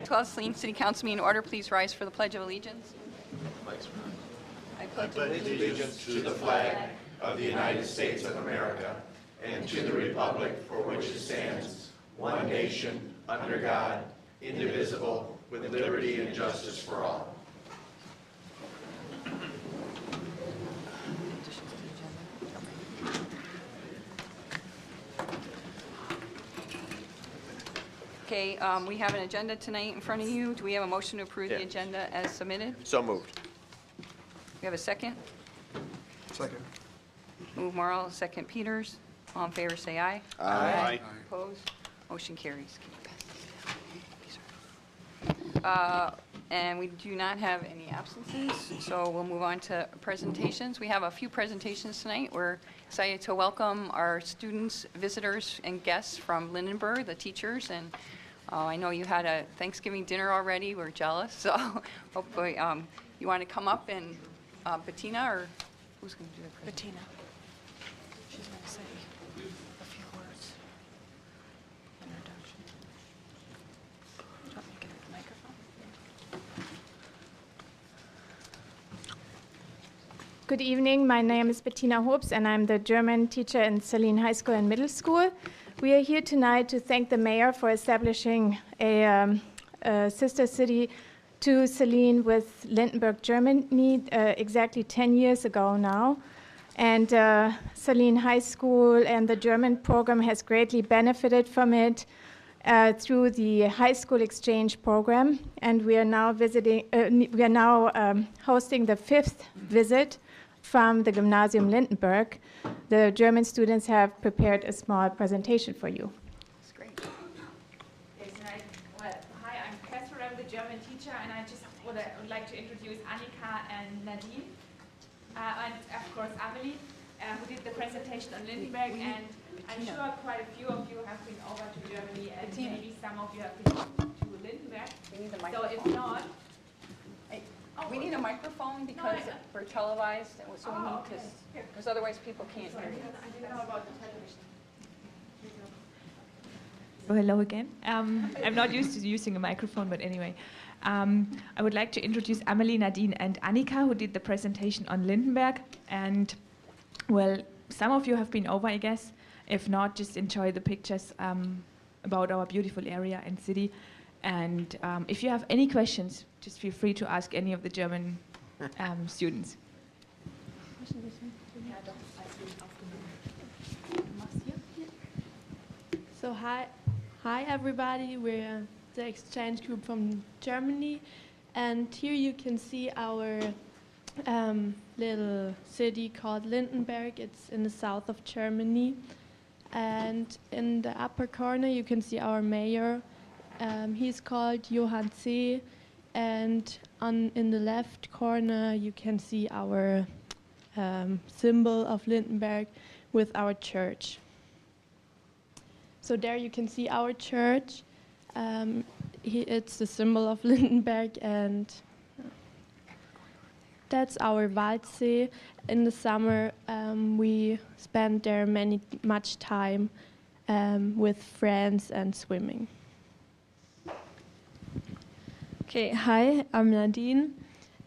Call Saline City Council meeting order. Please rise for the Pledge of Allegiance. I pledge allegiance to the flag of the United States of America and to the republic for which it stands, one nation, under God, indivisible, with liberty and justice for all. Okay, we have an agenda tonight in front of you. Do we have a motion to approve the agenda as submitted? So moved. We have a second? Second. Move Morrow, second Peters. All in favor, say aye. Aye. Opposed? Motion carries. And we do not have any absences, so we'll move on to presentations. We have a few presentations tonight. We're excited to welcome our students, visitors, and guests from Lindenberg, the teachers. And I know you had a Thanksgiving dinner already. We're jealous. So hopefully you want to come up and Bettina, or who's going to do the presentation? Bettina. She's going to say a few words. Introduction. Do you want me to get the microphone? Good evening. My name is Bettina Hobs, and I'm the German teacher in Saline High School and Middle School. We are here tonight to thank the mayor for establishing a sister city to Saline with Lindenberg, Germany, exactly 10 years ago now. And Saline High School and the German program has greatly benefited from it through the high school exchange program. And we are now hosting the 5th visit from the Gymnasium Lindenberg. The German students have prepared a small presentation for you. That's great. Yes, hi, I'm Catherine, I'm the German teacher, and I just would like to introduce Annika and Nadine, and of course Amelie, who did the presentation on Lindenberg, and I'm sure quite a few of you have been over to Germany, and maybe some of you have been to Lindenberg. We need the So microphone. if not, We need a microphone because we're televised, so we need to, because otherwise people can't hear you. I didn't know about the television. Oh, hello again. I'm not used to using a microphone, but anyway. I would like to introduce Amelie, Nadine, and Annika, who did the presentation on Lindenberg. And, well, some of you have been over, I guess. If not, just enjoy the pictures about our beautiful area and city. And if you have any questions, just feel free to ask any of the German students. So hi everybody, we're the exchange group from Germany, and here you can see our little city called Lindenberg. It's in the south of Germany, and in the upper corner you can see our mayor. He's called Johann C. And in the left corner you can see our symbol of Lindenberg with our church. So there you can see our church. It's the symbol of Lindenberg, and that's our Waldsee. In the summer we spend there much time with friends and swimming. Okay, hi, I'm Nadine,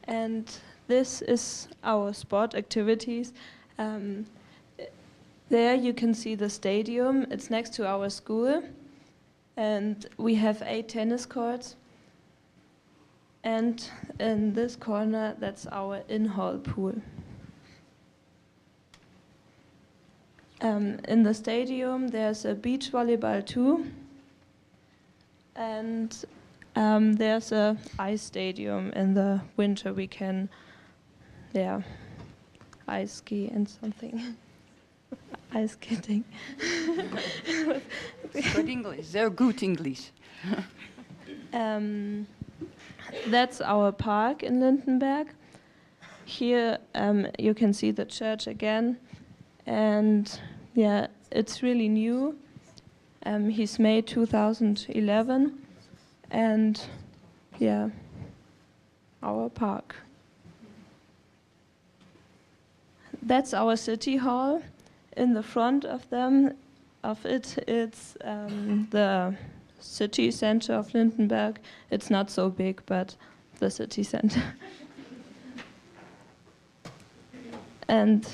and this is our sport activities. There you can see the stadium. It's next to our school, and we have 8 tennis courts. And in this corner, that's our in-hall pool. In the stadium, there's a beach volleyball too, and there's a ice stadium. In the winter we can, ice ski and something. Ice skating. Good English. They're good English. That's our park in Lindenberg. Here you can see the church again, and it's really new. He's made 2011. And our park. That's our city hall. In the front of it, it's the city center of Lindenberg. It's not so big, but the city center. And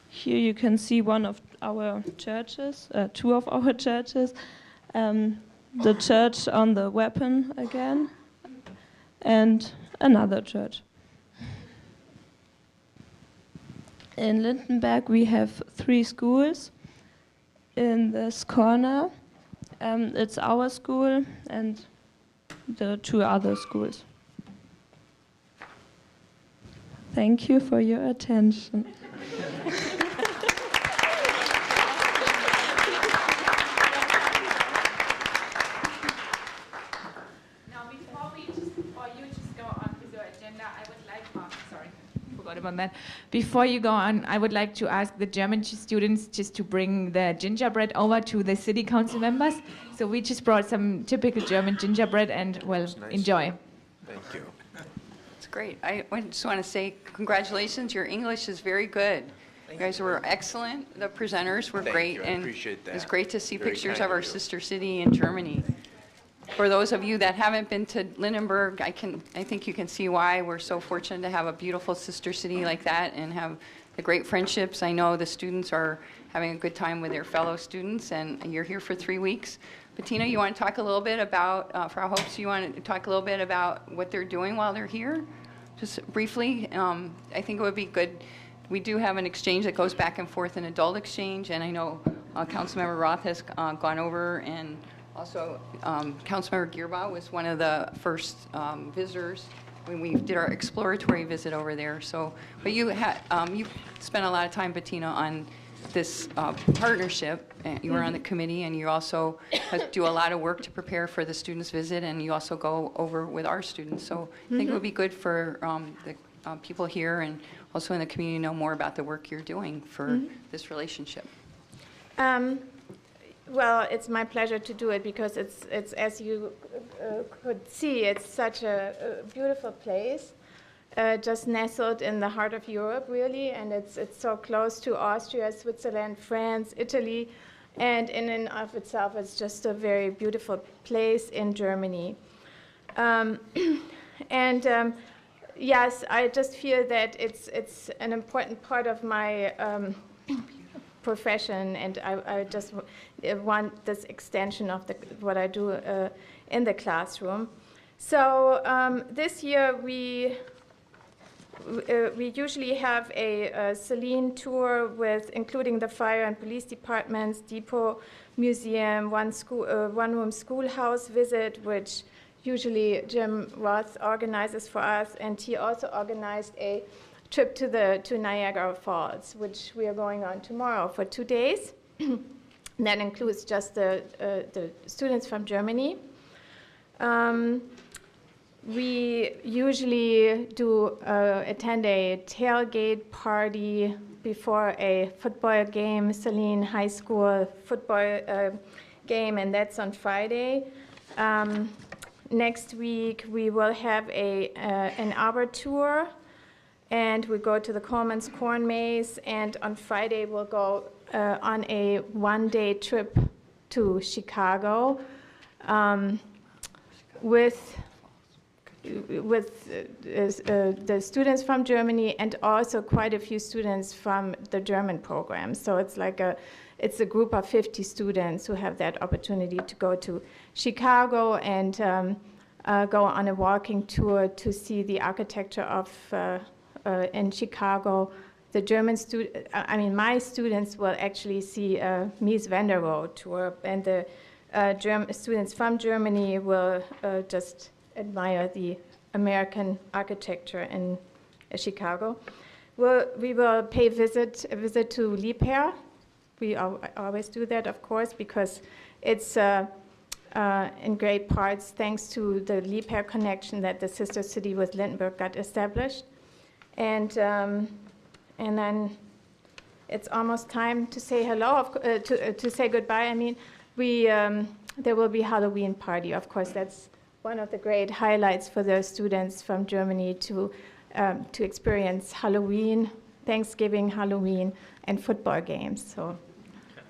here you can see one of our churches, two of our churches. The church on the weapon again, and another church. In Lindenberg we have 3 schools. In this corner, it's our school and the 2 other schools. Thank you for your attention. Now, before we just, or you just go on with your agenda, I would like, sorry, Forgot about that. Before you go on, I would like to ask the German students just to bring the gingerbread over to the city council members. So we just brought some typical German gingerbread and, well, enjoy. Thank you. It's great. I just want to say congratulations. Your English is very good. You guys were excellent. The presenters were Thank great. you. I And appreciate that. it's great to see Very pictures kind of our of you. sister city in Germany. For those of you that haven't been to Lindenberg, I think you can see why we're so fortunate to have a beautiful sister city like that and have the great friendships. I know the students are having a good time with their fellow students, and you're here for 3 weeks. Bettina, you want to talk a little bit about, Frau Hopes, you want to talk a little bit about what they're doing while they're here? Just briefly, I think it would be good. We do have an exchange that goes back and forth, an adult exchange, and I know Councilmember Roth has gone over, and also Councilmember Gearbaugh was one of the first visitors when we did our exploratory visit over there. So, but you spent a lot of time, Bettina, on this partnership. You were on the committee, and you also do a lot of work to prepare for the students' visit, and you also go over with our students. So I think it would be good for the people here and also in the community to know more about the work you're doing for this relationship. Well, it's my pleasure to do it because it's as you could see, it's such a beautiful place, just nestled in the heart of Europe, really, and it's so close to Austria, Switzerland, France, Italy, and in and of itself, it's just a very beautiful place in Germany. Yes, I just feel that it's an important part of my profession, and I just want this extension of what I do in the classroom. So this year we usually have a Saline tour with including the fire and police departments, depot, museum, one-room schoolhouse visit, which usually Jim Roth organizes for us, and he also organized a trip to Niagara Falls, which we are going on tomorrow for 2 days. That includes just the students from Germany. We usually do attend a tailgate party before a football game, Saline High School football game, and that's on Friday. Next week we will have an arbor tour, and we go to the Coleman's Corn Maze, and on Friday we'll go on a one-day trip to Chicago with the students from Germany and also quite a few students from the German program. So it's like it's a group of 50 students who have that opportunity to go to Chicago and go on a walking tour to see the architecture of in Chicago. The German my students will actually see a Mies van der Rohe tour, and the students from Germany will just admire the American architecture in Chicago. We will pay a visit to Liebherr. We always do that, of course, because it's in great parts thanks to the Liebherr connection that the sister city with Lindenberg got established. And then it's almost time to say hello, to say goodbye. I mean, there will be Halloween party. Of course, that's one of the great highlights for the students from Germany to experience Halloween, Thanksgiving, Halloween, and football games. So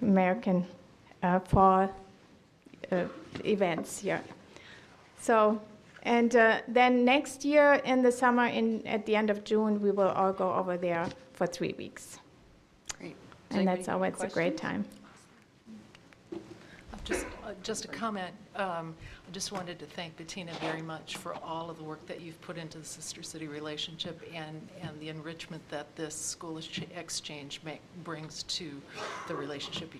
American fall events here. So, and then next year in the summer, at the end of June, we will all go over there for 3 weeks. Great. Does And anybody that's have always a great questions? time. Just a comment. I just wanted to thank Bettina very much for all of the work that you've put into the sister-city relationship and the enrichment that this school exchange brings to the relationship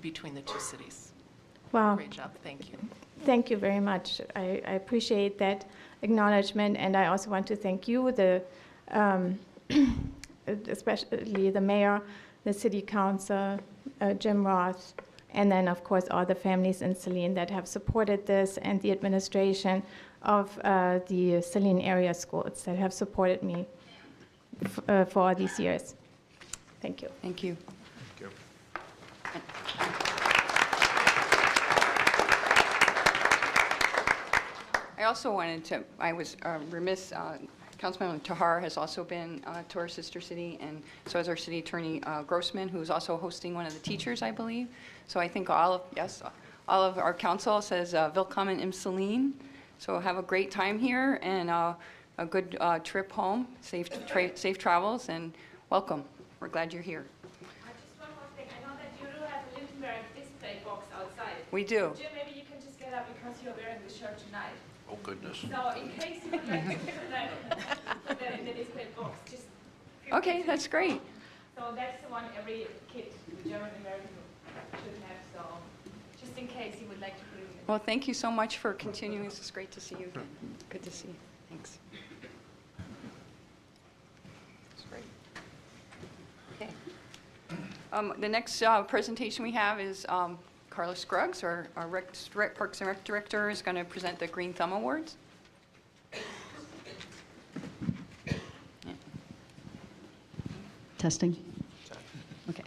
between the two cities. Wow. Great job. Thank you. Thank you very much. I appreciate that acknowledgement, and I also want to thank you, especially the mayor, the city council, Jim Roth, and then, of course, all the families in Saline that have supported this, and the administration of the Saline area schools that have supported me for all these years. Thank you. Thank you. I also wanted to, I was remiss, Councilman Tahar has also been to our sister city, and so has our city attorney Grossman, who's also hosting one of the teachers, I believe. So I think all of our council says Willkommen im Saline. So have a great time here and a good trip home, safe travels, and welcome. We're glad you're here. Just one more thing. I know that you do have a Lindenberg display box outside. We do. Jim, maybe you can just get up because you're wearing the shirt tonight. Oh, goodness. So in case you would like to put that in the display box, just feel Okay, free. that's great. So that's the one every kid, German American, should have. So just in case you would like to put it in. Well, thank you so much for continuing. It's great to see you again. Good to see you. Thanks. That's great. Okay. The next presentation we have is Carla Scruggs, our Parks and Rec Director, is going to present the Green Thumb Awards. Testing. Okay.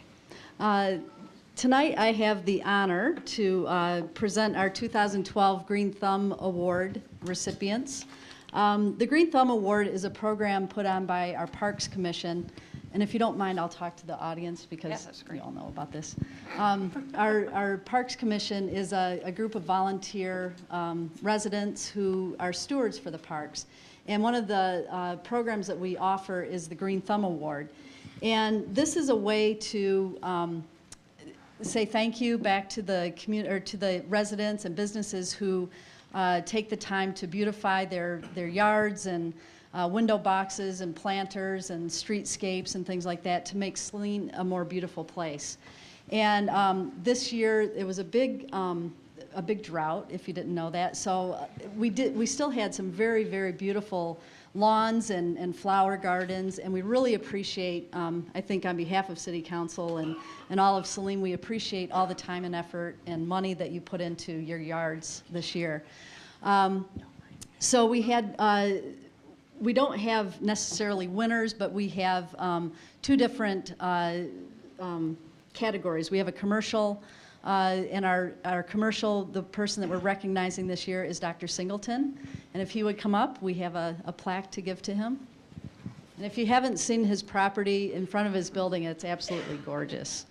Tonight I have the honor to present our 2012 Green Thumb Award recipients. The Green Thumb Award is a program put on by our Parks Commission. And if you don't mind, I'll talk to the audience because we all know about this. Our Parks Commission is a group of volunteer residents who are stewards for the parks. And one of the programs that we offer is the Green Thumb Award. And this is a way to say thank you back to the community or to the residents and businesses who take the time to beautify their yards and window boxes and planters and streetscapes and things like that to make Saline a more beautiful place. And this year it was a big drought, if you didn't know that. So we still had some very, very beautiful lawns and flower gardens, and we really appreciate, I think on behalf of City Council and all of Saline, we appreciate all the time and effort and money that you put into your yards this year. So we had, we don't have necessarily winners, but we have two different categories. We have a commercial, and our commercial, the person that we're recognizing this year is Dr. Singleton. And if he would come up, we have a plaque to give to him. And if you haven't seen his property in front of his building, it's absolutely gorgeous.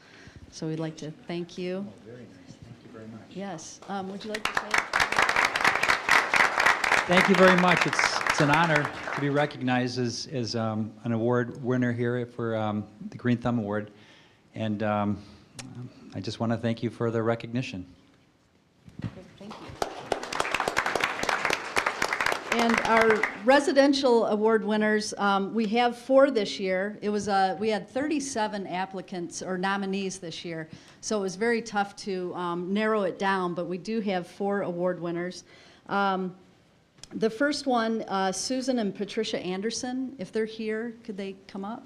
So we'd like to thank you. Oh, very nice. Thank you very much. Yes. Would you like to say it? Thank you very much. It's an honor to be recognized as an award winner here for the Green Thumb Award. And I just want to thank you for the recognition. Thank you. And our residential award winners, we have 4 this year. It was we had 37 applicants or nominees this year, so it was very tough to narrow it down. But we do have 4 award winners. The first one, Susan and Patricia Anderson. If they're here, could they come up?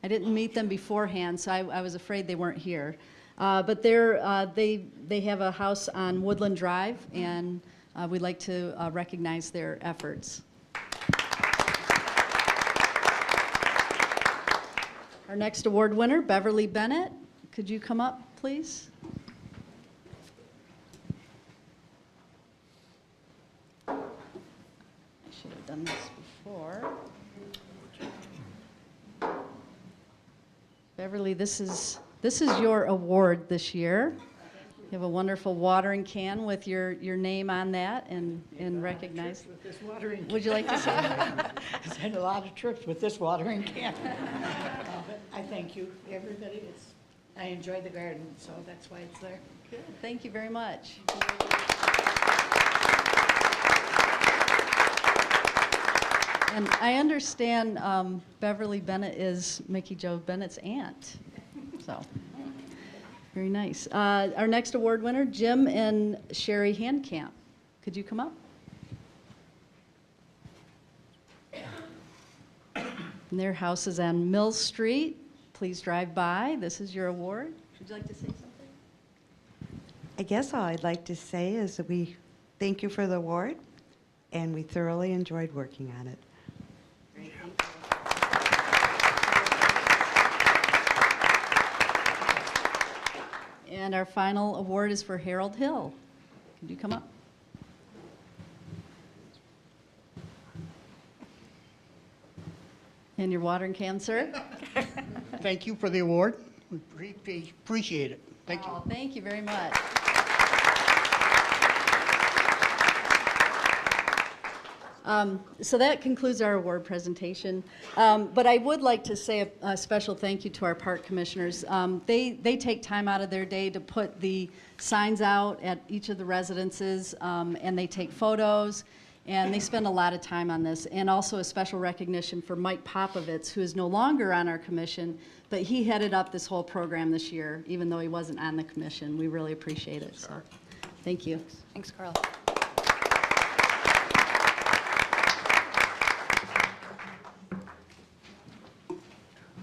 I didn't meet them beforehand, so I was afraid they weren't here. But they have a house on Woodland Drive, and we'd like to recognize their efforts. Our next award winner, Beverly Bennett. Could you come up, please? I should have done this before. Beverly, this is your award this year. You have a wonderful watering can with your name on that and recognized. With this watering Would you like to say anything? I've had a lot of trips with this watering can. But I thank you, everybody. I enjoy the garden, so that's why it's there. Good. Thank you very much. And I understand Beverly Bennett is Mickey Joe Bennett's aunt. So, very nice. Our next award winner, Jim and Sherry Handcamp. Could you come up? And their house is on Mill Street. Please drive by. This is your award. Would you like to say something? I guess all I'd like to say is that we thank you for the award, and we thoroughly enjoyed working on it. Great, thank you. And our final award is for Harold Hill. Could you come up? And your watering can, sir? Thank you for the award. We appreciate it. Thank you. Oh, thank you very much. So that concludes our award presentation. But I would like to say a special thank you to our park commissioners. They take time out of their day to put the signs out at each of the residences, and they take photos, and they spend a lot of time on this. And also a special recognition for Mike Popovitz, who is no longer on our commission, but he headed up this whole program this year, even though he wasn't on the commission. We really appreciate it. So, thank you. Thanks, Carl.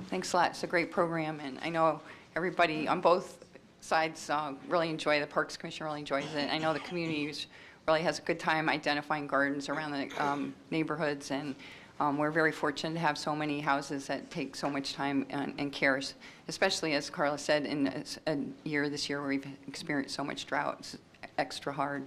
Thanks a lot. It's a great program, and I know everybody on both sides really enjoy, the Parks Commission really enjoys it. I know the community really has a good time identifying gardens around the neighborhoods, and we're very fortunate to have so many houses that take so much time and cares, especially, as Carla said, in a year this year where we've experienced so much drought. It's extra hard.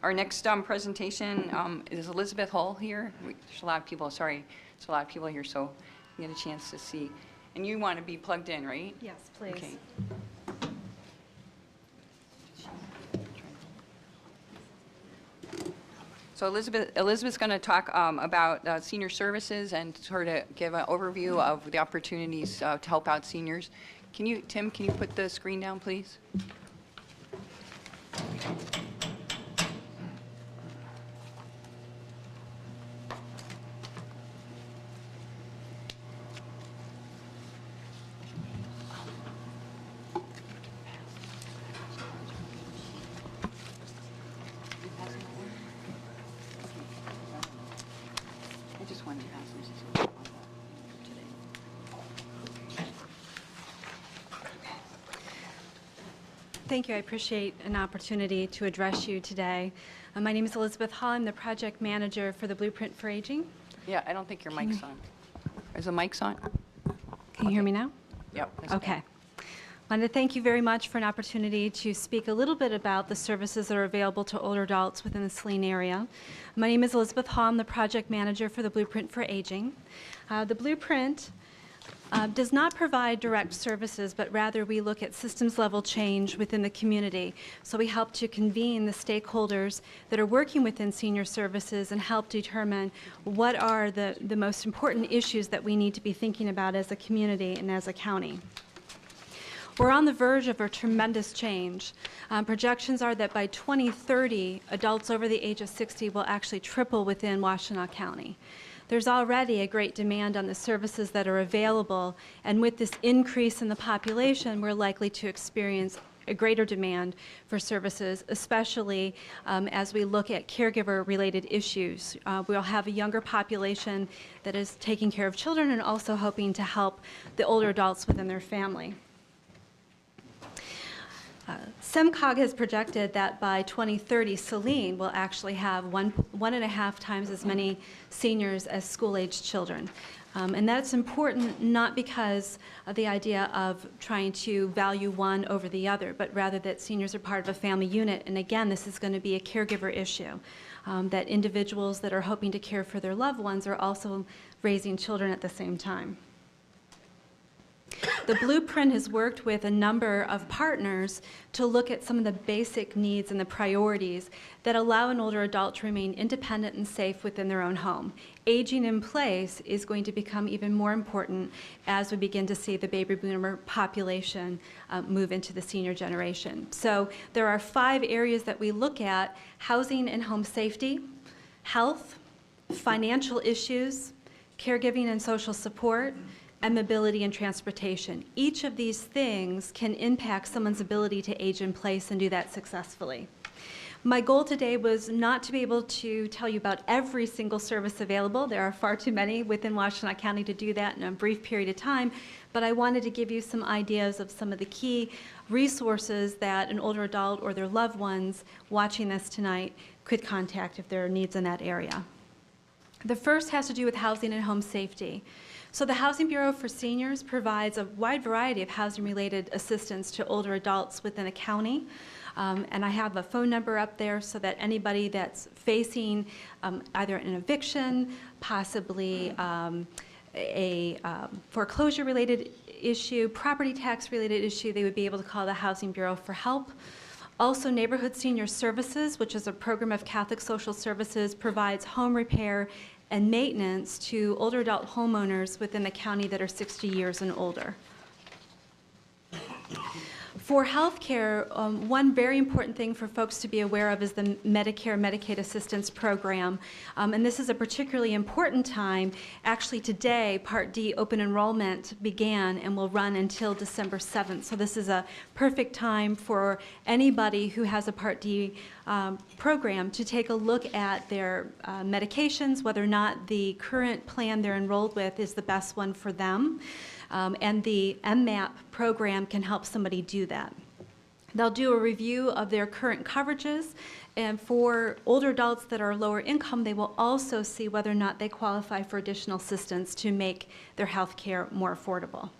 Our next presentation is Elizabeth Hull here. There's a lot of people, sorry, there's a lot of people here, so you get a chance to see. And you want to be plugged in, right? Yes, please. Okay. So Elizabeth's going to talk about senior services and sort of give an overview of the opportunities to help out seniors. Tim, can you put the screen down, please? Thank you. I appreciate an opportunity to address you today. My name is Elizabeth Hall. I'm the project manager for the Blueprint for Aging. Yeah, I don't think your mic's on. Is the mic's on? Can you hear me now? Yep. Okay. I wanted to thank you very much for an opportunity to speak a little bit about the services that are available to older adults within the Saline area. My name is Elizabeth Hall. I'm the project manager for the Blueprint for Aging. The Blueprint does not provide direct services, but rather we look at systems level change within the community. So we help to convene the stakeholders that are working within senior services and help determine what are the most important issues that we need to be thinking about as a community and as a county. We're on the verge of a tremendous change. Projections are that by 2030, adults over the age of 60 will actually triple within Washtenaw County. There's already a great demand on the services that are available, and with this increase in the population, we're likely to experience a greater demand for services, especially as we look at caregiver-related issues. We'll have a younger population that is taking care of children and also hoping to help the older adults within their family. SEMCOG has projected that by 2030, Saline will actually have one and a half times as many seniors as school-aged children. And that's important not because of the idea of trying to value one over the other, but rather that seniors are part of a family unit. And again, this is going to be a caregiver issue, that individuals that are hoping to care for their loved ones are also raising children at the same time. The Blueprint has worked with a number of partners to look at some of the basic needs and the priorities that allow an older adult to remain independent and safe within their own home. Aging in place is going to become even more important as we begin to see the baby boomer population move into the senior generation. So there are 5 areas that we look at: housing and home safety, health, financial issues, caregiving and social support, and mobility and transportation. Each of these things can impact someone's ability to age in place and do that successfully. My goal today was not to be able to tell you about every single service available. There are far too many within Washtenaw County to do that in a brief period of time, but I wanted to give you some ideas of some of the key resources that an older adult or their loved ones watching this tonight could contact if there are needs in that area. The first has to do with housing and home safety. So the Housing Bureau for Seniors provides a wide variety of housing-related assistance to older adults within a county. And I have a phone number up there so that anybody that's facing either an eviction, possibly a foreclosure-related issue, property tax-related issue, they would be able to call the Housing Bureau for help. Also, Neighborhood Senior Services, which is a program of Catholic Social Services, provides home repair and maintenance to older adult homeowners within the county that are 60 years and older. For health care, one very important thing for folks to be aware of is the Medicare Medicaid Assistance Program. And this is a particularly important time. Actually, today, Part D open enrollment began and will run until December 7th. So this is a perfect time for anybody who has a Part D program to take a look at their medications, whether or not the current plan they're enrolled with is the best one for them. And the MMAP program can help somebody do that. They'll do a review of their current coverages, and for older adults that are lower income, they will also see whether or not they qualify for additional assistance to make their health care more affordable.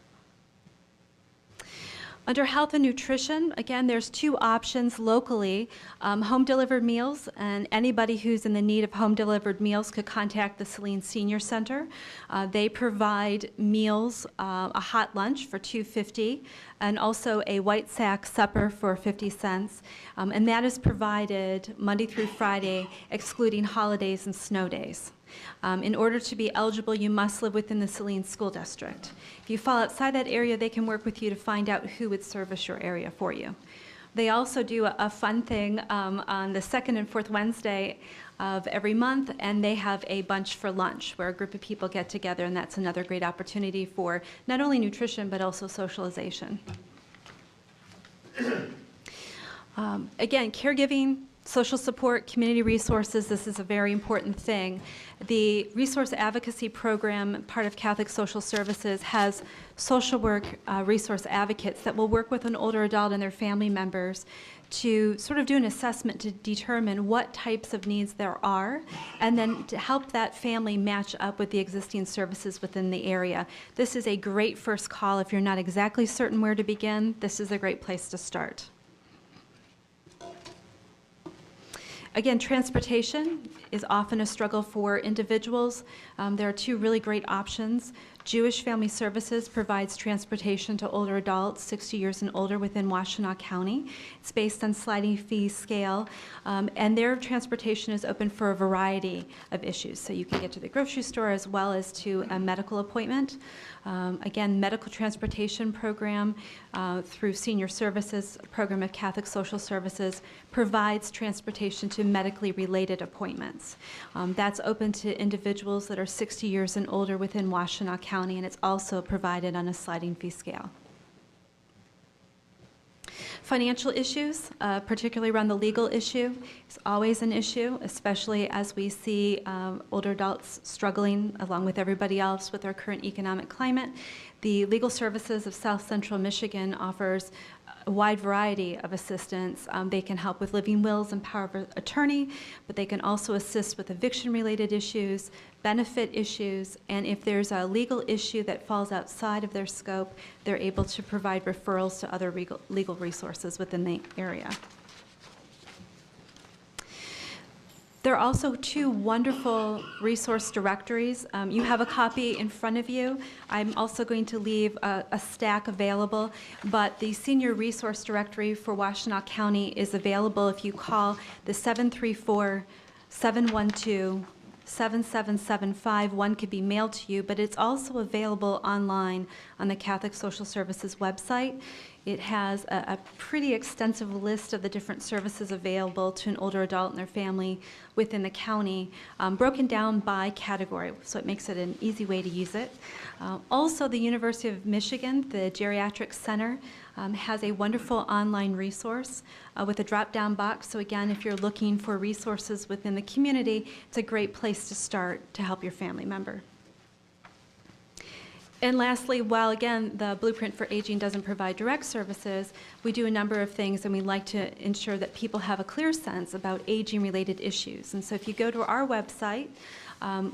Under health and nutrition, again, there's 2 options locally. Home-delivered meals, and anybody who's in the need of home-delivered meals could contact the Saline Senior Center. They provide meals, a hot lunch for $2.50, and also a white sack supper for 50 cents. And that is provided Monday through Friday, excluding holidays and snow days. In order to be eligible, you must live within the Saline School District. If you fall outside that area, they can work with you to find out who would service your area for you. They also do a fun thing on the 2nd and 4th Wednesday of every month, and they have a bunch for lunch where a group of people get together, and that's another great opportunity for not only nutrition but also socialization. Again, caregiving, social support, community resources, this is a very important thing. The Resource Advocacy Program, part of Catholic Social Services, has social work resource advocates that will work with an older adult and their family members to sort of do an assessment to determine what types of needs there are, and then to help that family match up with the existing services within the area. This is a great first call. If you're not exactly certain where to begin, this is a great place to start. Again, transportation is often a struggle for individuals. There are 2 really great options. Jewish Family Services provides transportation to older adults, 60 years and older, within Washtenaw County. It's based on sliding fee scale, and their transportation is open for a variety of issues. So you can get to the grocery store as well as to a medical appointment. Again, medical transportation program through Senior Services, a program of Catholic Social Services, provides transportation to medically related appointments. That's open to individuals that are 60 years and older within Washtenaw County, and it's also provided on a sliding fee scale. Financial issues, particularly around the legal issue, is always an issue, especially as we see older adults struggling along with everybody else with our current economic climate. The Legal Services of South Central Michigan offers a wide variety of assistance. They can help with living wills and power of attorney, but they can also assist with eviction-related issues, benefit issues, and if there's a legal issue that falls outside of their scope, they're able to provide referrals to other legal resources within the area. There are also two wonderful resource directories. You have a copy in front of you. I'm also going to leave a stack available, but the Senior Resource Directory for Washtenaw County is available if you call the 734-712-7775. One could be mailed to you, but it's also available online on the Catholic Social Services website. It has a pretty extensive list of the different services available to an older adult and their family within the county, broken down by category, so it makes it an easy way to use it. Also, the University of Michigan, the Geriatric Center, has a wonderful online resource with a drop-down box. So again, if you're looking for resources within the community, it's a great place to start to help your family member. And lastly, while again, the Blueprint for Aging doesn't provide direct services, we do a number of things, and we like to ensure that people have a clear sense about aging-related issues. And so if you go to our website,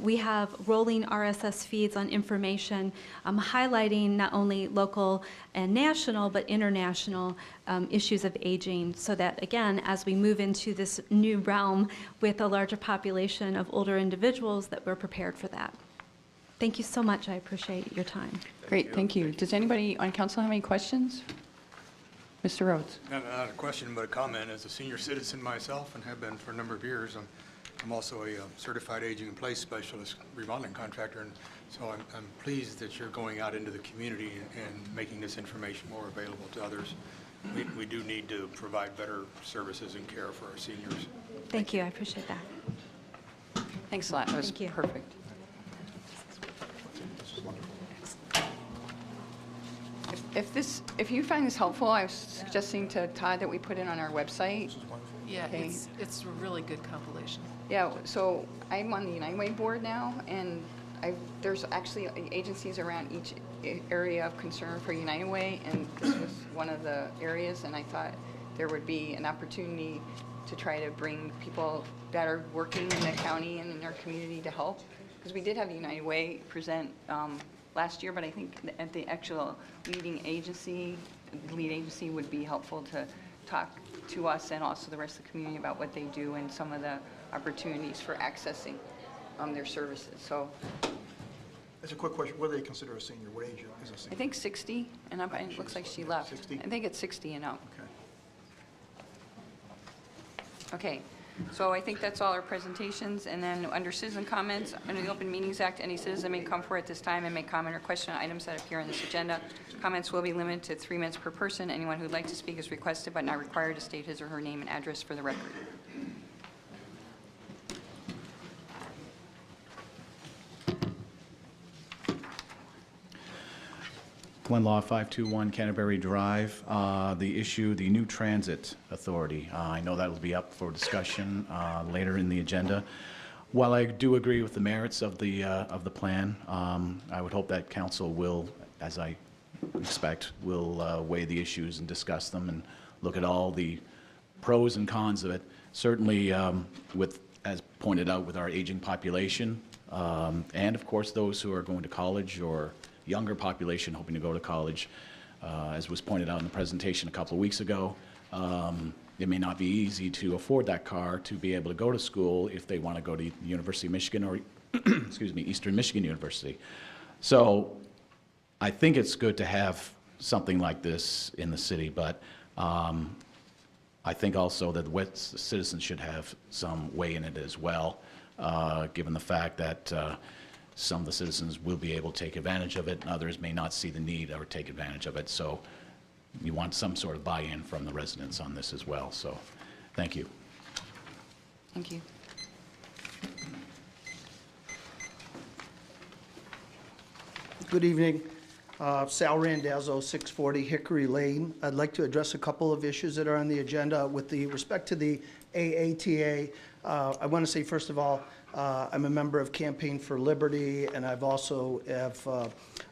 we have rolling RSS feeds on information highlighting not only local and national, but international issues of aging, so that, again, as we move into this new realm with a larger population of older individuals, that we're prepared for that. Thank you so much. I appreciate your time. Great, thank you. Does anybody on council have any questions? Mr. Rhodes? Not a question, but a comment. As a senior citizen myself, and have been for a number of years, I'm also a certified aging in place specialist remodeling contractor, and so I'm pleased that you're going out into the community and making this information more available to others. We do need to provide better services and care for our seniors. Thank you. I appreciate that. Thanks a lot. That was Thank you. perfect. If you find this helpful, I was suggesting to Todd that we put it on our website. Yeah, Okay. it's a really good compilation. Yeah, so I'm on the United Way board now, and there's actually agencies around each area of concern for United Way, and this was one of the areas, and I thought there would be an opportunity to try to bring people that are working in the county and in our community to help, because we did have United Way present last year, but I think at the actual lead agency would be helpful to talk to us and also the rest of the community about what they do and some of the opportunities for accessing their services. So That's a quick question. What do they consider a senior? What age is a senior? I think 60 and up. It looks like she left. 60? I think it's 60 and up. Okay. Okay. So I think that's all our presentations. And then under citizen comments, under the Open Meetings Act, any citizen may come forward at this time and make comment or question on items that appear on this agenda. Comments will be limited to 3 minutes per person. Anyone who'd like to speak is requested but not required to state his or her name and address for the record. Glen Law, 521 Canterbury Drive. The new transit authority. I know that will be up for discussion later in the agenda. While I do agree with the merits of the plan, I would hope that council will, as I expect, will weigh the issues and discuss them and look at all the pros and cons of it. Certainly, as pointed out, with our aging population, and of course those who are going to college or younger population hoping to go to college. As was pointed out in the presentation a couple of weeks ago, it may not be easy to afford that car to be able to go to school if they want to go to the University of Michigan or, excuse me, Eastern Michigan University. So I think it's good to have something like this in the city, but I think also that the citizens should have some way in it as well, given the fact that some of the citizens will be able to take advantage of it, and others may not see the need or take advantage of it. So you want some sort of buy-in from the residents on this as well. So thank you. Thank you. Good evening. Sal Randazzo, 640 Hickory Lane. I'd like to address a couple of issues that are on the agenda. With respect to the AATA, I want to say, first of all, I'm a member of Campaign for Liberty, and I've also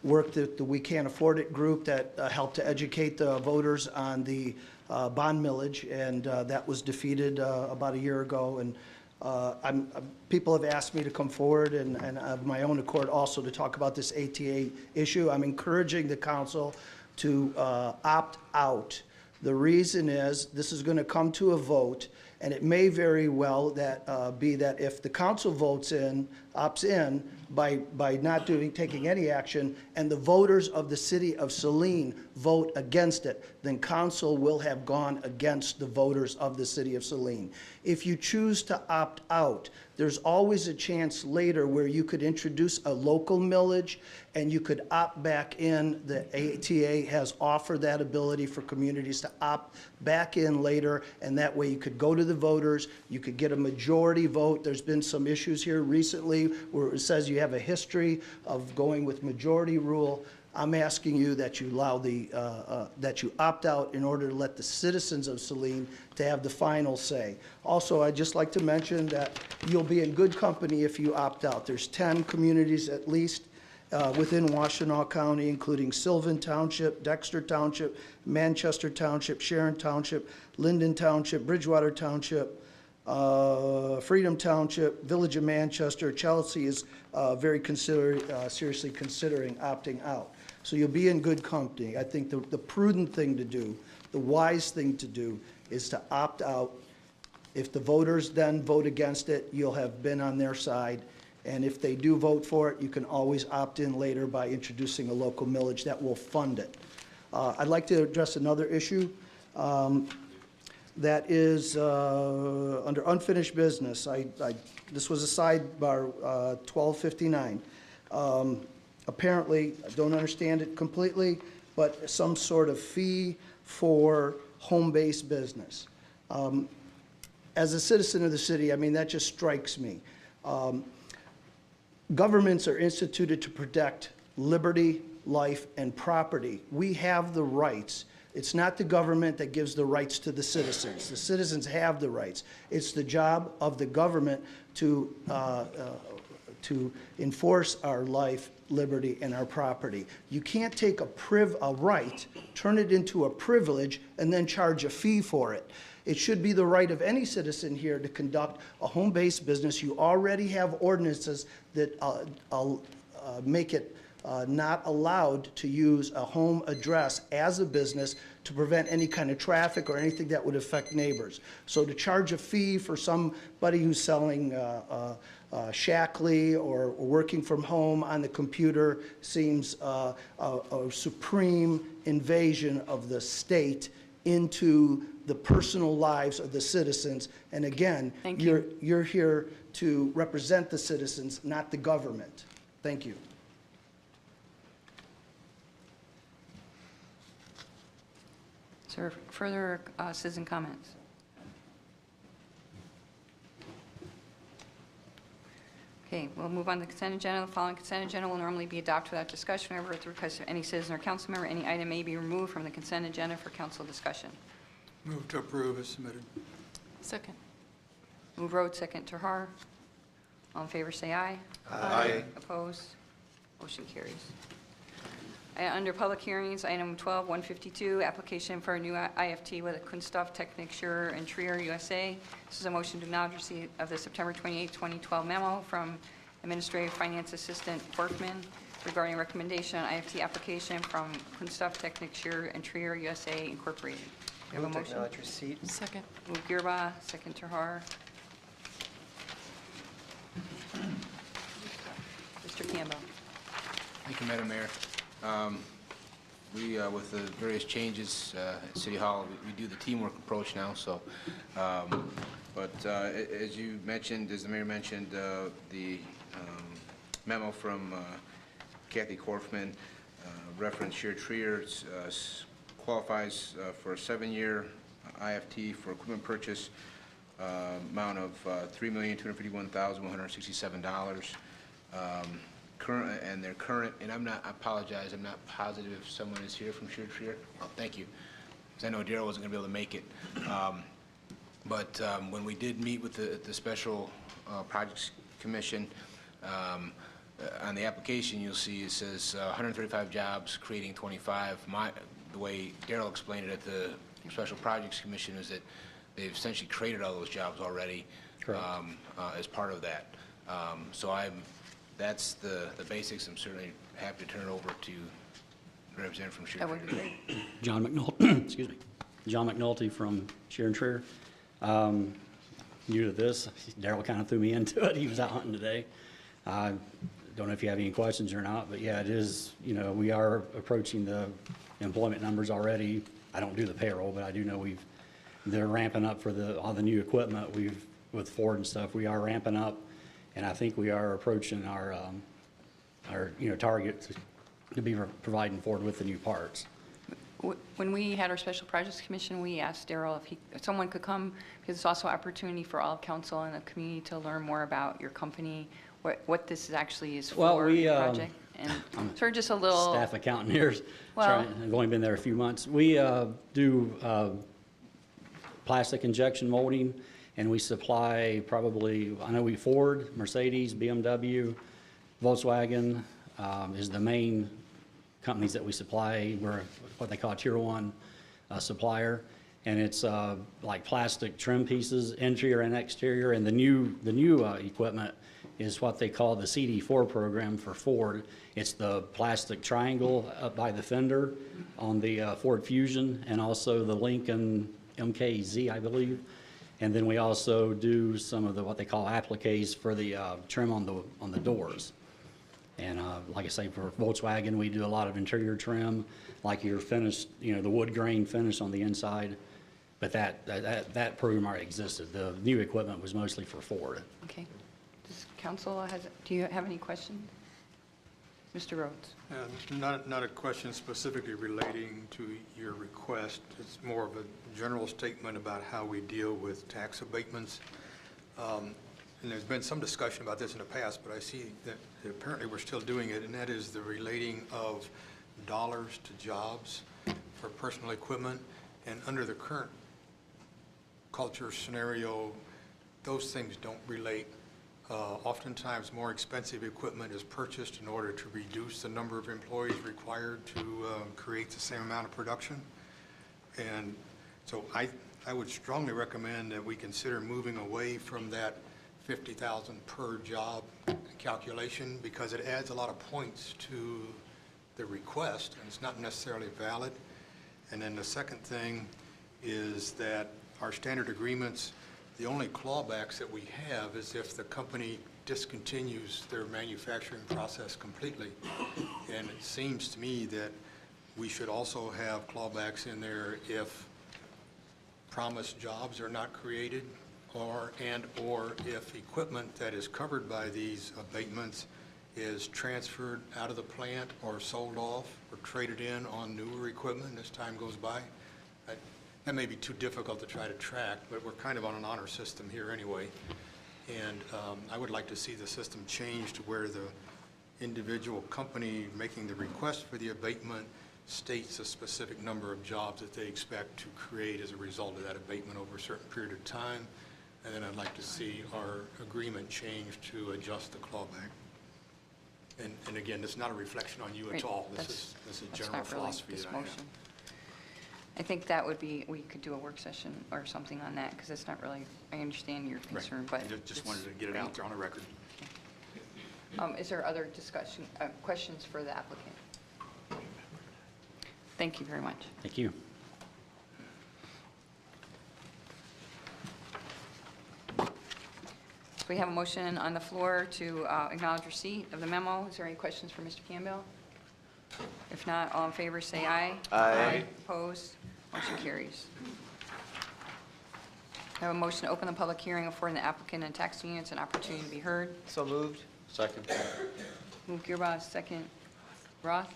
worked at the We Can't Afford It group that helped to educate the voters on the bond millage, and that was defeated about a year ago. And people have asked me to come forward and of my own accord also to talk about this ATA issue. I'm encouraging the council to opt out. The reason is this is going to come to a vote, And it may very well be that if the council opts in by not taking any action, and the voters of the city of Saline vote against it, then council will have gone against the voters of the city of Saline. If you choose to opt out, there's always a chance later where you could introduce a local millage and you could opt back in. The ATA has offered that ability for communities to opt back in later, and that way you could go to the voters, you could get a majority vote. There's been some issues here recently where it says you have a history of going with majority rule. I'm asking you that you allow that you opt out in order to let the citizens of Saline to have the final say. Also, I'd just like to mention that you'll be in good company if you opt out. There's 10 communities at least within Washtenaw County, including Sylvan Township, Dexter Township, Manchester Township, Sharon Township, Linden Township, Bridgewater Township, Freedom Township, Village of Manchester. Chelsea is very seriously considering opting out. So you'll be in good company. I think the prudent thing to do, the wise thing to do, is to opt out. If the voters then vote against it, you'll have been on their side. And if they do vote for it, you can always opt in later by introducing a local millage that will fund it. I'd like to address another issue. That is under unfinished business. This was a sidebar, 1259. Apparently, I don't understand it completely, but some sort of fee for home-based business. As a citizen of the city, I mean, that just strikes me. Governments are instituted to protect liberty, life, and property. We have the rights. It's not the government that gives the rights to the citizens. The citizens have the rights. It's the job of the government to enforce our life, liberty, and our property. You can't take a right, turn it into a privilege, and then charge a fee for it. It should be the right of any citizen here to conduct a home-based business. You already have ordinances that make it not allowed to use a home address as a business to prevent any kind of traffic or anything that would affect neighbors. So to charge a fee for somebody who's selling shackly or working from home on the computer seems a supreme invasion of the state into the personal lives of the citizens. And again, you're here to represent the citizens, not the government. Thank you. Sir, further citizen comments? Okay, we'll move on to the consent agenda. The following consent agenda will normally be adopted without discussion. However, at the request of any citizen or council member, any item may be removed from the consent agenda for council discussion. Move to approve as submitted. Second. Move Road, second Terhar. All in favor, say aye. Aye. Opposed? Motion carries. Under public hearings, item 12, 152, application for a new IFT with Kunststoff Technik Schurer and Trier USA. This is a motion to acknowledge receipt of the September 28, 2012 memo from Administrative Finance Assistant Borkman regarding recommendation on IFT application from Kunststoff Technik Schurer and Trier USA Incorporated. We have a motion. Acknowledge receipt. Second. Move Girba, second Terhar. Mr. Campbell. Thank you, Madam Mayor. With the various changes at City Hall, we do the teamwork approach now. So, as you mentioned, as the mayor mentioned, the memo from Kathy Korfman referenced Sheer Trier qualifies for a 7-year IFT for equipment purchase amount of $3,251,167. They're current, and I apologize, I'm not positive if someone is here from Sheer Trier. Oh, thank you, because I know Darrell wasn't going to be able to make it. When we did meet with the Special Projects Commission, on the application you'll see it says 135 jobs, creating 25. The way Darrell explained it at the Special Projects Commission is that they've essentially created all those jobs already as part of that. That's the basics. I'm certainly happy to turn it over to the representative from Sheer Trier. That would be great. John McNulty, excuse me. John McNulty from Sheer and Trier. new to this. Daryl kind of threw me into it. He was out hunting today. Don't know if you have any questions or not, but yeah, it is, you know, we are approaching the employment numbers already. I don't do the payroll, but I do know they're ramping up for all the new equipment with Ford and stuff. We are ramping up, and I think we are approaching our target to be providing Ford with the new parts. When we had our Special Projects Commission, we asked Daryl if someone could come, because it's also an opportunity for all council and the community to learn more about your company, what this actually is for, the project. And sort of just a little... Staff accountant here. Well, I've only been there a few months. We do plastic injection molding, and we supply probably, I know Ford, Mercedes, BMW, Volkswagen is the main companies that we supply. We're what they call a tier 1 supplier, and it's like plastic trim pieces, interior and exterior, and the new equipment is what they call the CD4 program for Ford. It's the plastic triangle up by the fender on the Ford Fusion, and also the Lincoln MKZ, I believe. And then we also do some of what they call appliques for the trim on the doors. And like I say, for Volkswagen, we do a lot of interior trim, like your finish, you know, the wood grain finish on the inside. But that program already existed. The new equipment was mostly for Ford. Okay. Does council do you have any questions? Mr. Rhodes. Not a question specifically relating to your request. It's more of a general statement about how we deal with tax abatements. And there's been some discussion about this in the past, but I see that apparently we're still doing it, and that is the relating of dollars to jobs for personal equipment. And under the current culture scenario, those things don't relate. Oftentimes more expensive equipment is purchased in order to reduce the number of employees required to create the same amount of production. And so I would strongly recommend that we consider moving away from that 50,000 per job calculation, because it adds a lot of points to the request and it's not necessarily valid. And then the second thing is that our standard agreements, the only clawbacks that we have is if the company discontinues their manufacturing process completely. And it seems to me that we should also have clawbacks in there if promised jobs are not created, or if equipment that is covered by these abatements is transferred out of the plant or sold off or traded in on newer equipment as time goes by. That may be too difficult to try to track, but we're kind of on an honor system here anyway. And I would like to see the system change to where the individual company making the request for the abatement states a specific number of jobs that they expect to create as a result of that abatement over a certain period of time. And then I'd like to see our agreement change to adjust the clawback. And again, this is not a reflection on you at all. This is general philosophy that I have. I think that would be, we could do a work session or something on that, because it's not really, I understand your concern, but. Just wanted to get it out there on the record. Is there other discussion, questions for the applicant? Thank you very much. Thank you. So we have a motion on the floor to acknowledge receipt of the memo. Is there any questions for Mr. Campbell? If not, all in favor say aye. Aye. Opposed? Motion carries. I have a motion to open the public hearing affording the applicant and tax units an opportunity to be heard. So moved. Second. Move Gearbox, second. Roth?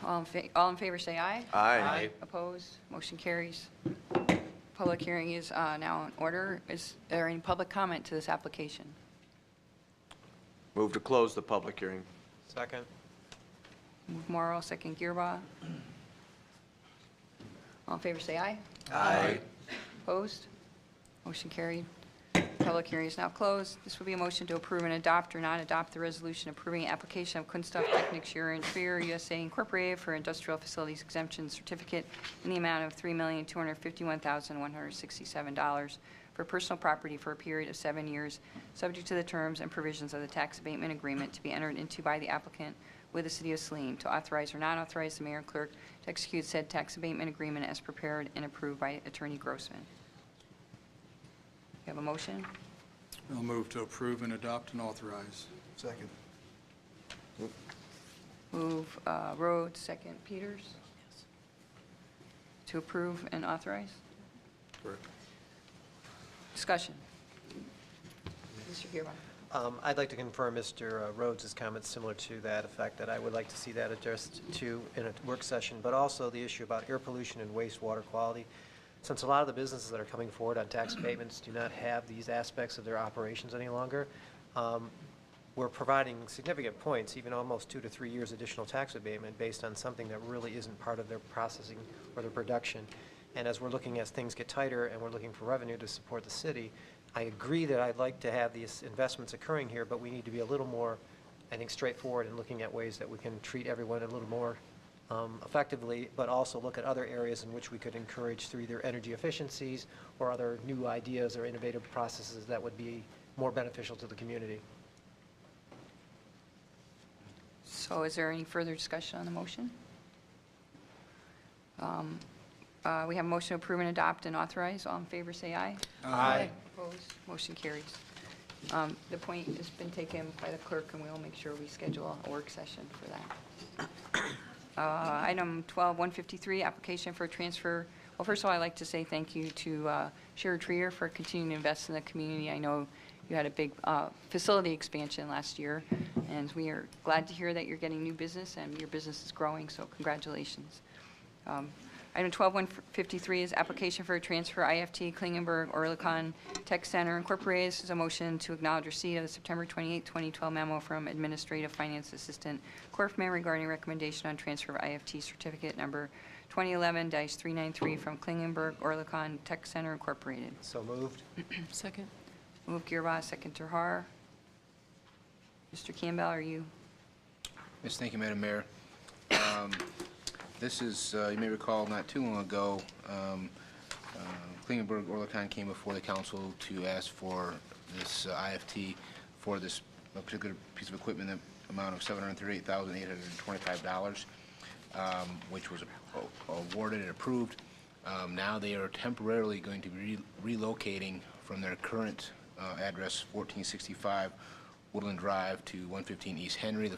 All in favor say aye. Aye. Opposed? Motion carries. Public hearing is now in order. Is there any public comment to this application? Move to close the public hearing. Second. Move Morrow, second Gearbox. All in favor say aye. Aye. Opposed? Motion carried. Public hearing is now closed. This will be a motion to approve and adopt or not adopt the resolution approving application of Kunststoff Technik Scheurer and Trier USA Incorporated for industrial facilities exemption certificate in the amount of $3,251,167 for personal property for a period of 7 years, subject to the terms and provisions of the tax abatement agreement to be entered into by the applicant with the City of Saline to authorize or not authorize the mayor and clerk to execute said tax abatement agreement as prepared and approved by Attorney Grossman. You have a motion? I'll move to approve and adopt and authorize. Second. Move Rhodes, second Peters. To approve and authorize? Correct. Discussion. Mr. Gearba. I'd like to confirm Mr. Rhodes' comments similar to that effect, that I would like to see that addressed to in a work session, but also the issue about air pollution and wastewater quality. Since a lot of the businesses that are coming forward on tax abatements do not have these aspects of their operations any longer, we're providing significant points, even almost 2 to 3 years additional tax abatement based on something that really isn't part of their processing or their production. And as we're looking as things get tighter and we're looking for revenue to support the city, I agree that I'd like to have these investments occurring here, but we need to be a little more, I think, straightforward in looking at ways that we can treat everyone a little more effectively, but also look at other areas in which we could encourage through either energy efficiencies or other new ideas or innovative processes that would be more beneficial to the community. So is there any further discussion on the motion? We have a motion to approve and adopt and authorize. All in favor, say aye. Aye. Opposed? Motion carries. The point has been taken by the clerk, and we'll make sure we schedule a work session for that. Item 12-153, application for transfer. Well, first of all, I'd like to say thank you to Sherry Trier for continuing to invest in the community. I know you had a big facility expansion last year, and we are glad to hear that you're getting new business and your business is growing, so congratulations. Item 12-153 is application for a transfer IFT Klingenberg Oerlikon Tech Center Incorporated. This is a motion to acknowledge receipt of the September 28, 2012 memo from Administrative Finance Assistant Korfman regarding recommendation on transfer of IFT certificate number 2011-393 from Klingenberg Oerlikon Tech Center Incorporated. So moved. Second. Move Gearba, second Terhar. Mr. Campbell, are you? Yes, thank you, Madam Mayor. This is, you may recall, not too long ago, Klingenberg Oerlikon came before the council to ask for this IFT for this particular piece of equipment, the amount of $738,825, which was awarded and approved. Now they are temporarily going to be relocating from their current address, 1465 Woodland Drive, to 115 East Henry, a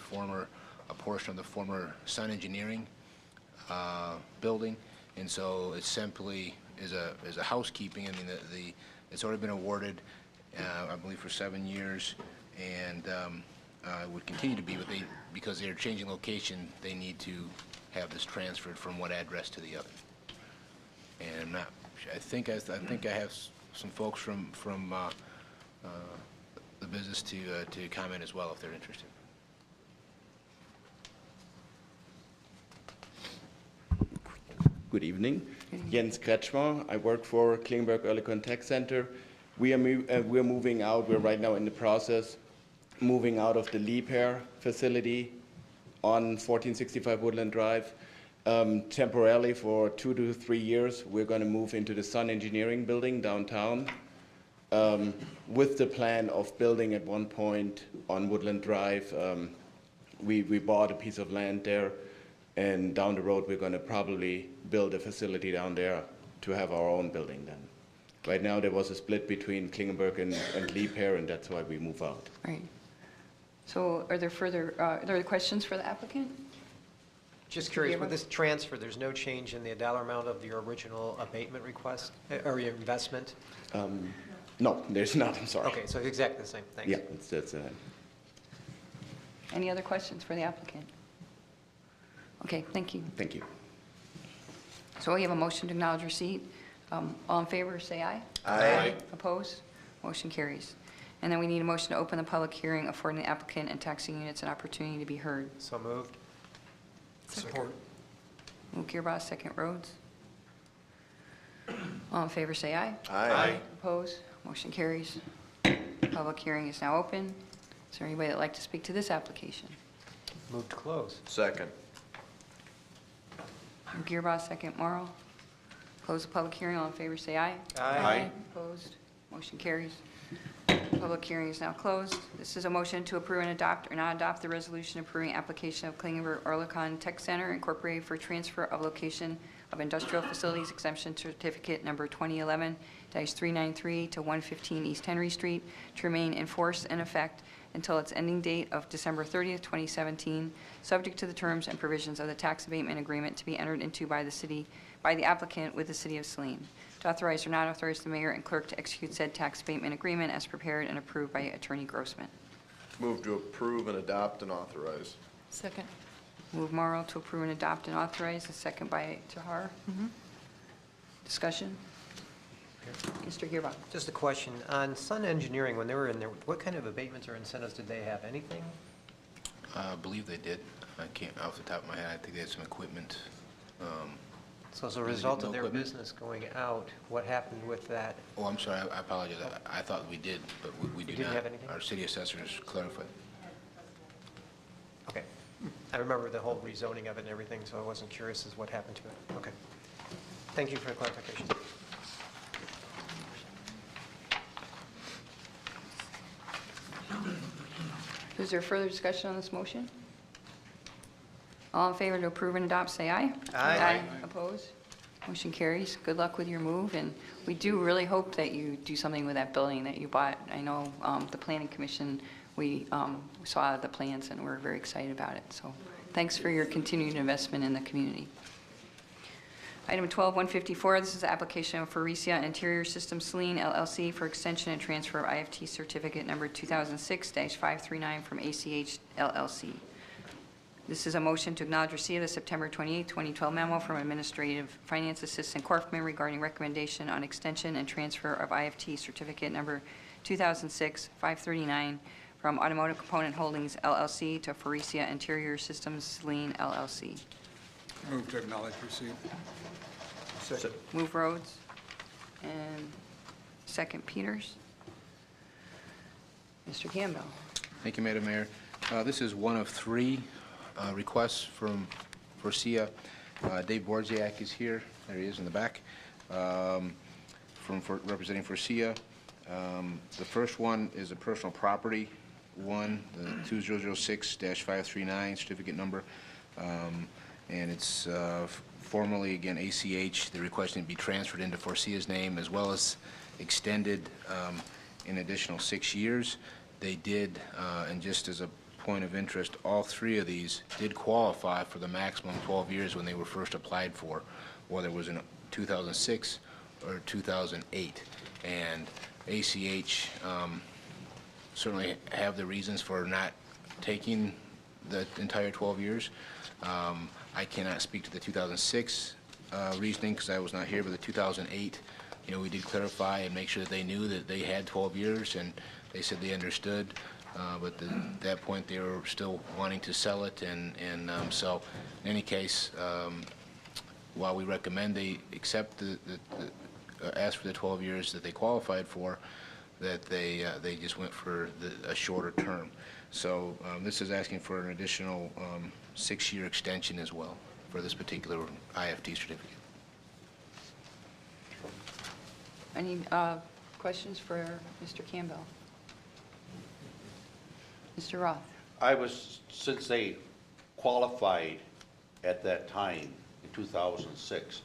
portion of the former Sun Engineering building, and so it simply is a housekeeping. I mean, it's already been awarded, I believe, for 7 years, and it would continue to be, but because they're changing location, they need to have this transferred from one address to the other. And I think I have some folks from the business to comment as well if they're interested. Good evening. Jens Kretschmer. I work for Klingenberg Oerlikon Tech Center. We're moving out. We're right now in the process moving out of the Liebherr facility on 1465 Woodland Drive. Temporarily for 2 to 3 years, we're going to move into the Sun Engineering building downtown with the plan of building at one point on Woodland Drive. We bought a piece of land there, and down the road we're going to probably build a facility down there to have our own building then. Right now there was a split between Klingenberg and Liebherr, and that's why we move out. Right. So are there questions for the applicant? Just curious, with this transfer, there's no change in the dollar amount of your original abatement request or your investment? No, there's not. I'm sorry. Okay, so it's exactly the same. Thanks. Yeah, that's Any other questions for the applicant? Okay, thank you. Thank you. So we have a motion to acknowledge receipt. All in favor, say aye. Aye. Opposed? Motion carries. And then we need a motion to open the public hearing, affording the applicant and taxing units an opportunity to be heard. So moved. Support. Move Gearbox, second Rhodes. All in favor, say aye. Aye. Opposed? Motion carries. Public hearing is now open. Is there anybody that'd like to speak to this application? Move to close. Second. Move Gearbox, second Morrow. Close the public hearing. All in favor, say aye. Aye. Opposed? Motion carries. Public hearing is now closed. This is a motion to approve and adopt or not adopt the resolution approving application of Klingenberg-Oerlikon Tech Center Incorporated for transfer of location of industrial facilities exemption certificate number 2011-393 to 115 East Henry Street to remain in force and effect until its ending date of December 30th, 2017, subject to the terms and provisions of the tax abatement agreement to be entered into by the applicant with the City of Saline. To authorize or not authorize the mayor and clerk to execute said tax abatement agreement as prepared and approved by Attorney Grossman. Move to approve and adopt and authorize. Second. Move Morrow to approve and adopt and authorize, a second by Tahar. Discussion? Mr. Gearbox. Just a question. On Sun Engineering, when they were in there, what kind of abatements or incentives did they have? Anything? I believe they did. I can't, off the top of my head, I think they had some equipment. So as a result of their business going out, what happened with that? Oh, I'm sorry, I apologize. I thought we did, but we do didn't not. have anything? Our city assessors clarified. Okay. I remember the whole rezoning of it and everything, so I wasn't curious as what happened to it. Okay. Thank you for the clarification. Is there further discussion on this motion? All in favor to approve and adopt, say aye. Aye. Opposed? Motion carries. Good luck with your move, and we do really hope that you do something with that building that you bought. I know the Planning Commission, we saw the plans, and we're very excited about it. So thanks for your continued investment in the community. Item 12-154, this is the application of Faurecia Interior Systems Saline LLC for extension and transfer of IFT certificate number 2006-539 from ACH LLC. This is a motion to acknowledge receipt of the September 28, 2012 memo from Administrative Finance Assistant Corfman regarding recommendation on extension and transfer of IFT certificate number 2006-539 from Automotive Component Holdings LLC to Faurecia Interior Systems Saline LLC. Move to acknowledge receipt. Second. Move Rhodes and second Peters. Mr. Campbell. Thank you, Madam Mayor. This is one of three requests from Faurecia. Dave Borziak is here. There he is in the back. Representing Faurecia. The first one is a personal property one, the 2006-539 certificate number. And it's formally, again, ACH. They're requesting to be transferred into Faurecia name as well as extended in additional 6 years. They did, and just as a point of interest, all three of these did qualify for the maximum 12 years when they were first applied for, whether it was in 2006 or 2008. And ACH certainly have the reasons for not taking the entire 12 years. I cannot speak to the 2006 reasoning because I was not here, but the 2008, we did clarify and make sure that they knew that they had 12 years, and they said they understood. But at that point, they were still wanting to sell it, and so in any case, while we recommend they accept ask for the 12 years that they qualified for, that they just went for a shorter term. So this is asking for an additional 6-year extension as well for this particular IFT certificate. Any questions for Mr. Campbell? Mr. Roth. Since they qualified at that time in 2006,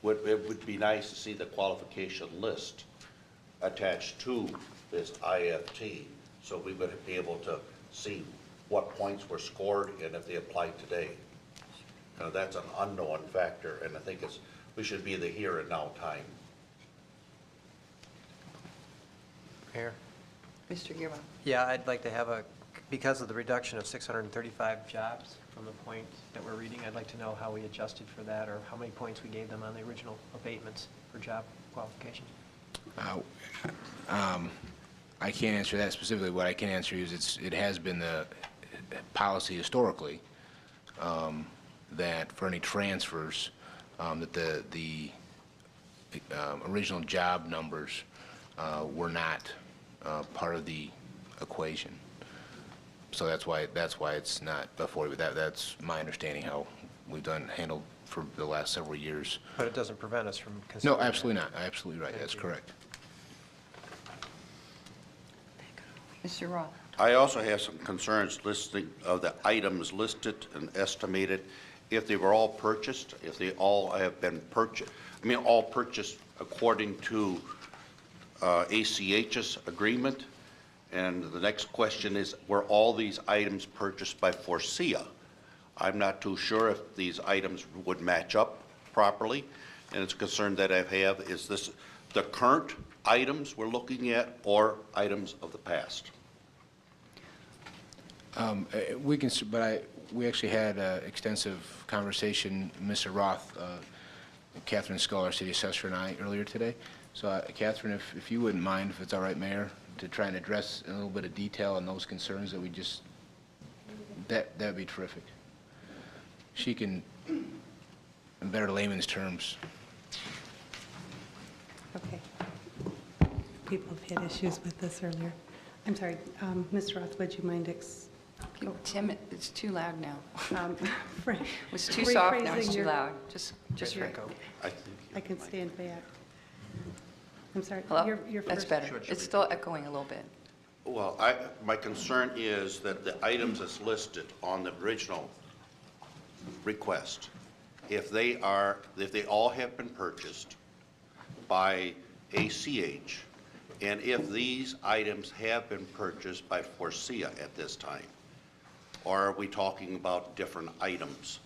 it would be nice to see the qualification list attached to this IFT, so we would be able to see what points were scored and if they applied today. That's an unknown factor, and I think we should be the here and now time. Mayor? Mr. Gearbox. Yeah, I'd like to have because of the reduction of 635 jobs from the point that we're reading, I'd like to know how we adjusted for that, or how many points we gave them on the original abatements for job qualification. I can't answer that specifically. What I can answer is it has been the policy historically that for any transfers that the original job numbers were not part of the equation. So that's why it's not before. But that's my understanding how we've handled for the last several years. But it doesn't prevent us from considering. No, absolutely not. Absolutely right. That's correct. Mr. Roth? I also have some concerns listing of the items listed and estimated, if they were all purchased, if they all have been purchased, all purchased according to ACH's agreement. And the next question is, were all these items purchased by Forcia? I'm not too sure if these items would match up properly, and it's a concern that I have. Is this the current items we're looking at or items of the past? We actually had an extensive conversation, Mr. Roth, Catherine Scull, our city assessor, and I earlier today. So, Catherine, if you wouldn't mind, if it's all right, Mayor, to try and address in a little bit of detail on those concerns that we just, that would be terrific. She can, in better layman's terms. Okay. People have had issues with this earlier. I'm sorry, Ms. Roth, would you mind Tim, it's too loud now. It was too soft, now it's too loud. Just right. I can stand back. I'm sorry. Hello? You're That's first. better. It's still echoing a little bit. Well, my concern is that the items that's listed on the original request, if they all have been purchased by ACH, and if these items have been purchased by Forcia at this time, or are we talking about different items?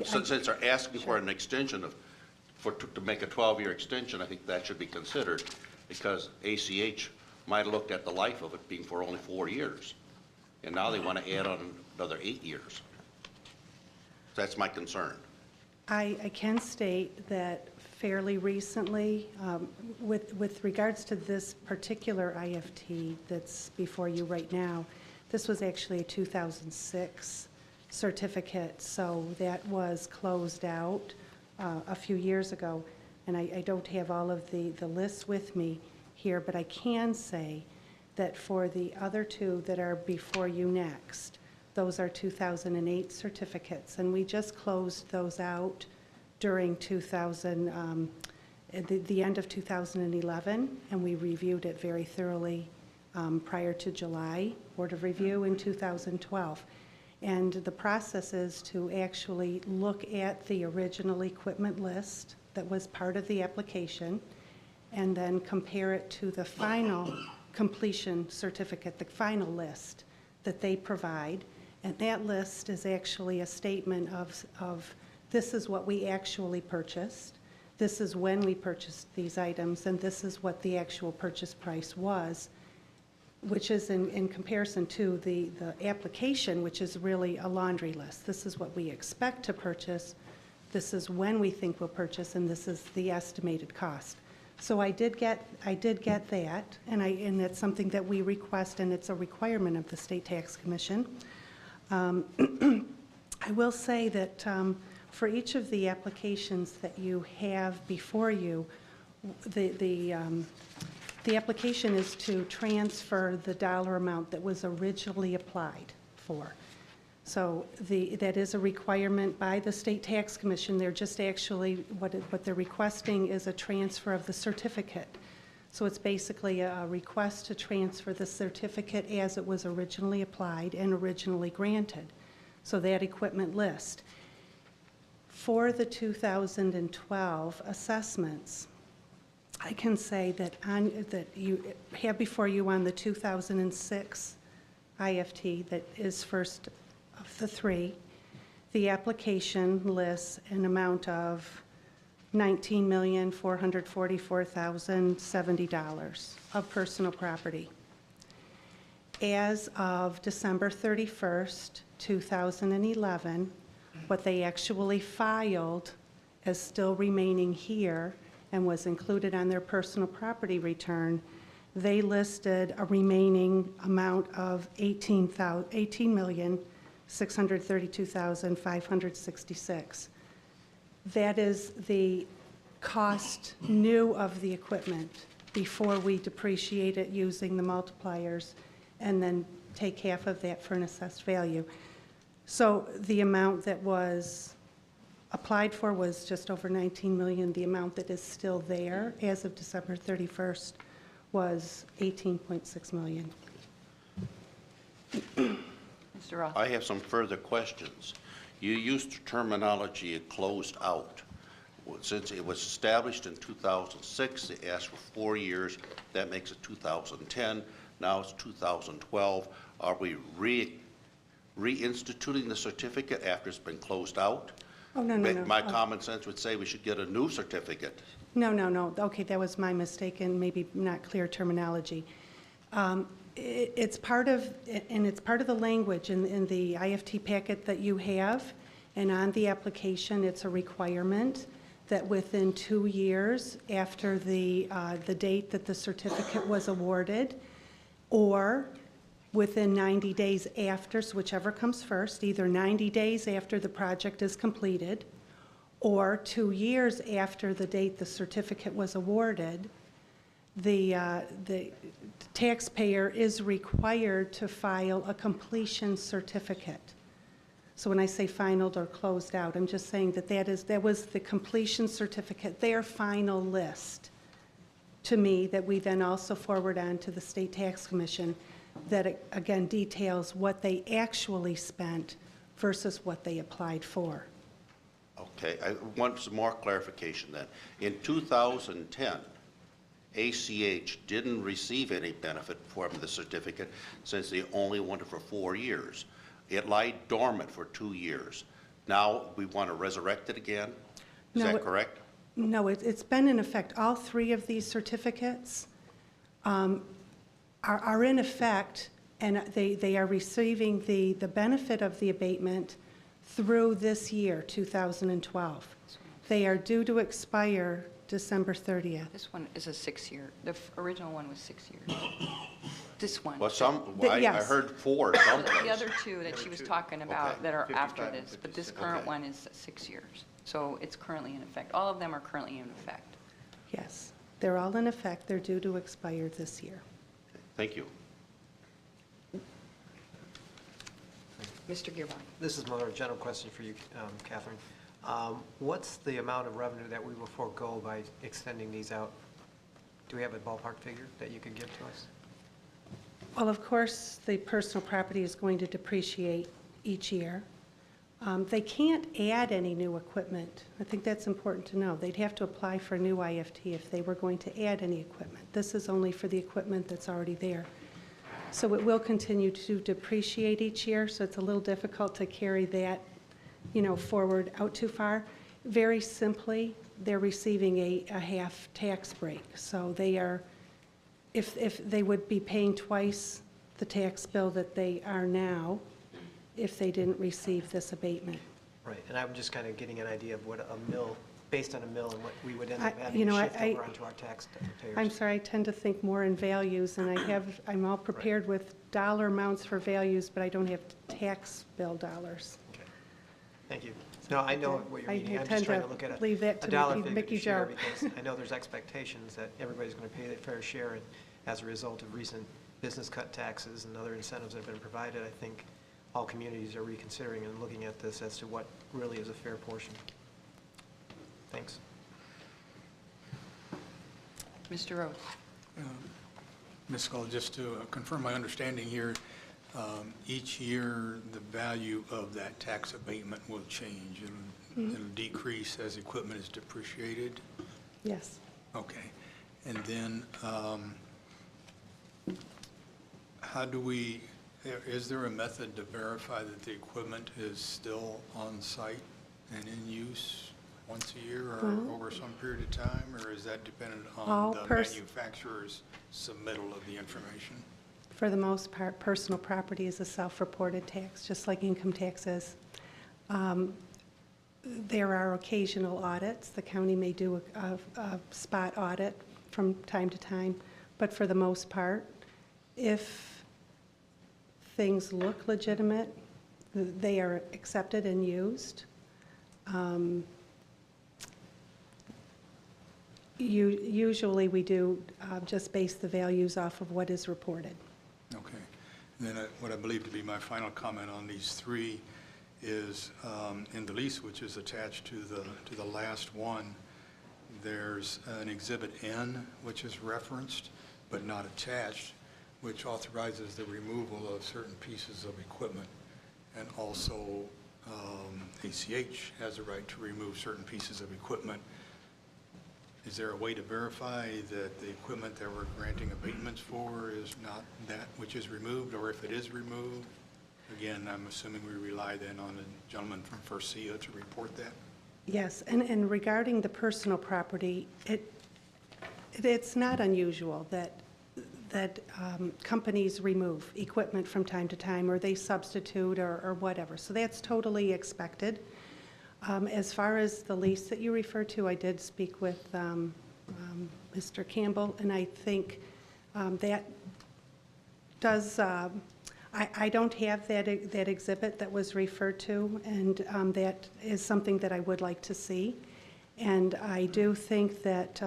Since they're asking for an extension to make a 12-year extension, I think that should be considered, because ACH might have looked at the life of it being for only 4 years, and now they want to add on another 8 years. That's my concern. I can state that fairly recently, with regards to this particular IFT that's before you right now, this was actually a 2006 certificate, so that was closed out a few years ago. And I don't have all of the lists with me here, but I can say that for the other two that are before you next, those are 2008 certificates, and we just closed those out during the end of 2011, and we reviewed it very thoroughly prior to July Board of Review in 2012. And the process is to actually look at the original equipment list that was part of the application and then compare it to the final completion certificate, the final list that they provide. And that list is actually a statement of this is what we actually purchased, this is when we purchased these items, and this is what the actual purchase price was, which is in comparison to the application, which is really a laundry list. This is what we expect to purchase, this is when we think we'll purchase, and this is the estimated cost. So I did get that, and that's something that we request, and it's a requirement of the State Tax Commission. I will say that for each of the applications that you have before you, the application is to transfer the dollar amount that was originally applied for. So that is a requirement by the State Tax Commission. They're just actually, what they're requesting is a transfer of the certificate. So it's basically a request to transfer the certificate as it was originally applied and originally granted. So that equipment list. For the 2012 assessments, I can say that you have before you on the 2006 IFT that is first of the three, the application lists an amount of $19,444,070 of personal property. As of December 31st, 2011, what they actually filed as still remaining here and was included on their personal property return, they listed a remaining amount of $18,632,566. That is the cost new of the equipment before we depreciate it using the multipliers and then take half of that for an assessed value. So the amount that was applied for was just over $19 million. The amount that is still there as of December 31st was 18.6 million. Mr. Roth? I have some further questions. You used the terminology closed out. Since it was established in 2006, they asked for 4 years. That makes it 2010. Now it's 2012. Are we reinstituting the certificate after it's been closed out? Oh, no, no, no. My common sense would say we should get a new certificate. No, no, no. Okay, that was my mistake and maybe not clear terminology. It's part of, and it's part of the language in the IFT packet that you have, and on the application, it's a requirement that within 2 years after the date that the certificate was awarded, or within 90 days after, so whichever comes first, either 90 days after the project is completed, or 2 years after the date the certificate was awarded, the taxpayer is required to file a completion certificate. So when I say final or closed out, I'm just saying that was the completion certificate, their final list to me, that we then also forward on to the State Tax Commission, that again details what they actually spent versus what they applied for. Okay, I want some more clarification then. In 2010, ACH didn't receive any benefit from the certificate since they only wanted for 4 years. It lied dormant for 2 years. Now we want to resurrect it again? Is that correct? No, it's been in effect. All 3 of these certificates are in effect, and they are receiving the benefit of the abatement through this year, 2012. They are due to expire December 30th. This one is a 6-year. The original one was 6 years. This one. Well, I heard 4 someplace. The other 2 that she was talking about that are after this, but this current one is 6 years. So it's currently in effect. All of them are currently in effect. Yes, they're all in effect. They're due to expire this year. Thank you. Mr. Gearby. This is more a general question for you, Catherine. What's the amount of revenue that we will forego by extending these out? Do we have a ballpark figure that you could give to us? Well, of course, the personal property is going to depreciate each year. They can't add any new equipment. I think that's important to know. They'd have to apply for a new IFT if they were going to add any equipment. This is only for the equipment that's already there. So it will continue to depreciate each year, so it's a little difficult to carry that, forward out too far. Very simply, they're receiving a half tax break. So they are, if they would be paying twice the tax bill that they are now, if they didn't receive this abatement. Right, and I'm just kind of getting an idea of what a mill, based on a mill, and what we would end up having to shift over onto our taxpayers. I'm sorry, I tend to think more in values, and I'm all prepared with dollar amounts for values, but I don't have tax bill dollars. Okay, thank you. No, I know what you're meaning. I'm tend just trying to to look at leave that a to dollar Mickey figure to share, Joe. because I know there's expectations that everybody's going to pay their fair share, and as a result of recent business cut taxes and other incentives that have been provided, I think all communities are reconsidering and looking at this as to what really is a fair portion. Thanks. Mr. Rhodes. Ms. Scull, just to confirm my understanding here, each year the value of that tax abatement will change. It'll decrease as equipment is depreciated? Yes. Okay. And then how do we, is there a method to verify that the equipment is still on site and in use once a year or over some period of time, or is that dependent on the manufacturer's submittal of the information? For the most part, personal property is a self-reported tax, just like income tax is. There are occasional audits. The county may do a spot audit from time to time, but for the most part, if things look legitimate, they are accepted and used. Usually we do just base the values off of what is reported. Okay. And then what I believe to be my final comment on these 3 is in the lease, which is attached to the last one, there's an Exhibit N, which is referenced. but not attached, which authorizes the removal of certain pieces of equipment. And also, ACH has a right to remove certain pieces of equipment. Is there a way to verify that the equipment that we're granting abatements for is not that which is removed, or if it is removed? Again, I'm assuming we rely then on the gentleman from FIRSEA to report that. Yes, and regarding the personal property, it's not unusual that companies remove equipment from time to time, or they substitute or whatever. So that's totally expected. As far as the lease that you referred to, I did speak with Mr. Campbell, and I think that does, I don't have that exhibit that was referred to, and that is something that I would like to see. And I do think that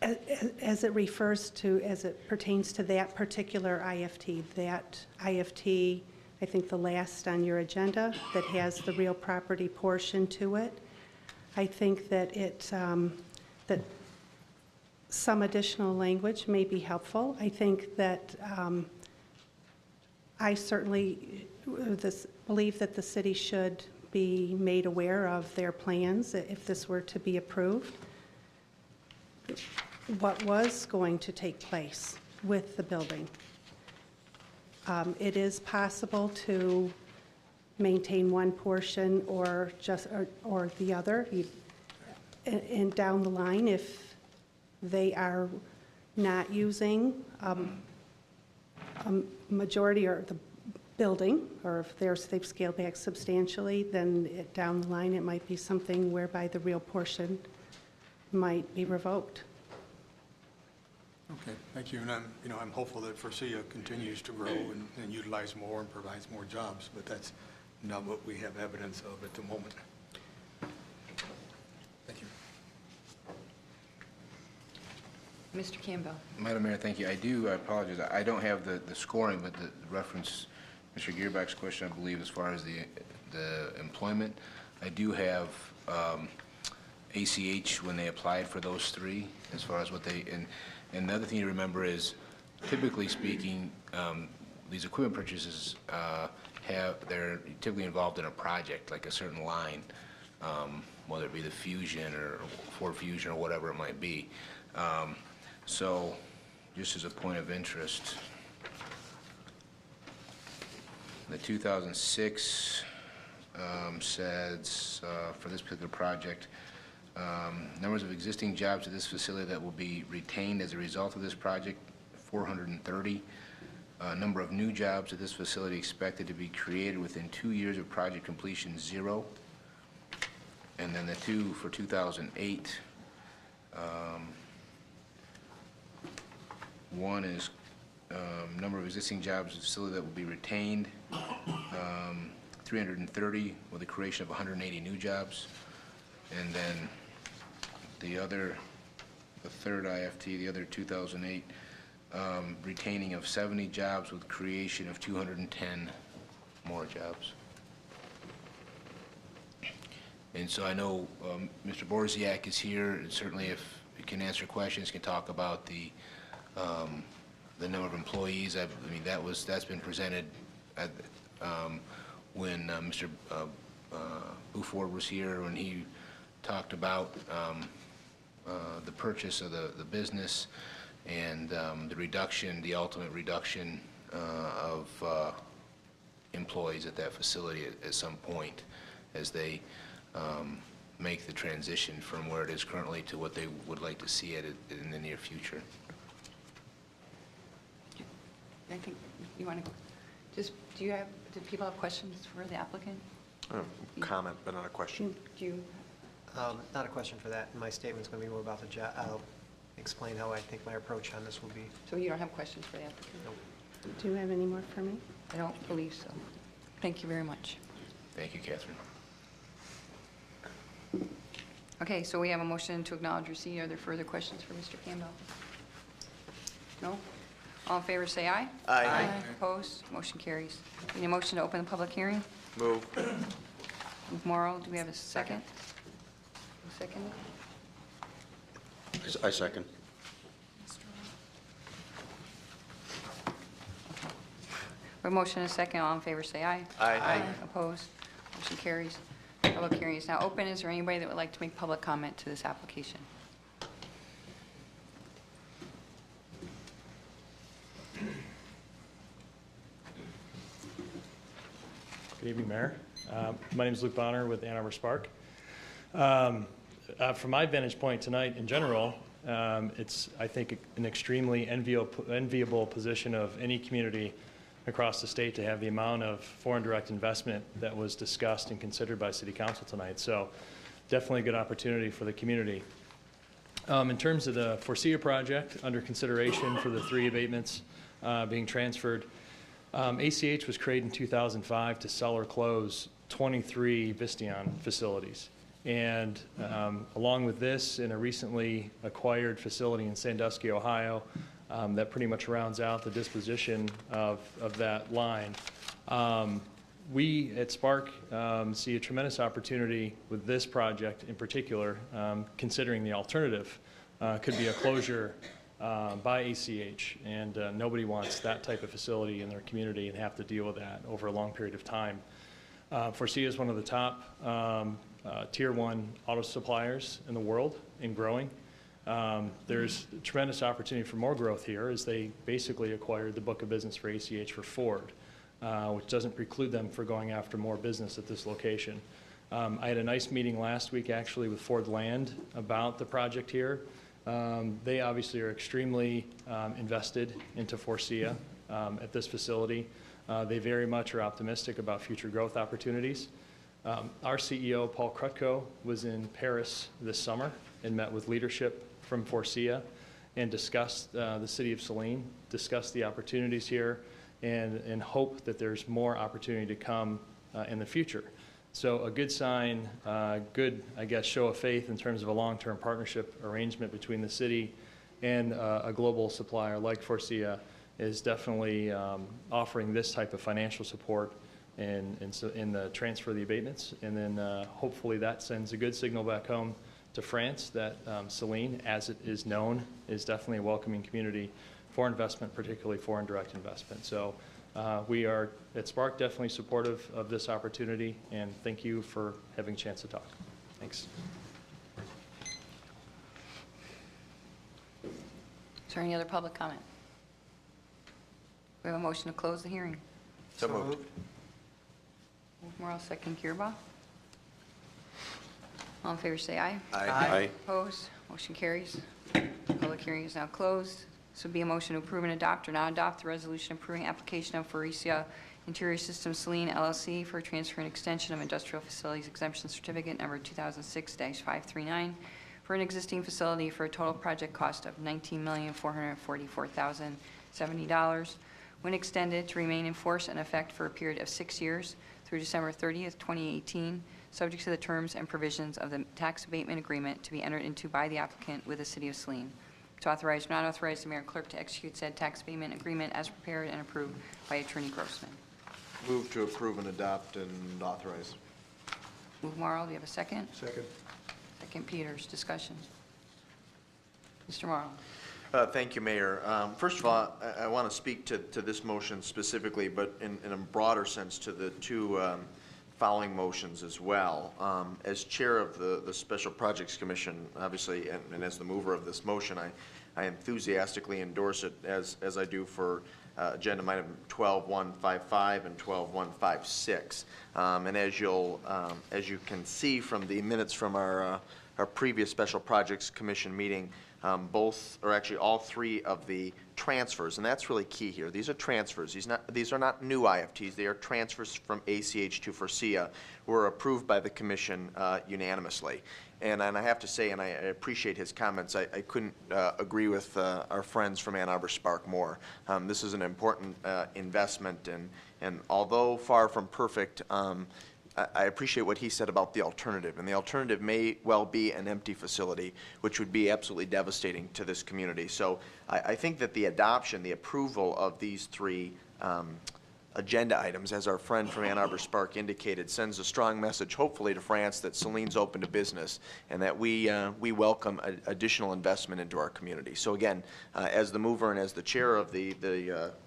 as it pertains to that particular IFT, I think the last on your agenda that has the real property portion to it, I think that that some additional language may be helpful. I think that I certainly believe that the city should be made aware of their plans if this were to be approved. What was going to take place with the building. It is possible to maintain one portion or the other, and down the line, if they are not using a majority or the building, or if they've scaled back substantially, then down the line it might be something whereby the real portion might be revoked. Okay, thank you. And I'm hopeful that FIRSEA continues to grow and utilize more and provides more jobs, but that's not what we have evidence of at the moment. Thank you. Mr. Campbell. Madam Mayor, thank you. I apologize. I don't have the scoring, but the reference, Mr. Gearback's question, I believe, as far as the employment, I do have ACH when they applied for those three, as far as what they, and the other thing to remember is, typically speaking, these equipment purchases they're typically involved in a project, like a certain line, whether it be the Fusion or Ford Fusion or whatever it might be. So, just as a point of interest, the 2006 says, for this particular project, numbers of existing jobs at this facility that will be retained as a result of this project, 430. Number of new jobs at this facility expected to be created within 2 years of project completion, 0. And then the two for 2008, one is number of existing jobs at the facility that will be retained, 330, with the creation of 180 new jobs. And then the third IFT, the other 2008, retaining of 70 jobs with creation of 210 more jobs. And so I know Mr. Borziak is here, and certainly if he can answer questions, can talk about the number of employees. I mean, that's been presented at, when Mr. Buford was here, when he talked about the purchase of the business and the ultimate reduction of employees at that facility at some point as they make the transition from where it is currently to what they would like to see it in the near future. I think you want to just, do people have questions for the applicant? Comment, but not a question. Do you? Not a question for that. My statement's going to be more about the job. I'll explain how I think my approach on this will be. So you don't have questions for the applicant? No. Do you have any more for me? I don't believe so. Thank you very much. Thank you, Catherine. Okay, so we have a motion to acknowledge receipt. Are there further questions for Mr. Campbell? No? All in favor, say aye. Aye. Opposed? Motion carries. We need a motion to open the public hearing. Move. Morrow, do we have a second? Second? I second. For a motion and a second, all in favor say aye. Aye. Opposed? Motion carries. Public hearing is now open. Is there anybody that would like to make public comment to this application? Good evening, Mayor. My name is Luke Bonner with Ann Arbor Spark. From my vantage point tonight in general, it's, I think, an extremely enviable position of any community across the state to have the amount of foreign direct investment that was discussed and considered by City Council tonight. So definitely a good opportunity for the community. In terms of the Forcia project under consideration for the 3 abatements being transferred, ACH was created in 2005 to sell or close 23 Vistion facilities. And along with this, in a recently acquired facility in Sandusky, Ohio, that pretty much rounds out the disposition of that line. We at Spark see a tremendous opportunity with this project in particular, considering the alternative could be a closure by ACH, and nobody wants that type of facility in their community and have to deal with that over a long period of time. Forcia is one of the top Tier 1 auto suppliers in the world and growing. There's tremendous opportunity for more growth here as they basically acquired the book of business for ACH for Ford, which doesn't preclude them from going after more business at this location. I had a nice meeting last week actually with Ford Land about the project here. They obviously are extremely invested into Forcia at this facility. They very much are optimistic about future growth opportunities. Our CEO, Paul Krutko, was in Paris this summer and met with leadership from Forcia and discussed the city of Saline, discussed the opportunities here, and hope that there's more opportunity to come in the future. So a good sign, good, I guess, show of faith in terms of a long-term partnership arrangement between the city and a global supplier like Forcia is definitely offering this type of financial support in the transfer of the abatements. And then hopefully that sends a good signal back home to France that Saline, as it is known, is definitely a welcoming community for investment, particularly foreign direct investment. So we are at Spark definitely supportive of this opportunity, and thank you for having a chance to talk. Thanks. Is there any other public comment? We have a motion to close the hearing. So moved. Morrow, second, Kirby. All in favor say aye. Aye. Aye. Opposed? Motion carries. Public hearing is now closed. This would be a motion to approve and adopt or not adopt the resolution approving application of Forcia Interior Systems Saline LLC for transfer and extension of industrial facilities exemption certificate number 2006-539 for an existing facility for a total project cost of $19,444,070 when extended to remain in force and effect for a period of 6 years through December 30th, 2018, subject to the terms and provisions of the tax abatement agreement to be entered into by the applicant with the City of Saline. To authorize or not authorize the mayor and clerk to execute said tax abatement agreement as prepared and approved by Attorney Grossman. Move to approve and adopt and authorize. Move Morrow, do you have a second? Second. Second Peters, discussion. Mr. Morrow. Thank you, Mayor. First of all, I want to speak to this motion specifically, but in a broader sense to the two following motions as well. As chair of the Special Projects Commission, obviously, and as the mover of this motion, I enthusiastically endorse it as I do for agenda item 12-155 and 12-156. And as you can see from the minutes from our previous Special Projects Commission meeting, both, or actually all three of the transfers, and that's really key here. These are transfers. These are not new IFTs. They are transfers from ACH to Forcia, were approved by the Commission unanimously. And I have to say, and I appreciate his comments, I couldn't agree with our friends from Ann Arbor Spark more. This is an important investment, and although far from perfect, I appreciate what he said about the alternative, and the alternative may well be an empty facility, which would be absolutely devastating to this community. So I think that the adoption, the approval of these three agenda items, as our friend from Ann Arbor Spark indicated, sends a strong message, hopefully, to France that Saline's open to business and that we welcome additional investment into our community. So again, as the mover and as the chair of the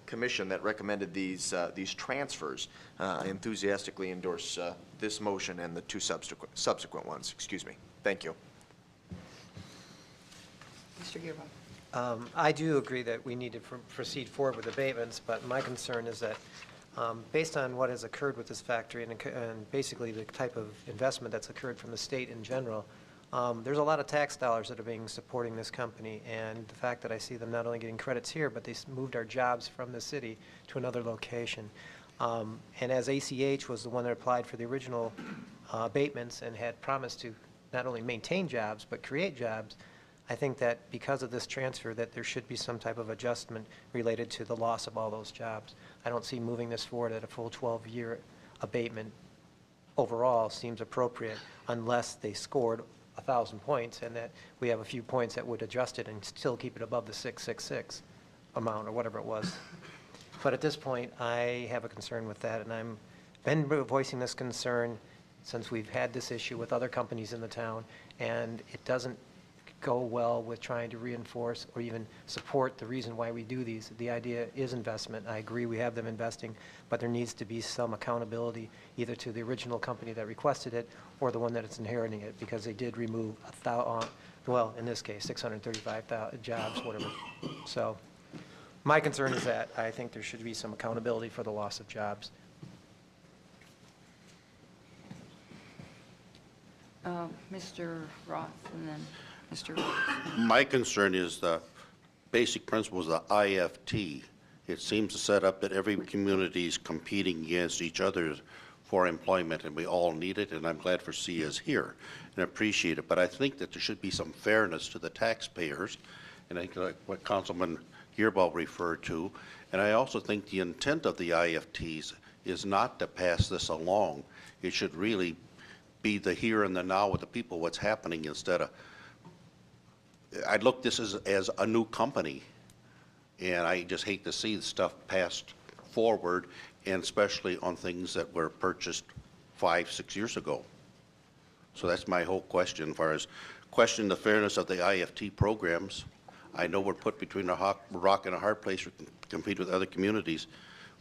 commission that recommended these transfers, I enthusiastically endorse this motion and the two subsequent ones. Excuse me. Thank you. Mr. Gearbox. I do agree that we need to proceed forward with abatements, but my concern is that based on what has occurred with this factory and basically the type of investment that's occurred from the state in general, there's a lot of tax dollars that are being supporting this company, and the fact that I see them not only getting credits here, but they moved our jobs from the city to another location. And as ACH was the one that applied for the original abatements and had promised to not only maintain jobs, but create jobs, I think that because of this transfer that there should be some type of adjustment related to the loss of all those jobs. I don't see moving this forward at a full 12-year abatement overall seems appropriate unless they scored 1,000 points and that we have a few points that would adjust it and still keep it above the 666 amount or whatever it was. But at this point, I have a concern with that, and I've been voicing this concern since we've had this issue with other companies in the town, and it doesn't go well with trying to reinforce or even support the reason why we do these. The idea is investment. I agree we have them investing, but there needs to be some accountability either to the original company that requested it or the one that is inheriting it, because they did remove well, in this case, 635,000 jobs, whatever. So my concern is that I think there should be some accountability for the loss of jobs. Mr. Roth and then Mr. Rhodes. My concern is the basic principles of the IFT. It seems to set up that every community is competing against each other for employment, and we all need it, and I'm glad for C is here and appreciate it. But I think that there should be some fairness to the taxpayers, and I think like what Councilman Gearbolt referred to. And I also think the intent of the IFTs is not to pass this along. It should really be the here and the now with the people, what's happening, instead of, I look this as a new company, and I just hate to see the stuff passed forward, and especially on things that were purchased 5-6 years ago. So that's my whole question, as far as questioning the fairness of the IFT programs. I know we're put between a rock and a hard place to compete with other communities.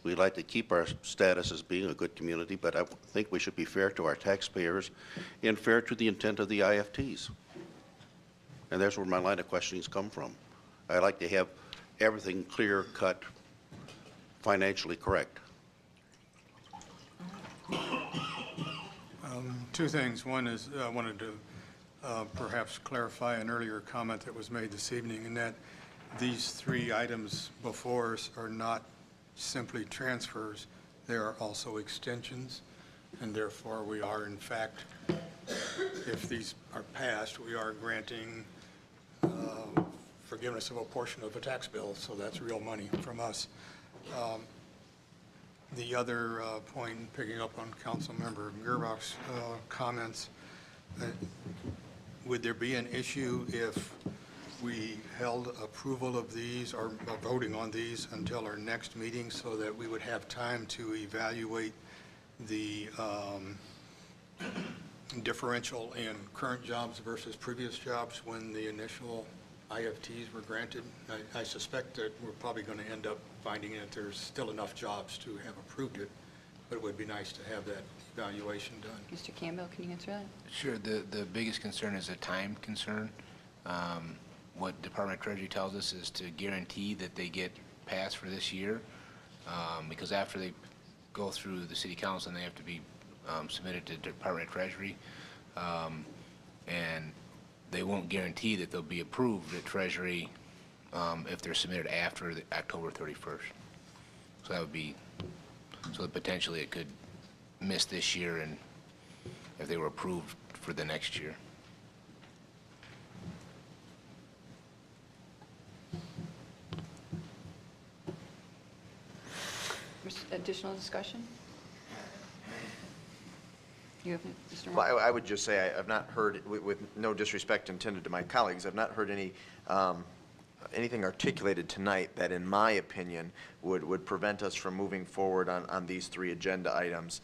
We'd like to keep our status as being a good community, but I think we should be fair to our taxpayers and fair to the intent of the IFTs. And that's where my line of questionings come from. I like to have everything clear-cut, financially correct. Two things. One is I wanted to perhaps clarify an earlier comment that was made this evening, in that these three items before us are not simply transfers. They are also extensions, and therefore we are, in fact, if these are passed, we are granting forgiveness of a portion of a tax bill, so that's real money from us. The other point, picking up on Councilmember Gearbox's comments, would there be an issue if we held approval of these or voting on these until our next meeting so that we would have time to evaluate the differential in current jobs versus previous jobs when the initial IFTs were granted? I suspect that we're probably going to end up finding that there's still enough jobs to have approved it, but it would be nice to have that evaluation done. Mr. Campbell, can you answer that? Sure. The biggest concern is a time concern. What Department of Treasury tells us is to guarantee that they get passed for this year, because after they go through the City Council, they have to be submitted to Department of Treasury, and they won't guarantee that they'll be approved at Treasury if they're submitted after October 31st. So that would be, so that potentially it could miss this year, and if they were approved for the next year. Additional discussion? You have, Mr. Well, I would just say I've not heard, with no disrespect intended to my colleagues, I've not heard any anything articulated tonight that, in my opinion, would prevent us from moving forward on these 3 agenda items.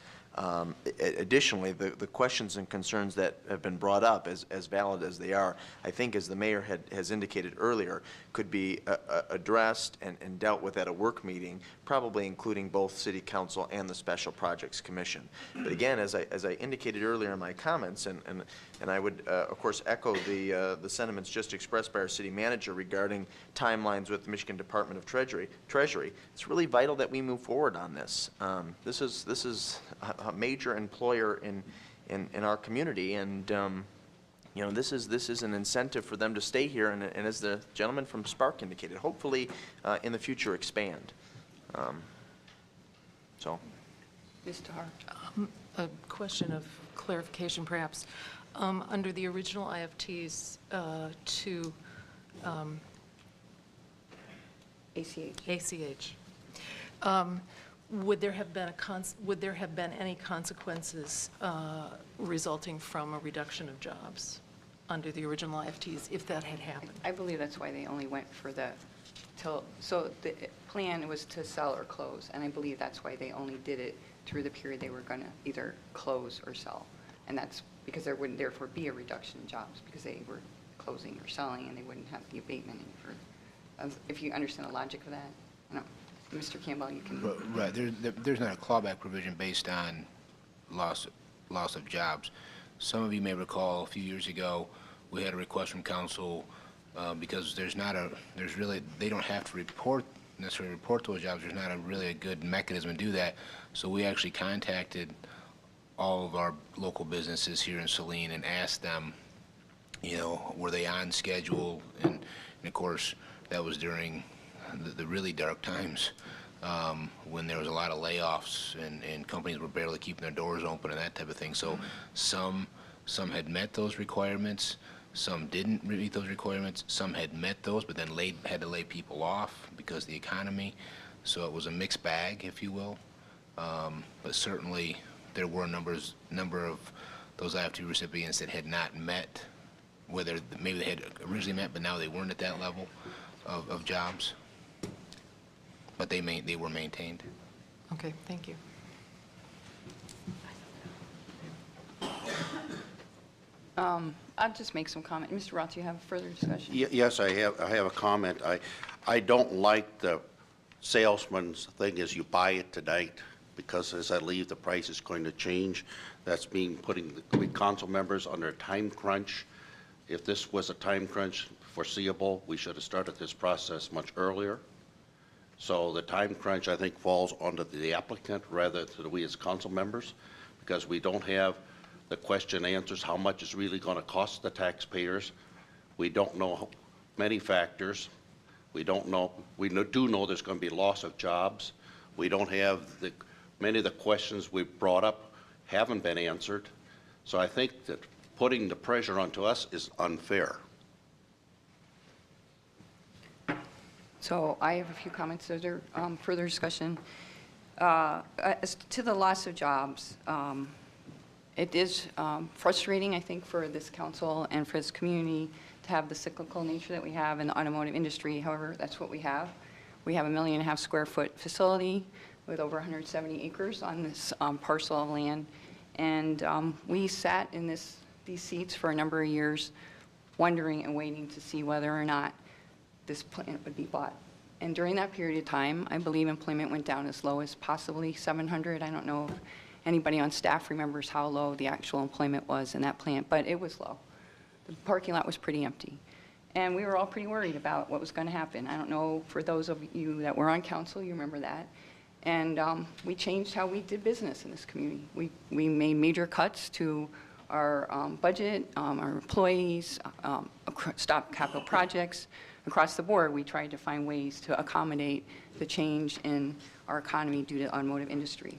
Additionally, the questions and concerns that have been brought up, as valid as they are, I think, as the mayor has indicated earlier, could be addressed and dealt with at a work meeting, probably including both City Council and the Special Projects Commission. But again, as I indicated earlier in my comments, and I would, of course, echo the sentiments just expressed by our city manager regarding timelines with the Michigan Department of Treasury, it's really vital that we move forward on this. This is a major employer in our community, and you know, this is an incentive for them to stay here, and as the gentleman from Spark indicated, hopefully in the future expand. So, Ms. Tahar. A question of clarification, perhaps. Under the original IFTs to ACH. Would there have been any consequences resulting from a reduction of jobs under the original IFTs if that had happened? I believe that's why they only went for so the plan was to sell or close, and I believe that's why they only did it through the period they were going to either close or sell. And that's because there wouldn't therefore be a reduction in jobs because they were closing or selling, and they wouldn't have the abatement any further. If you understand the logic of that. I don't know. Mr. Campbell, you can. Right. There's not a clawback provision based on loss of jobs. Some of you may recall a few years ago we had a request from council because they don't have to necessarily report those jobs. There's not really a good mechanism to do that. So we actually contacted all of our local businesses here in Saline and asked them, you know, were they on schedule? And of course, that was during the really dark times when there was a lot of layoffs and companies were barely keeping their doors open and that type of thing. So some had met those requirements, some didn't meet those requirements, some had met those but then had to lay people off because of the economy. So it was a mixed bag, if you will. But certainly there were a number of those IFT recipients that had not met, whether maybe they had originally met but now they weren't at that level of jobs. But they were maintained. Okay, thank you. I'll just make some comment. Mr. Roth, do you have further discussion? Yes, I have a comment. I don't like the salesman's thing is you buy it tonight because as I leave the price is going to change. That's putting the council members under a time crunch. If this was a time crunch foreseeable, we should have started this process much earlier. So the time crunch, I think, falls onto the applicant rather than we as council members, because we don't have the question answers, how much is really going to cost the taxpayers. We don't know many factors. We do know there's going to be loss of jobs. We don't have many of the questions we brought up haven't been answered. So I think that putting the pressure onto us is unfair. So I have a few comments. Is there further discussion? As to the loss of jobs, it is frustrating, I think, for this council and for this community to have the cyclical nature that we have in the automotive industry. However, that's what we have. We have a 1.5 million square foot facility with over 170 acres on this parcel of land. And we sat in these seats for a number of years wondering and waiting to see whether or not this plant would be bought. And during that period of time, I believe employment went down as low as possibly 700. I don't know if anybody on staff remembers how low the actual employment was in that plant, but it was low. The parking lot was pretty empty. And we were all pretty worried about what was going to happen. I don't know, for those of you that were on council, you remember that. And we changed how we did business in this community. We made major cuts to our budget, our employees, stopped capital projects. Across the board, we tried to find ways to accommodate the change in our economy due to the automotive industry.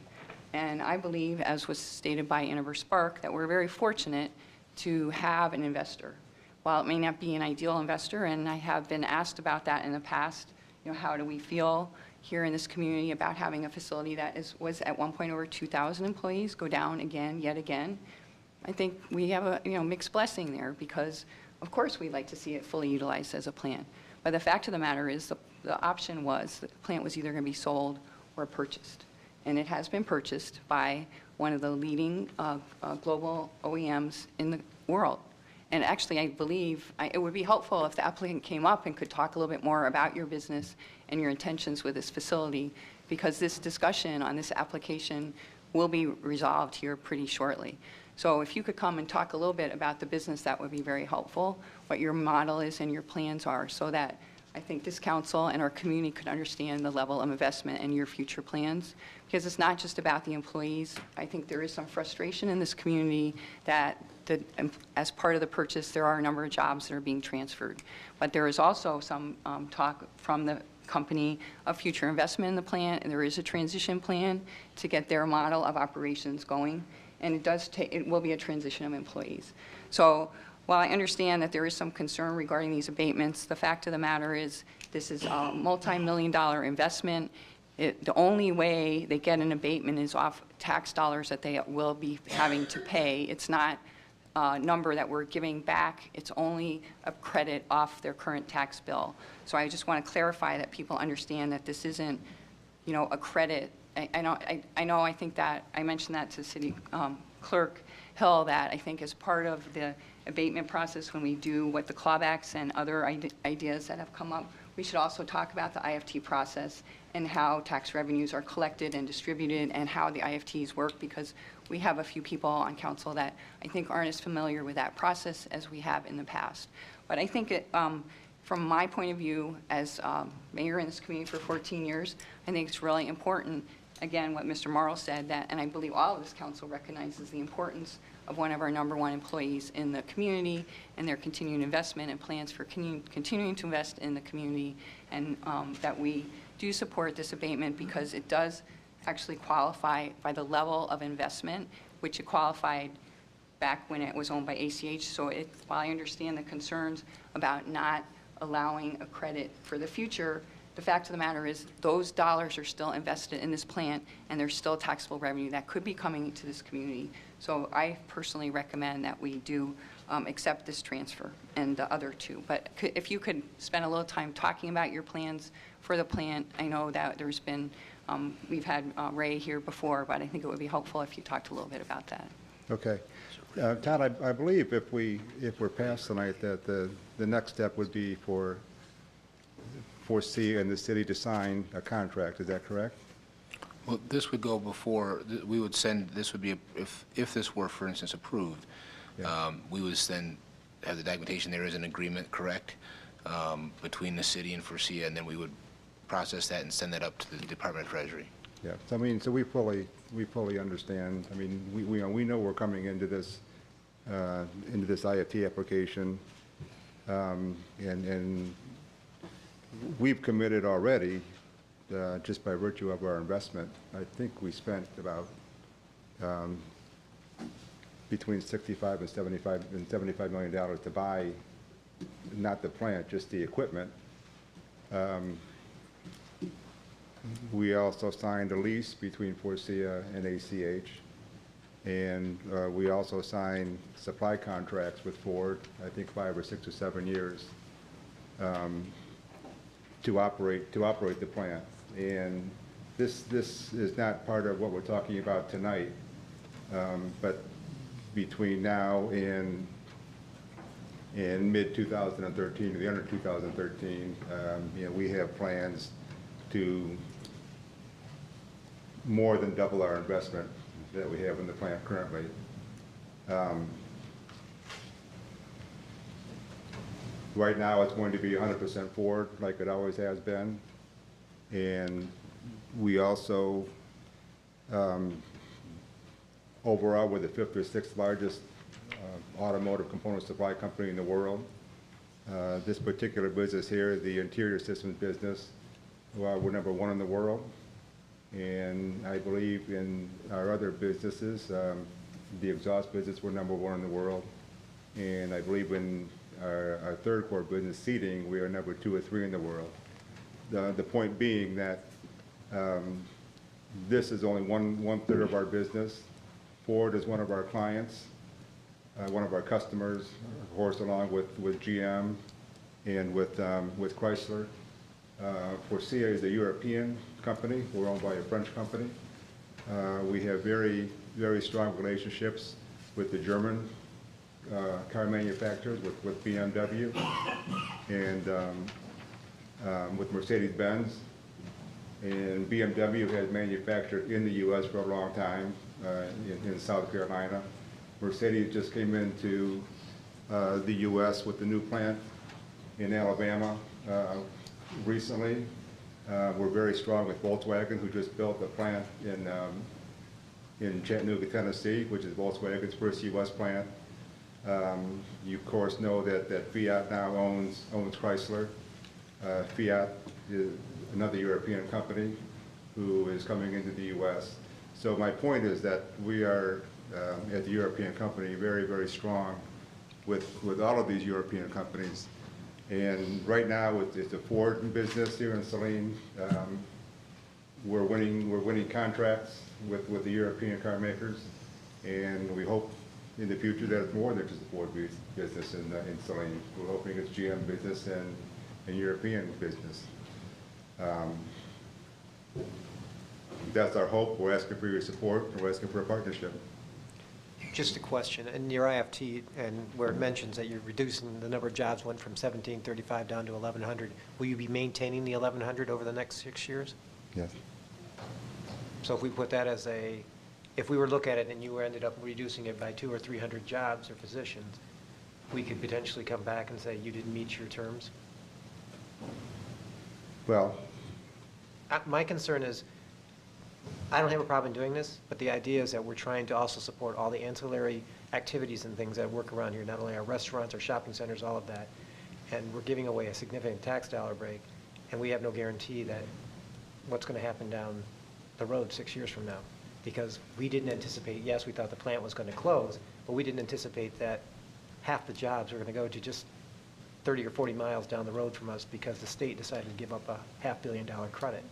And I believe, as was stated by Innover Spark, that we're very fortunate to have an investor. While it may not be an ideal investor, and I have been asked about that in the past, you know, how do we feel here in this community about having a facility that was at one point over 2,000 employees go down again, yet again? I think we have a mixed blessing there because, of course, we'd like to see it fully utilized as a plant. But the fact of the matter is, the option was that the plant was either going to be sold or purchased. And it has been purchased by one of the leading global OEMs in the world. And actually, I believe it would be helpful if the applicant came up and could talk a little bit more about your business and your intentions with this facility, because this discussion on this application will be resolved here pretty shortly. So if you could come and talk a little bit about the business, that would be very helpful, what your model is and your plans are, so that I think this council and our community could understand the level of investment and your future plans, because it's not just about the employees. I think there is some frustration in this community that as part of the purchase, there are a number of jobs that are being transferred. But there is also some talk from the company of future investment in the plant, and there is a transition plan to get their model of operations going. And it will be a transition of employees. So while I understand that there is some concern regarding these abatements, the fact of the matter is this is a multi-million-dollar investment. The only way they get an abatement is off tax dollars that they will be having to pay. It's not a number that we're giving back. It's only a credit off their current tax bill. So I just want to clarify that people understand that this isn't, a credit. I think that I mentioned that to City Clerk Hill, that I think as part of the abatement process, when we do what the clawbacks and other ideas that have come up, we should also talk about the IFT process and how tax revenues are collected and distributed and how the IFTs work, because we have a few people on council that I think aren't as familiar with that process as we have in the past. But I think from my point of view as mayor in this community for 14 years, I think it's really important, again, what Mr. Morrow said, and I believe all of this council recognizes the importance of one of our #1 employees in the community and their continuing investment and plans for continuing to invest in the community, and that we do support this abatement because it does actually qualify by the level of investment, which it qualified back when it was owned by ACH. So while I understand the concerns about not allowing a credit for the future, the fact of the matter is those dollars are still invested in this plant, and there's still taxable revenue that could be coming to this community. So I personally recommend that we do accept this transfer and the other two. But if you could spend a little time talking about your plans for the plant. I know that there's been, we've had Ray here before, but I think it would be helpful if you talked a little bit about that. Okay. Todd, I believe if we're passed tonight, that the next step would be for C and the city to sign a contract. Is that correct? Well, this would go before, we would send, this would be, if this were, for instance, approved, we would then have the documentation, there is an agreement, correct, between the city and Forcia, and then we would process that and send that up to the Department of Treasury. Yeah, so I mean, so we fully understand. I mean, we know we're coming into this IFT application, and we've committed already, just by virtue of our investment. I think we spent about between $65 and $75 million to buy, not the plant, just the equipment. We also signed a lease between Forcia and ACH, and we also signed supply contracts with Ford, I think 5 or 6 or 7 years, to operate the plant. And this is not part of what we're talking about tonight, but between now and mid-2013, or the end of 2013, we have plans to more than double our investment that we have in the plant currently. Right now, it's going to be 100% Ford, like it always has been. And we also, overall, we're the 5th or 6th largest automotive component supply company in the world. This particular business here, the interior systems business, well, we're #1 in the world. And I believe in our other businesses, the exhaust business, we're #1 in the world. And I believe in our third core business, seating, we are #2 or 3 in the world. The point being that this is only one-third of our business. Ford is one of our clients, one of our customers, of course, along with GM and with Chrysler. Forcia is a European company. We're owned by a French company. We have very, very strong relationships with the German car manufacturers, with BMW, and with Mercedes-Benz. And BMW has manufactured in the U.S. for a long time, in South Carolina. Mercedes just came into the U.S. with the new plant in Alabama recently. We're very strong with Volkswagen, who just built a plant in Chattanooga, Tennessee, which is Volkswagen's first U.S. plant. You of course know that Fiat now owns Chrysler. Fiat is another European company who is coming into the U.S. So my point is that we are, at the European company, very, very strong with all of these European companies. And right now, it's a Ford business here in Saline. We're winning contracts with the European car makers, and we hope in the future that it's more than just a Ford business in Saline. We're hoping it's GM business and European business. That's our hope. We're asking for your support, and we're asking for a partnership. Just a question. In your IFT, and where it mentions that you're reducing the number of jobs went from 1,735 down to 1,100, will you be maintaining the 1,100 over the next 6 years? Yes. So if we put that as if we were to look at it and you ended up reducing it by 200 or 300 jobs or positions, we could potentially come back and say you didn't meet your terms? Well, my concern is, I don't have a problem doing this, but the idea is that we're trying to also support all the ancillary activities and things that work around here, not only our restaurants, our shopping centers, all of that. And we're giving away a significant tax dollar break, and we have no guarantee that what's going to happen down the road 6 years from now. Because we didn't anticipate, yes, we thought the plant was going to close, but we didn't anticipate that half the jobs were going to go to just 30 or 40 miles down the road from us because the state decided to give up a $500 million credit.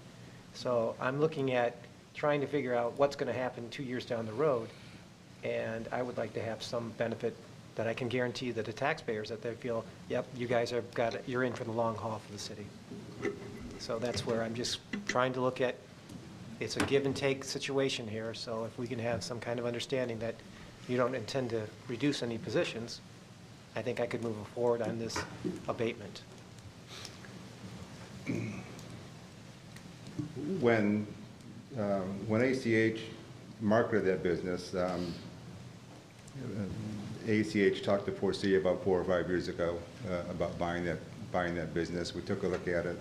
So I'm looking at trying to figure out what's going to happen 2 years down the road, and I would like to have some benefit that I can guarantee that the taxpayers, that they feel, yep, you guys have got it, you're in for the long haul for the city. So that's where I'm just trying to look at, it's a give and take situation here, so if we can have some kind of understanding that you don't intend to reduce any positions, I think I could move forward on this abatement. When ACH marketed that business, ACH talked to Forcia about 4 or 5 years ago about buying that business. We took a look at it.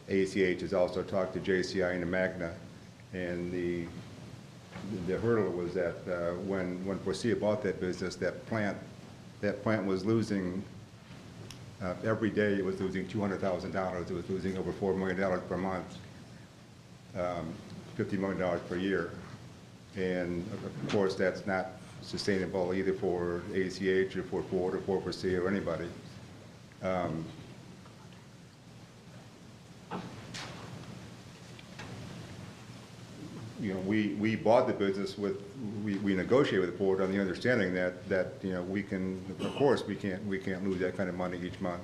ACH has also talked to JCI and Magna, and the hurdle was that when Forcia bought that business, that plant was losing. Every day it was losing $200,000. It was losing over $4 million per month, $50 million per year. And of course, that's not sustainable either for ACH or for Ford or for Forcia or anybody. You know, we bought the business we negotiated with Ford on the understanding that you know, we can, of course, we can't lose that kind of money each month.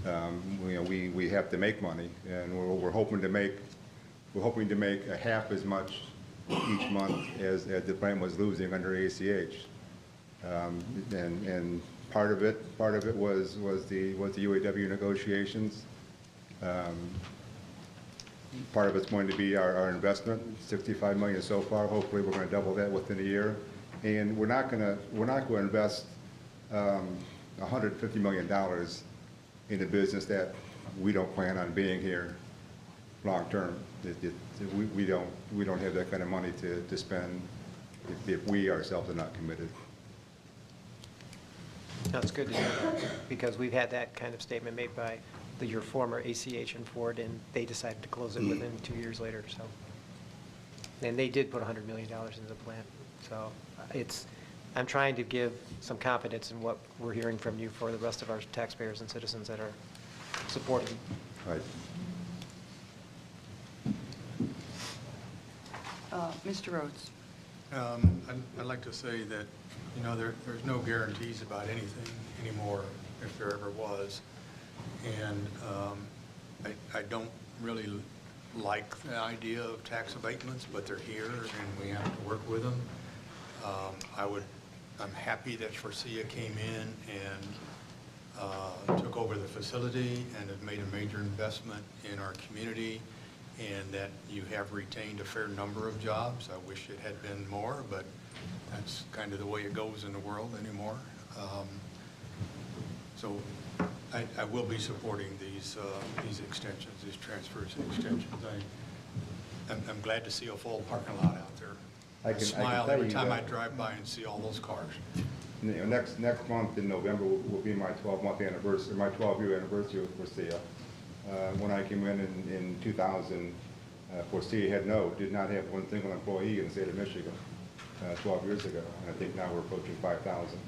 You know, we have to make money, and we're hoping to make a half as much each month as the plant was losing under ACH. And part of it was the UAW negotiations. Part of it's going to be our investment, $65 million so far. Hopefully, we're going to double that within a year. And we're not going to invest $150 million in a business that we don't plan on being here long term. We don't have that kind of money to spend if we ourselves are not committed. That's good to hear, because we've had that kind of statement made by your former ACH and Ford, and they decided to close it within 2 years later. So, and they did put $100 million into the plant. So I'm trying to give some confidence in what we're hearing from you for the rest of our taxpayers and citizens that are supporting. Right. Mr. Rhodes. I'd like to say that, you know, there's no guarantees about anything anymore. if there ever was. And I don't really like the idea of tax abatements, but they're here and we have to work with them. I'm happy that Forcia came in and took over the facility and have made a major investment in our community, and that you have retained a fair number of jobs. I wish it had been more, but that's kind of the way it goes in the world anymore. So I will be supporting these extensions, these transfers and extensions. I'm glad to see a full parking lot out there. I smile every time I drive by and see all those cars. You know, next month in November will be my 12-month anniversary, my 12-year anniversary with Forcia. When I came in 2000, Forcia did not have one single employee in the state of Michigan 12 years ago, and I think now we're approaching 5,000.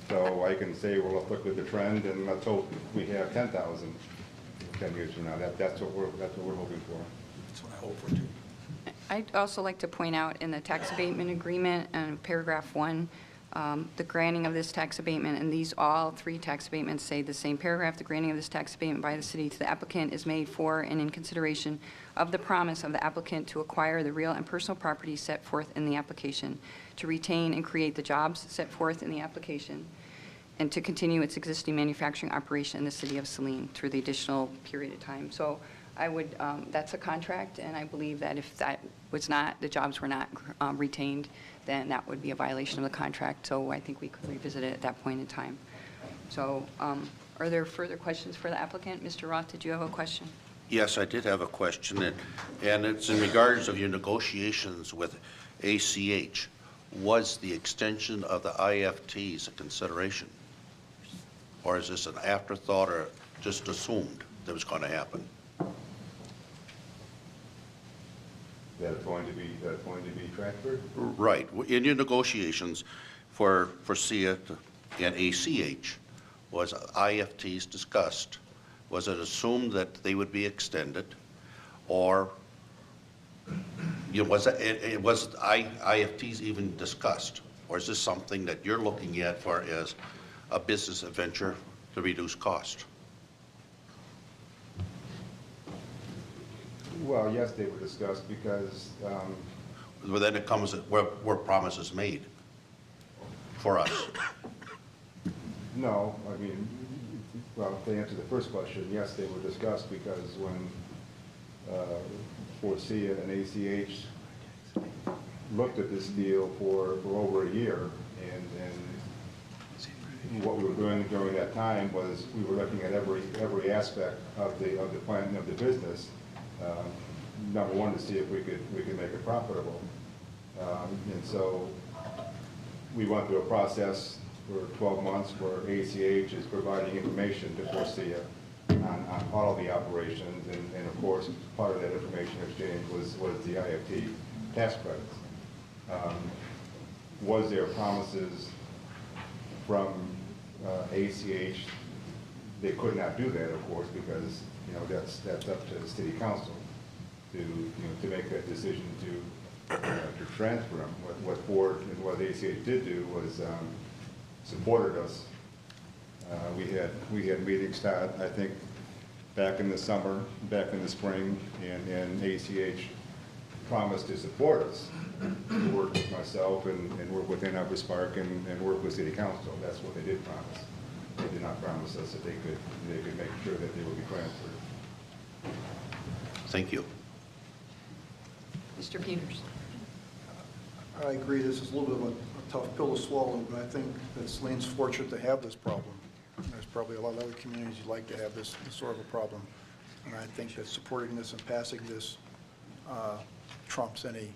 So I can say, well, let's look at the trend and let's hope we have 10,000 10 years from now. That's what we're hoping for. That's what I hope for too. I'd also like to point out in the tax abatement agreement, paragraph 1, the granting of this tax abatement, and all three tax abatements say the same paragraph, the granting of this tax abatement by the city to the applicant is made for and in consideration of the promise of the applicant to acquire the real and personal property set forth in the application, to retain and create the jobs set forth in the application, and to continue its existing manufacturing operation in the city of Saline through the additional period of time. So I would, that's a contract, and I believe that if that was not, the jobs were not retained, then that would be a violation of the contract. So I think we could revisit it at that point in time. So are there further questions for the applicant? Mr. Roth, did you have a question? Yes, I did have a question, and it's in regards of your negotiations with ACH. Was the extension of the IFTs a consideration? Or is this an afterthought or just assumed that was going to happen? That's going to be transferred? Right. In your negotiations for SIA and ACH, was IFTs discussed? Was it assumed that they would be extended, or was IFTs even discussed, or is this something that you're looking at for as a business venture to reduce cost? Well, yes, they were discussed because. Well, then it comes where promises made for us. No, I mean, well, to answer the first question, yes, they were discussed because when Forcia and ACH looked at this deal for over a year, and what we were doing during that time was we were looking at every aspect of the plan of the business. Number one, to see if we could make it profitable, and so we went through a process for 12 months where ACH is providing information to Forcia on all of the operations, and of course, part of that information exchange was the IFT tax credits. Was there promises from ACH? They could not do that, of course, because that's up to the city council to make that decision to transfer them. What Ford and what ACH did do was supported us. We had meetings, Todd, I think, back in the summer, back in the spring, and ACH promised to support us, to work with myself and work with Ann Arbor Spark and work with City Council. That's what they did promise. They did not promise us that they could make sure that they would be transferred. Thank you. Mr. Peters. I agree, this is a little bit of a tough pill to swallow, but I think that Saline's fortunate to have this problem. There's probably a lot of other communities you'd like to have this sort of a problem. And I think that supporting this and passing this trumps any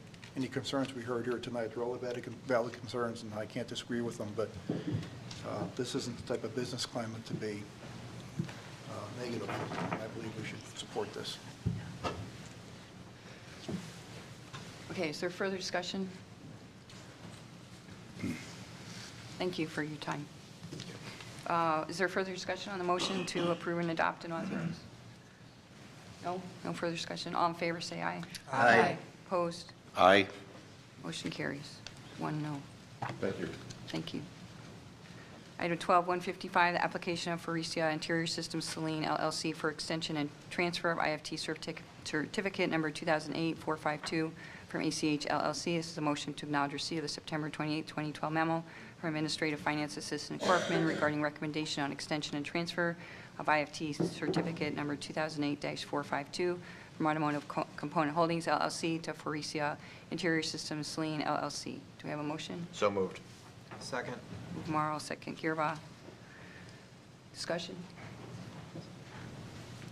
concerns we heard here tonight. They're all valid concerns, and I can't disagree with them, but this isn't the type of business climate to be negative. I believe we should support this. Okay, is there further discussion? Thank you for your time. Is there further discussion on the motion to approve and adopt and authorize? No? No further discussion? All in favor, say aye. Aye. Opposed? Aye. Motion carries. 1 no. Thank you. Thank you. Item 12-155, the application of Faurecia Interior Systems Saline LLC for extension and transfer of IFT certificate number 2008-452 from ACH LLC. This is a motion to acknowledge receipt of the September 28, 2012 memo from Administrative Finance Assistant Corfman regarding recommendation on extension and transfer of IFT certificate number 2008-452 from Automotive Component Holdings LLC to Faurecia Interior Systems Saline LLC. Do we have a motion? So moved. Second. Move Morrow, second Gearba. Discussion?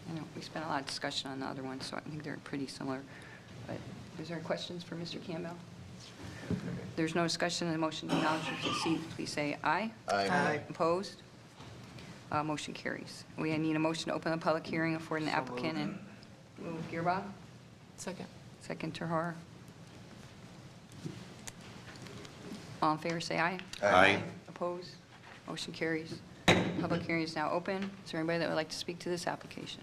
I know we spent a lot of discussion on the other ones, so I think they're pretty similar. But is there questions for Mr. Campbell? There's no discussion on the motion to acknowledge receipt. Please say aye. Aye. Aye. Opposed? Motion carries. We need a motion to open the public hearing for an applicant and move Gearba. Second. Second Tahar. All in favor, say aye. Aye. Opposed? Motion carries. Public hearing is now open. Is there anybody that would like to speak to this application?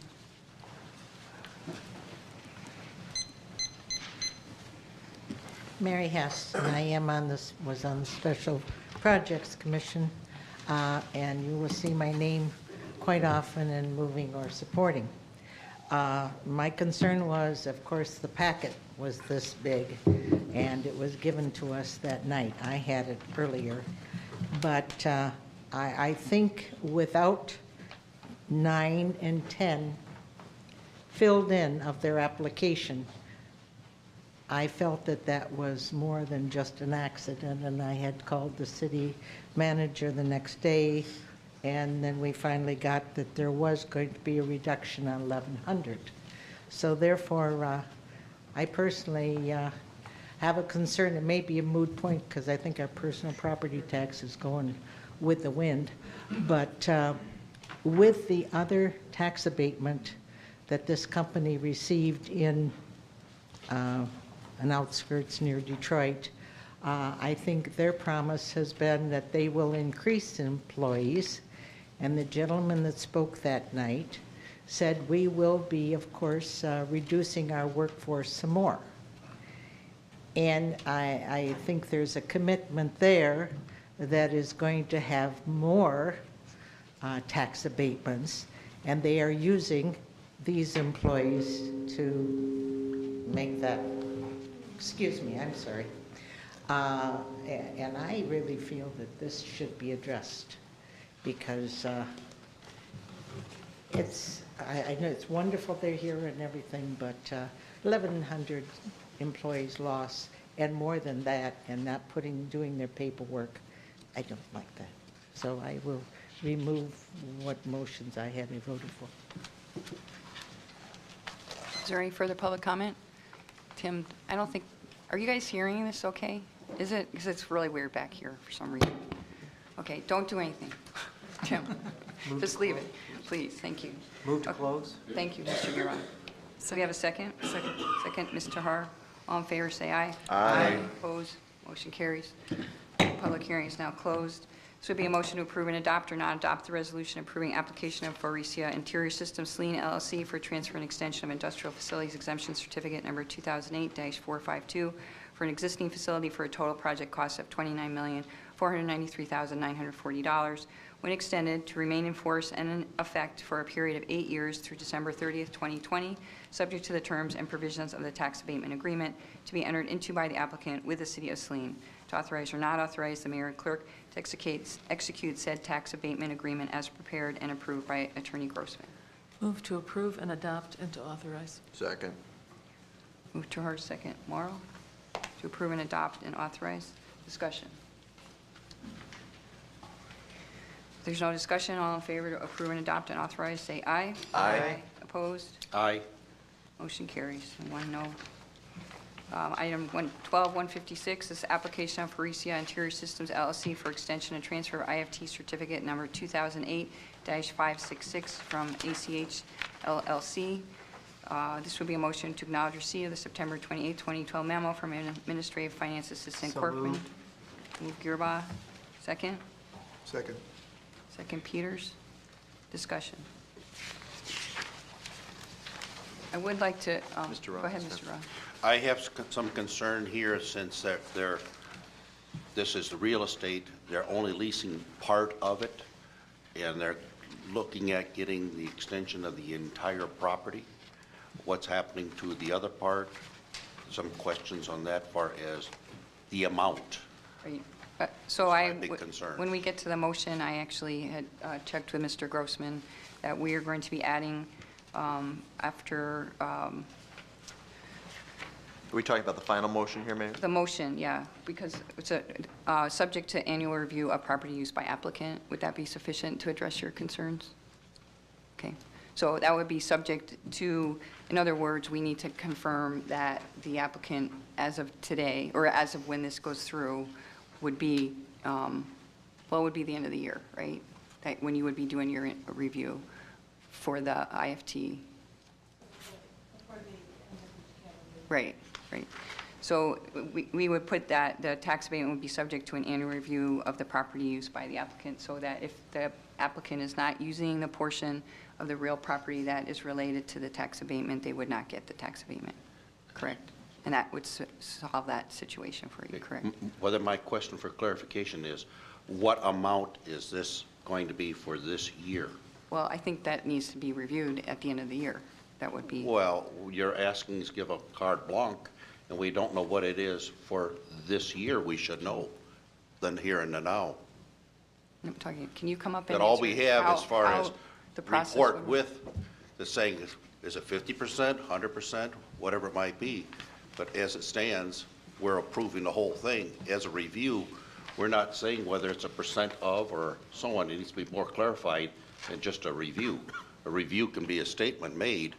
Mary Hess, and I am on this, was on the Special Projects Commission, and you will see my name quite often in moving or supporting. My concern was, of course, the packet was this big, and it was given to us that night. I had it earlier, but I think without 9 and 10 filled in of their application, I felt that that was more than just an accident, and I had called the city manager the next day, and then we finally got that there was going to be a reduction on 1,100. So therefore, I personally have a concern. It may be a moot point because I think our personal property tax is going with the wind, but with the other tax abatement that this company received in an outskirts near Detroit, I think their promise has been that they will increase employees, and the gentleman that spoke that night said we will be, of course, reducing our workforce some more. And I think there's a commitment there that is going to have more tax abatements, and they are using these employees to make that. Excuse me, I'm sorry. And I really feel that this should be addressed because I know it's wonderful they're here and everything, but 1,100 employees lost and more than that, and not doing their paperwork, I don't like that. So I will remove what motions I had voted for. Is there any further public comment? Tim, I don't think, are you guys hearing this okay? Is it? Because it's really weird back here for some reason. Okay, don't do anything. Tim, just leave it, please. Thank you. Move to close. Thank you, Mr. Giron. So we have a second? Second. Second, Ms. Tahar. All in favor, say aye. Aye. Opposed? Motion carries. Public hearing is now closed. This would be a motion to approve and adopt or not adopt the resolution approving application of Faurecia Interior Systems Saline LLC for transfer and extension of industrial facilities exemption certificate number 2008-452 for an existing facility for a total project cost of $29,493,940 when extended to remain in force and in effect for a period of 8 years through December 30th, 2020, subject to the terms and provisions of the tax abatement agreement to be entered into by the applicant with the City of Saline. To authorize or not authorize the mayor and clerk to execute said tax abatement agreement as prepared and approved by Attorney Grossman. Move to approve and adopt and to authorize. Second. Move to her, second. Morrow. To approve and adopt and authorize. Discussion. If there's no discussion, all in favor to approve and adopt and authorize, say aye. Aye. Opposed? Aye. Motion carries. And one no. Item 12-156 is application of Faurecia Interior Systems LLC for extension and transfer of IFT certificate number 2008-566 from ACH LLC. This would be a motion to acknowledge receipt of the September 28, 2012 memo from Administrative Finance Assistant So Corcoran. moved. Move Gearba. Second. Second. Second Peters. Discussion. I would like to, Mr. go ahead, Ross. Mr. Ross. I have some concern here since they're this is the real estate, they're only leasing part of it, and they're looking at getting the extension of the entire property. What's happening to the other part? Some questions on that far as the amount. Right. So my big concern. when we get to the motion, I actually had checked with Mr. Grossman that we are going to be adding after Are we talking about the final motion here, Mayor? the motion, yeah, because it's a subject to annual review of property use by applicant. Would that be sufficient to address your concerns? Okay. So that would be subject to, in other words, we need to confirm that the applicant, as of today, or as of when this goes through, would be, well, would be the end of the year, right? That when you would be doing your review for the IFT. Right, right. So we would put that the tax abatement would be subject to an annual review of the property used by the applicant, so that if the applicant is not using the portion of the real property that is related to the tax abatement, they would not get the tax abatement, correct? And that would solve that situation for you, correct? Whether my question for clarification is, what amount is this going to be for this year? Well, I think that needs to be reviewed at the end of the year. That would be, Well, you're asking us to give a carte blanche, and we don't know what it is for this year. We should know, then here and the now. I'm talking, can you come up and That all we answer have how- as far how as the process report would- with, the saying, is it 50%, 100%, whatever it might be. But as it stands, we're approving the whole thing. As a review, we're not saying whether it's a percent of or so on. It needs to be more clarified than just a review. A review can be a statement made,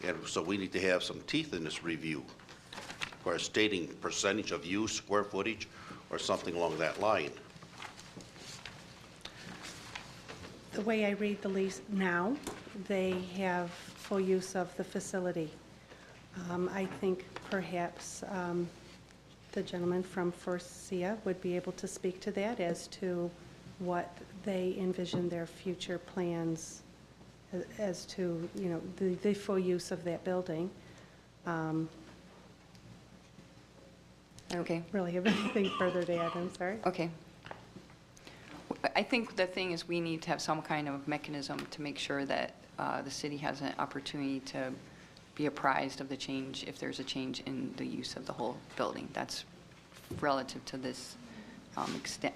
and so we need to have some teeth in this review, or stating percentage of use, square footage, or something along that line. The way I read the lease now, they have full use of the facility. I think perhaps the gentleman from Forcia would be able to speak to that as to what they envision their future plans as to, you know, the full use of that building. Okay. Really have anything further to add, I'm sorry. Okay. I think the thing is we need to have some kind of mechanism to make sure that the city has an opportunity to be apprised of the change if there's a change in the use of the whole building. That's relative to this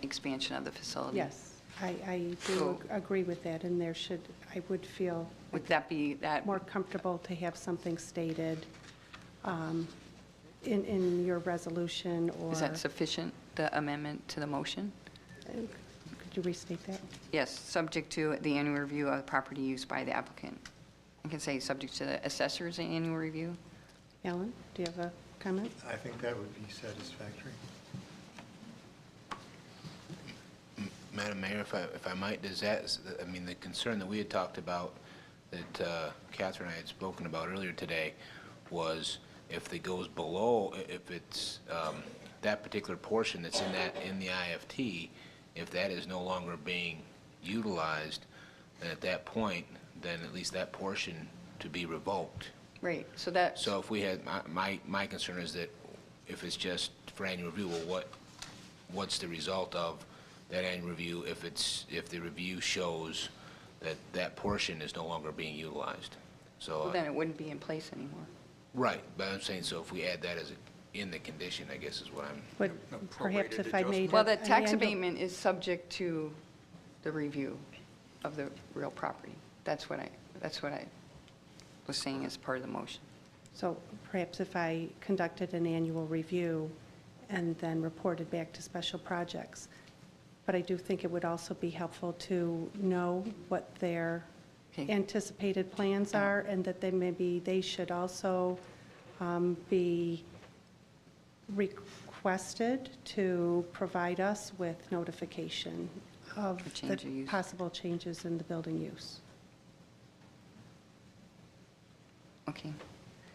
expansion of the facility. Yes, I do agree with that, and there should, I would feel Would that be that? more comfortable to have something stated in your resolution or... Is that sufficient, the amendment to the motion? Could you restate that? Yes, subject to the annual review of property used by the applicant. I can say subject to the assessor's annual review. Alan, do you have a comment? I think that would be satisfactory. Madam Mayor, if I might, does that, I mean, the concern that we had talked about, that Catherine and I had spoken about earlier today, was if it goes below, if it's that particular portion that's in the IFT, if that is no longer being utilized, then at that point, then at least that portion to be revoked. Right, so that... So if we had, my concern is that if it's just for annual review, well, what's the result of that annual review if the review shows that that portion is no longer being utilized? So Well, then it wouldn't be in place anymore. right, but I'm saying, so if we add that as in the condition, I guess is what I'm. But perhaps if I made Well, the an tax annual- abatement is subject to the review of the real property. That's what I was saying as part of the motion. So perhaps if I conducted an annual review and then reported back to special projects. But I do think it would also be helpful to know what their anticipated plans are, and that they should also be requested to provide us with notification of change the of use. possible changes in the building use. Okay.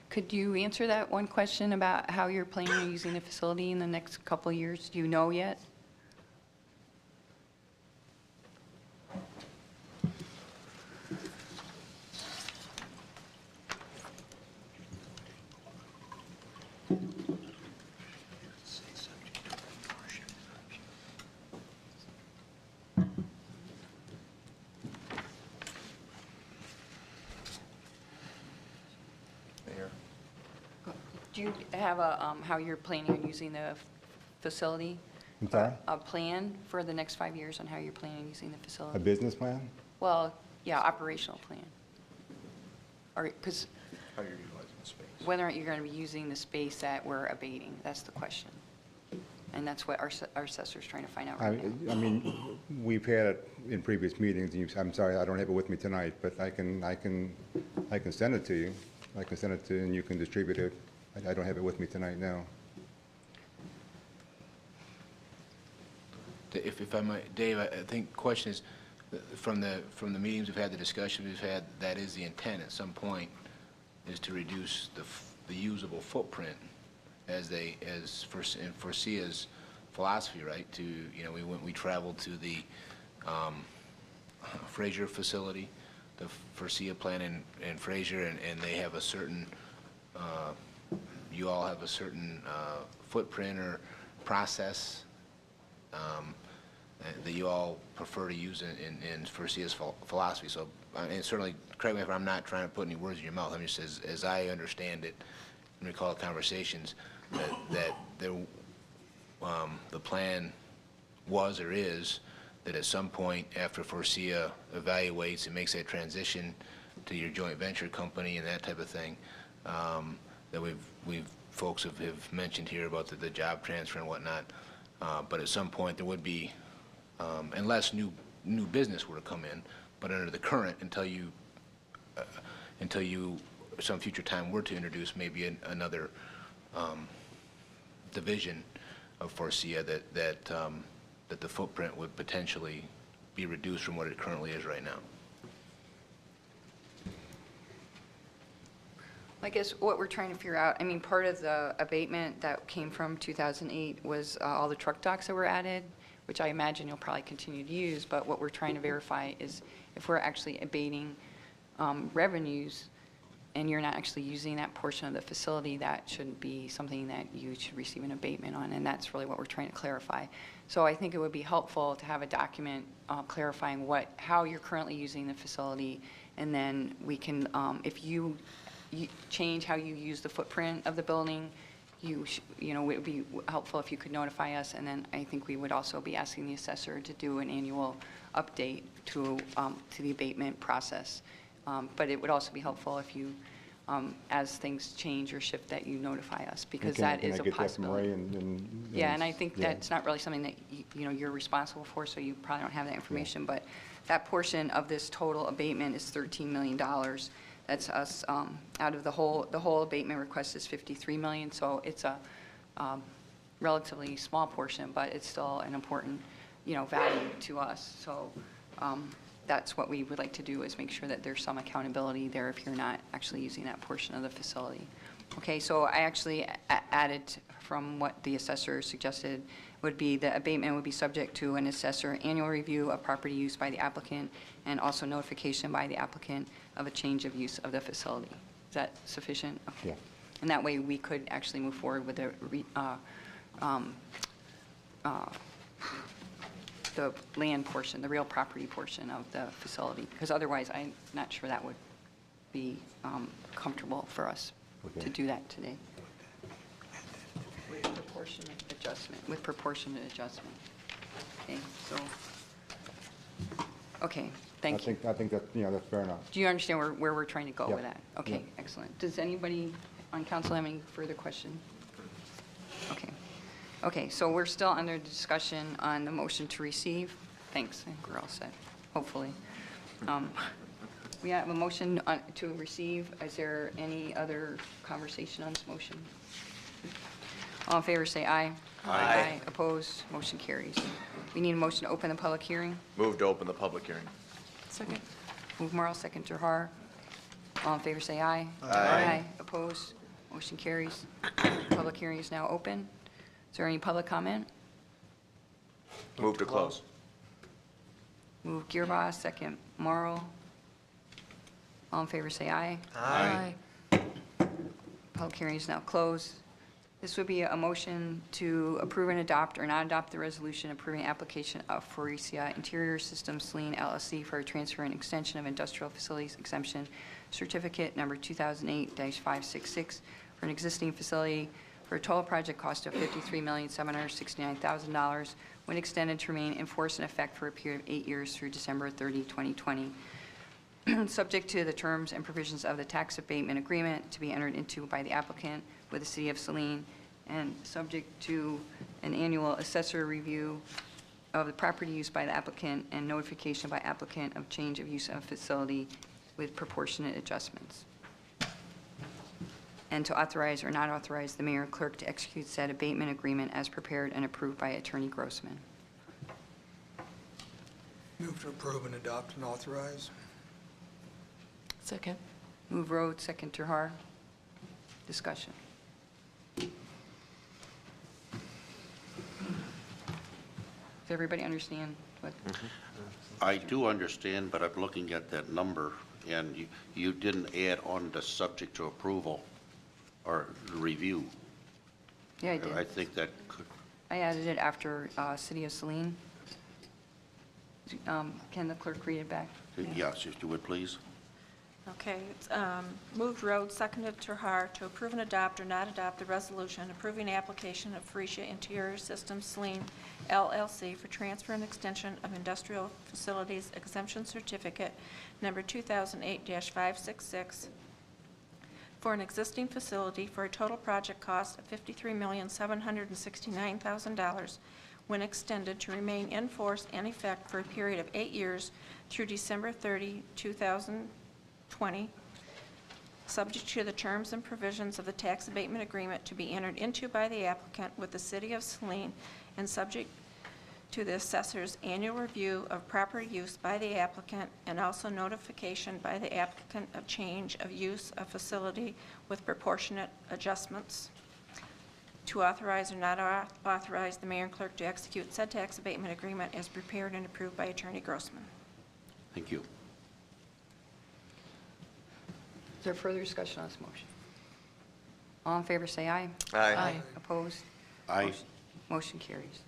Could you answer that one question about how you're planning on using the facility in the next couple of years? Do you know yet? Do you have a, how you're planning on using the facility? I'm sorry? A plan for the next 5 years on how you're planning on using the facility? A business plan? Well, yeah, operational plan. Or, because How you're utilizing the space. whether or not you're going to be using the space that we're abating, that's the question. And that's what our assessor's trying to find out right now. I mean, we've had it in previous meetings, and I'm sorry, I don't have it with me tonight, but I can send it to you. I can send it to you, and you can distribute it. I don't have it with me tonight now. If I might, Dave, I think the question is, from the meetings we've had, the discussion we've had, that is the intent at some point, is to reduce the usable footprint as Forcia's philosophy, right? To, you know, we traveled to the Fraser facility, the Forcia plant in Fraser, and they have a certain, you all have a certain footprint or process that you all prefer to use in Forcia's philosophy. So, and certainly, correct me if I'm not trying to put any words in your mouth. I'm just, as I understand it, and recall conversations, that there, the plan was or is that at some point after Forcia evaluates and makes that transition to your joint venture company and that type of thing, that folks have mentioned here about the job transfer and whatnot. But at some point there would be, unless new business were to come in, but under the current, until you some future time were to introduce maybe another division of Forcia, that the footprint would potentially be reduced from what it currently is right now. I guess what we're trying to figure out, I mean, part of the abatement that came from 2008 was all the truck docks that were added, which I imagine you'll probably continue to use, but what we're trying to verify is if we're actually abating revenues and you're not actually using that portion of the facility, that shouldn't be something that you should receive an abatement on, and that's really what we're trying to clarify. So I think it would be helpful to have a document clarifying how you're currently using the facility, and then we can, if you change how you use the footprint of the building, you know, it would be helpful if you could notify us, and then I think we would also be asking the assessor to do an annual update to the abatement process. But it would also be helpful if you, as things change or shift, that you notify us, because that is a possibility. Yeah, and I think that's not really something that you know, you're responsible for, so you probably don't have that information. But that portion of this total abatement is $13 million. That's us, out of the whole abatement request is $53 million, so it's a relatively small portion, but it's still an important, you know, value to us. So that's what we would like to do, is make sure that there's some accountability there if you're not actually using that portion of the facility. Okay, so I actually added from what the assessor suggested would be the abatement would be subject to an assessor annual review of property use by the applicant, and also notification by the applicant of a change of use of the facility. Is that sufficient? Okay. Yeah. And that way we could actually move forward with the land portion, the real property portion of the facility, because otherwise I'm not sure that would be comfortable for us to do that today. With proportionate adjustment. Okay, so, okay, thank you. I think that, you know, that's fair enough. Do you understand where we're trying to go Yep. with that? Okay, Yep. excellent. Does anybody on council have any further question? Okay. Okay, so we're still under discussion on the motion to receive. Thanks, I think we're all set, hopefully. We have a motion to receive. Is there any other conversation on this motion? All in favor, say aye. Aye. Opposed, motion carries. We need a motion to open the public hearing. Move to open the public hearing. Second. Move Morrow, second Jahar. All in favor, say aye. Aye. Opposed, motion carries. Public hearing is now open. Is there any public comment? Move to close. Move Gearboss, second Morrow. All in favor, say aye. Aye. Public hearing is now closed. This would be a motion to approve and adopt or not adopt the resolution approving application of Forcia Interior Systems Saline LLC for a transfer and extension of industrial facilities exemption certificate number 2008-566 for an existing facility for a total project cost of $53,769,000 when extended to remain in force and effect for a period of 8 years through December 30, 2020. Subject to the terms and provisions of the tax abatement agreement to be entered into by the applicant with the City of Saline, and subject to an annual assessor review of the property used by the applicant and notification by applicant of change of use of facility with proportionate adjustments. And to authorize or not authorize the mayor and clerk to execute said abatement agreement as prepared and approved by Attorney Grossman. Move to approve and adopt and authorize. Second. Move Rhodes, second Terhar. Discussion. Does everybody understand what? I do understand, but I'm looking at that number, and you didn't add on the subject to approval or review. Yeah, I did. I think that could, I added it after City of Saline. Can the clerk read it back? yes, if you would, please. Okay, it's, moved Rhodes, seconded Terhar to approve and adopt or not adopt the resolution approving application of Freesia Interior Systems Saline LLC for transfer and extension of industrial facilities exemption certificate number 2008-566 for an existing facility for a total project cost of $53,769,000 when extended to remain in force and effect for a period of 8 years through December 30, 2020, subject to the terms and provisions of the tax abatement agreement to be entered into by the applicant with the City of Saline and subject to the assessor's annual review of property use by the applicant and also notification by the applicant of change of use of facility with proportionate adjustments. To authorize or not authorize the mayor and clerk to execute said tax abatement agreement as prepared and approved by Attorney Grossman. Thank you. Is there further discussion on this motion? All in favor say aye. Aye. Aye. Opposed? Aye. Motion carries.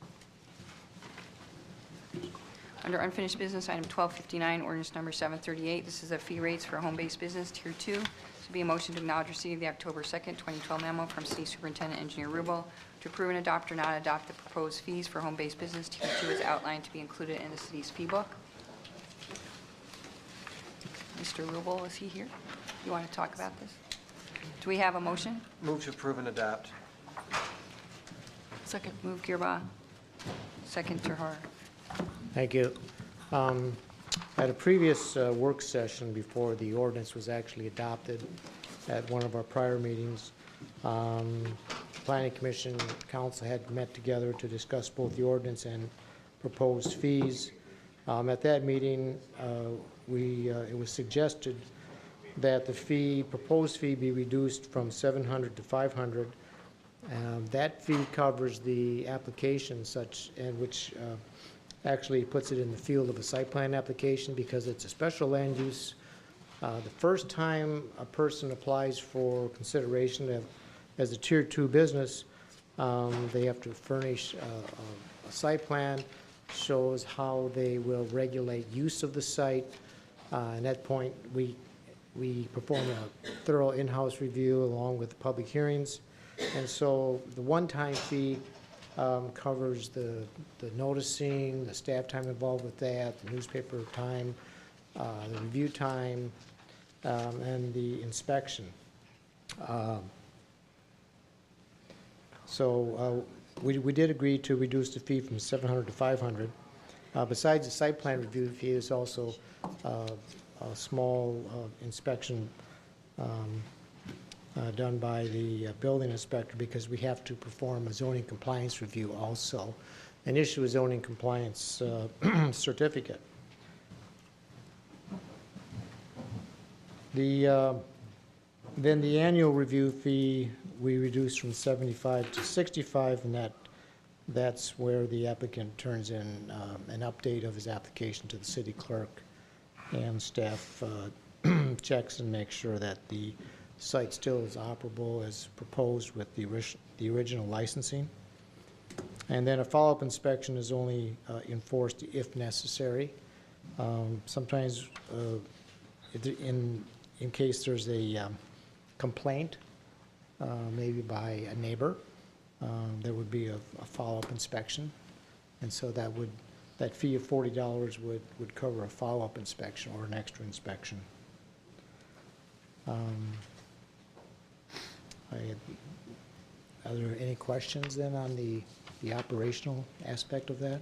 Under unfinished business, item 1259, ordinance number 738. This is a fee rates for home-based business, Tier 2. This would be a motion to acknowledge receipt of the October 2nd, 2012 memo from City Superintendent Engineer Rubel to approve and adopt or not adopt the proposed fees for home-based business, Tier 2, is outlined to be included in the city's fee book. Mr. Rubel, is he here? You want to talk about this? Do we have a motion? Move to approve and adopt. Second. Move Gearba. Second Terhar. Thank you. At a previous work session before the ordinance was actually adopted at one of our prior meetings, Planning Commission Council had met together to discuss both the ordinance and proposed fees. At that meeting, it was suggested that the proposed fee be reduced from $700 to $500. That fee covers the application which actually puts it in the field of a site plan application because it's a special land use. The first time a person applies for consideration as a Tier 2 business, they have to furnish a site plan, shows how they will regulate use of the site. At that point, we perform a thorough in-house review along with the public hearings. And so the one-time fee covers the noticing, the staff time involved with that, the newspaper time, the review time, and the inspection. We did agree to reduce the fee from $700 to $500. Besides the site plan review fee, there's also a small inspection done by the building inspector because we have to perform a zoning compliance review also and issue a zoning compliance certificate. Then the annual review fee we reduced from $75 to $65, and that's where the applicant turns in an update of his application to the city clerk, and staff checks and makes sure that the site still is operable as proposed with the original licensing. And then a follow-up inspection is only enforced if necessary. Sometimes in case there's a complaint, maybe by a neighbor. There would be a follow-up inspection. And so that fee of $40 would cover a follow-up inspection or an extra inspection. Are there any questions then on the operational aspect of that?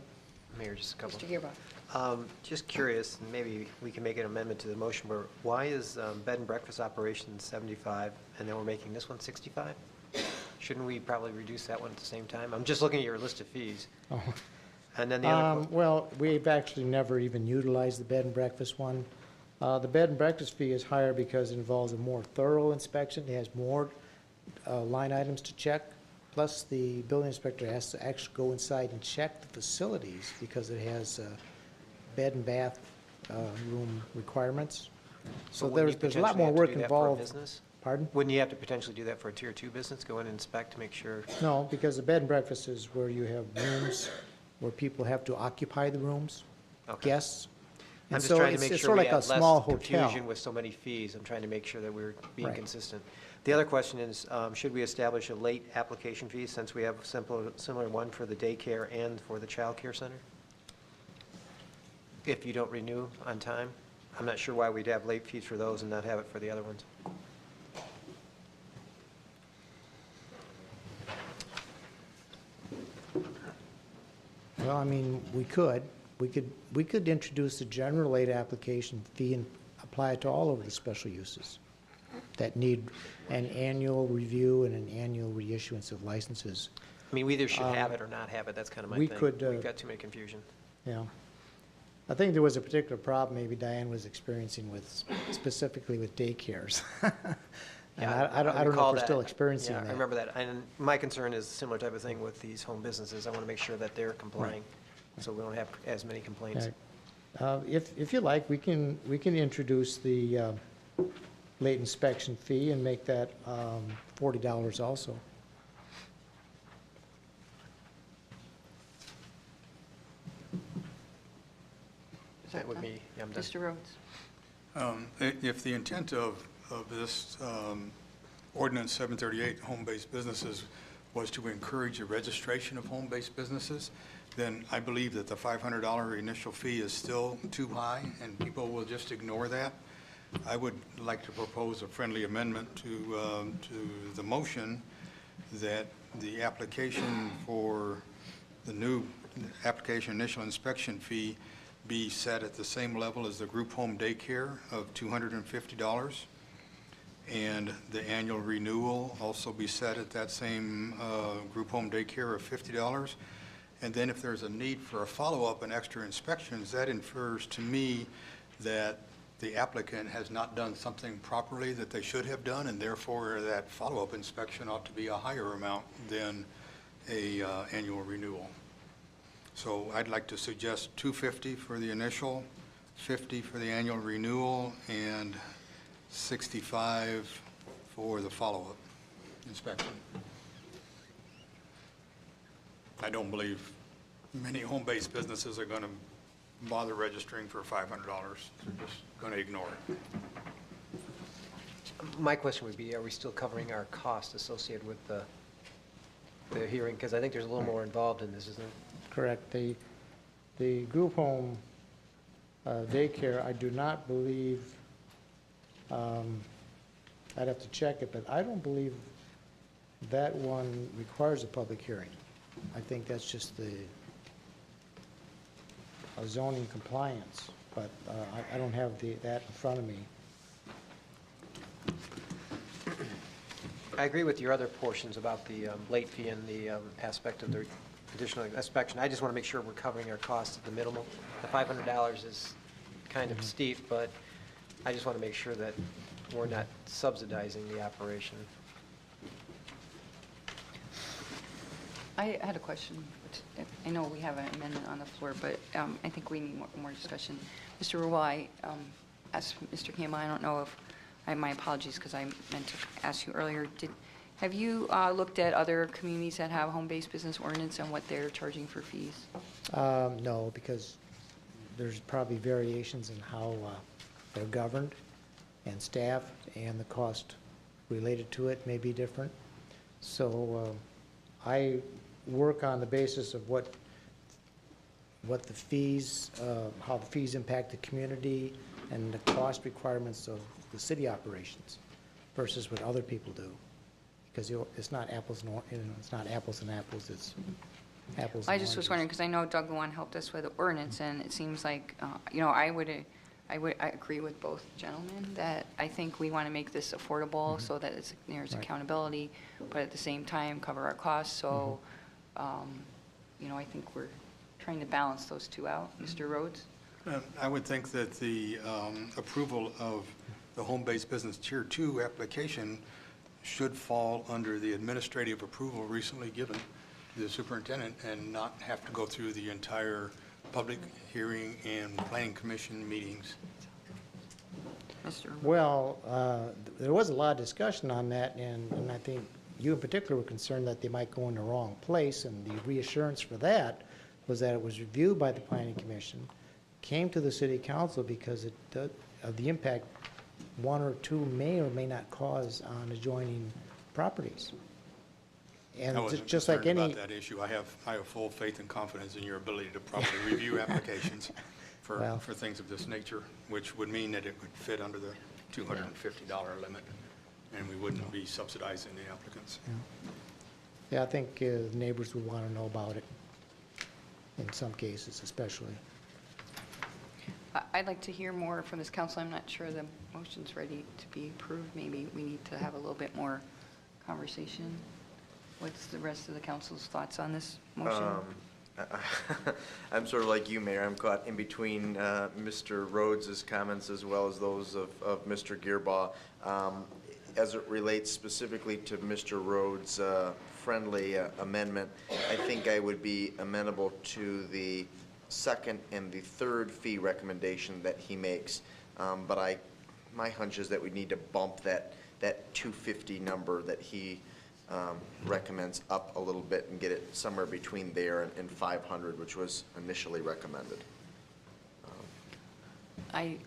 Mayor, just a couple. Mr. Gearbox. Just curious, and maybe we can make an amendment to the motion, but why is bed and breakfast operations 75 and then we're making this one 65? Shouldn't we probably reduce that one at the same time? I'm just looking at your list of fees. Oh. And then the other, Well, we've actually never even utilized the bed and breakfast one. The bed and breakfast fee is higher because it involves a more thorough inspection. It has more line items to check. Plus, the building inspector has to actually go inside and check the facilities because it has bed and bath room requirements. So but wouldn't you there's a lot potentially more have to work do that for a involved. business? Pardon? Wouldn't you have to potentially do that for a tier 2 business? Go in and inspect to make sure? No, because the bed and breakfast is where you have rooms where people have to occupy the rooms, guests. I'm And just so trying to it's make it's sure sort we of like a have small less hotel. confusion with so many fees. I'm trying to make sure that we're being Right. consistent. The other question is, should we establish a late application fee since we have a similar one for the daycare and for the child care center? If you don't renew on time? I'm not sure why we'd have late fees for those and not have it for the other ones. Well, I mean, we could introduce a general late application fee and apply it to all of the special uses that need an annual review and an annual reissuance of licenses. I mean, we either should have it or not have it. That's kind of my we thing. could, We've got too many confusion. Yeah. I think there was a particular problem maybe Diane was experiencing with, specifically with daycares. And I don't know if recall we're still that. experiencing Yeah, that. I remember that. And my concern is a similar type of thing with these home businesses. I want to make sure that they're complying, so we don't have as many complaints. Right. If you like, we can introduce the late inspection fee and make that $40 also. That would be, yeah, I'm done. Mr. Rhodes. If the intent of this ordinance 738, home-based businesses, was to encourage the registration of home-based businesses, then I believe that the $500 initial fee is still too high, and people will just ignore that. I would like to propose a friendly amendment to the motion that the application for the new application initial inspection fee be set at the same level as the group home daycare of $250, and the annual renewal also be set at that same group home daycare of $50. And then if there's a need for a follow-up and extra inspections, that infers to me that the applicant has not done something properly that they should have done, and therefore that follow-up inspection ought to be a higher amount than a annual renewal. So I'd like to suggest $250 for the initial, $50 for the annual renewal, and $65 for the follow-up inspection. I don't believe many home-based businesses are going to bother registering for $500. They're just going to ignore it. My question would be, are we still covering our costs associated with the hearing? Because I think there's a little more involved in this, isn't there? Correct. The group home daycare, I do not believe, I'd have to check it, but I don't believe that one requires a public hearing. I think that's just a zoning compliance, but I don't have that in front of me. I agree with your other portions about the late fee and the aspect of the additional inspection. I just want to make sure we're covering our costs at the minimum. The $500 is kind of steep, but I just want to make sure that we're not subsidizing the operation. I had a question. I know we have an amendment on the floor, but I think we need more discussion. Mr. Ruhl, I asked Mr. Campbell, I don't know if, my apologies because I meant to ask you earlier, have you looked at other communities that have home-based business ordinance and what they're charging for fees? No, because there's probably variations in how they're governed and staffed, and the cost related to it may be different. So I work on the basis of what the fees, how the fees impact the community and the cost requirements of the city operations versus what other people do. Because it's not apples and, it's not apples and apples, it's apples and I just was oranges. wondering, because I know Doug Luan helped us with the ordinance, and it seems like, I agree with both gentlemen that I think we want to make this affordable so that there's Right. accountability, but at the same time cover our costs. So, I think we're trying to balance those two out. Mr. Rhodes? I would think that the approval of the home-based business Tier 2 application should fall under the administrative approval recently given to the superintendent and not have to go through the entire public hearing and planning commission meetings. Well, there was a lot of discussion on that, and I think you in particular were concerned that they might go in the wrong place, and the reassurance for that was that it was reviewed by the planning commission, came to the city council because of the impact one or two may or may not cause on adjoining properties. And I wasn't just like concerned any, about that issue. I have full faith and confidence in your ability to properly review applications for things of this nature, which would mean that it would fit under the $250 limit, and we wouldn't be subsidizing the applicants. yeah, I think neighbors would want to know about it in some cases, especially. I'd like to hear more from this council. I'm not sure the motion's ready to be approved. Maybe we need to have a little bit more conversation. What's the rest of the council's thoughts on this motion? I'm sort of like you, Mayor. I'm caught in between Mr. Rhodes' comments as well as those of Mr. Gearbaugh. As it relates specifically to Mr. Rhodes' friendly amendment, I think I would be amenable to the second and the third fee recommendation that he makes. But my hunch is that we need to bump that 250 number that he recommends up a little bit and get it somewhere between there and 500, which was initially recommended. I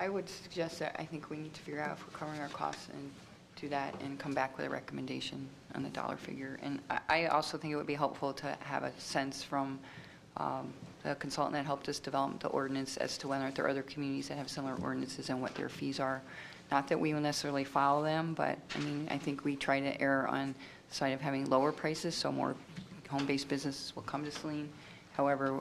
would suggest that I think we need to figure out if we're covering our costs and do that and come back with a recommendation on the dollar figure. And I also think it would be helpful to have a sense from the consultant that helped us develop the ordinance as to whether there are other communities that have similar ordinances and what their fees are. Not that we will necessarily follow them, but I think we try to err on the side of having lower prices, so more home-based businesses will come to Saline. However,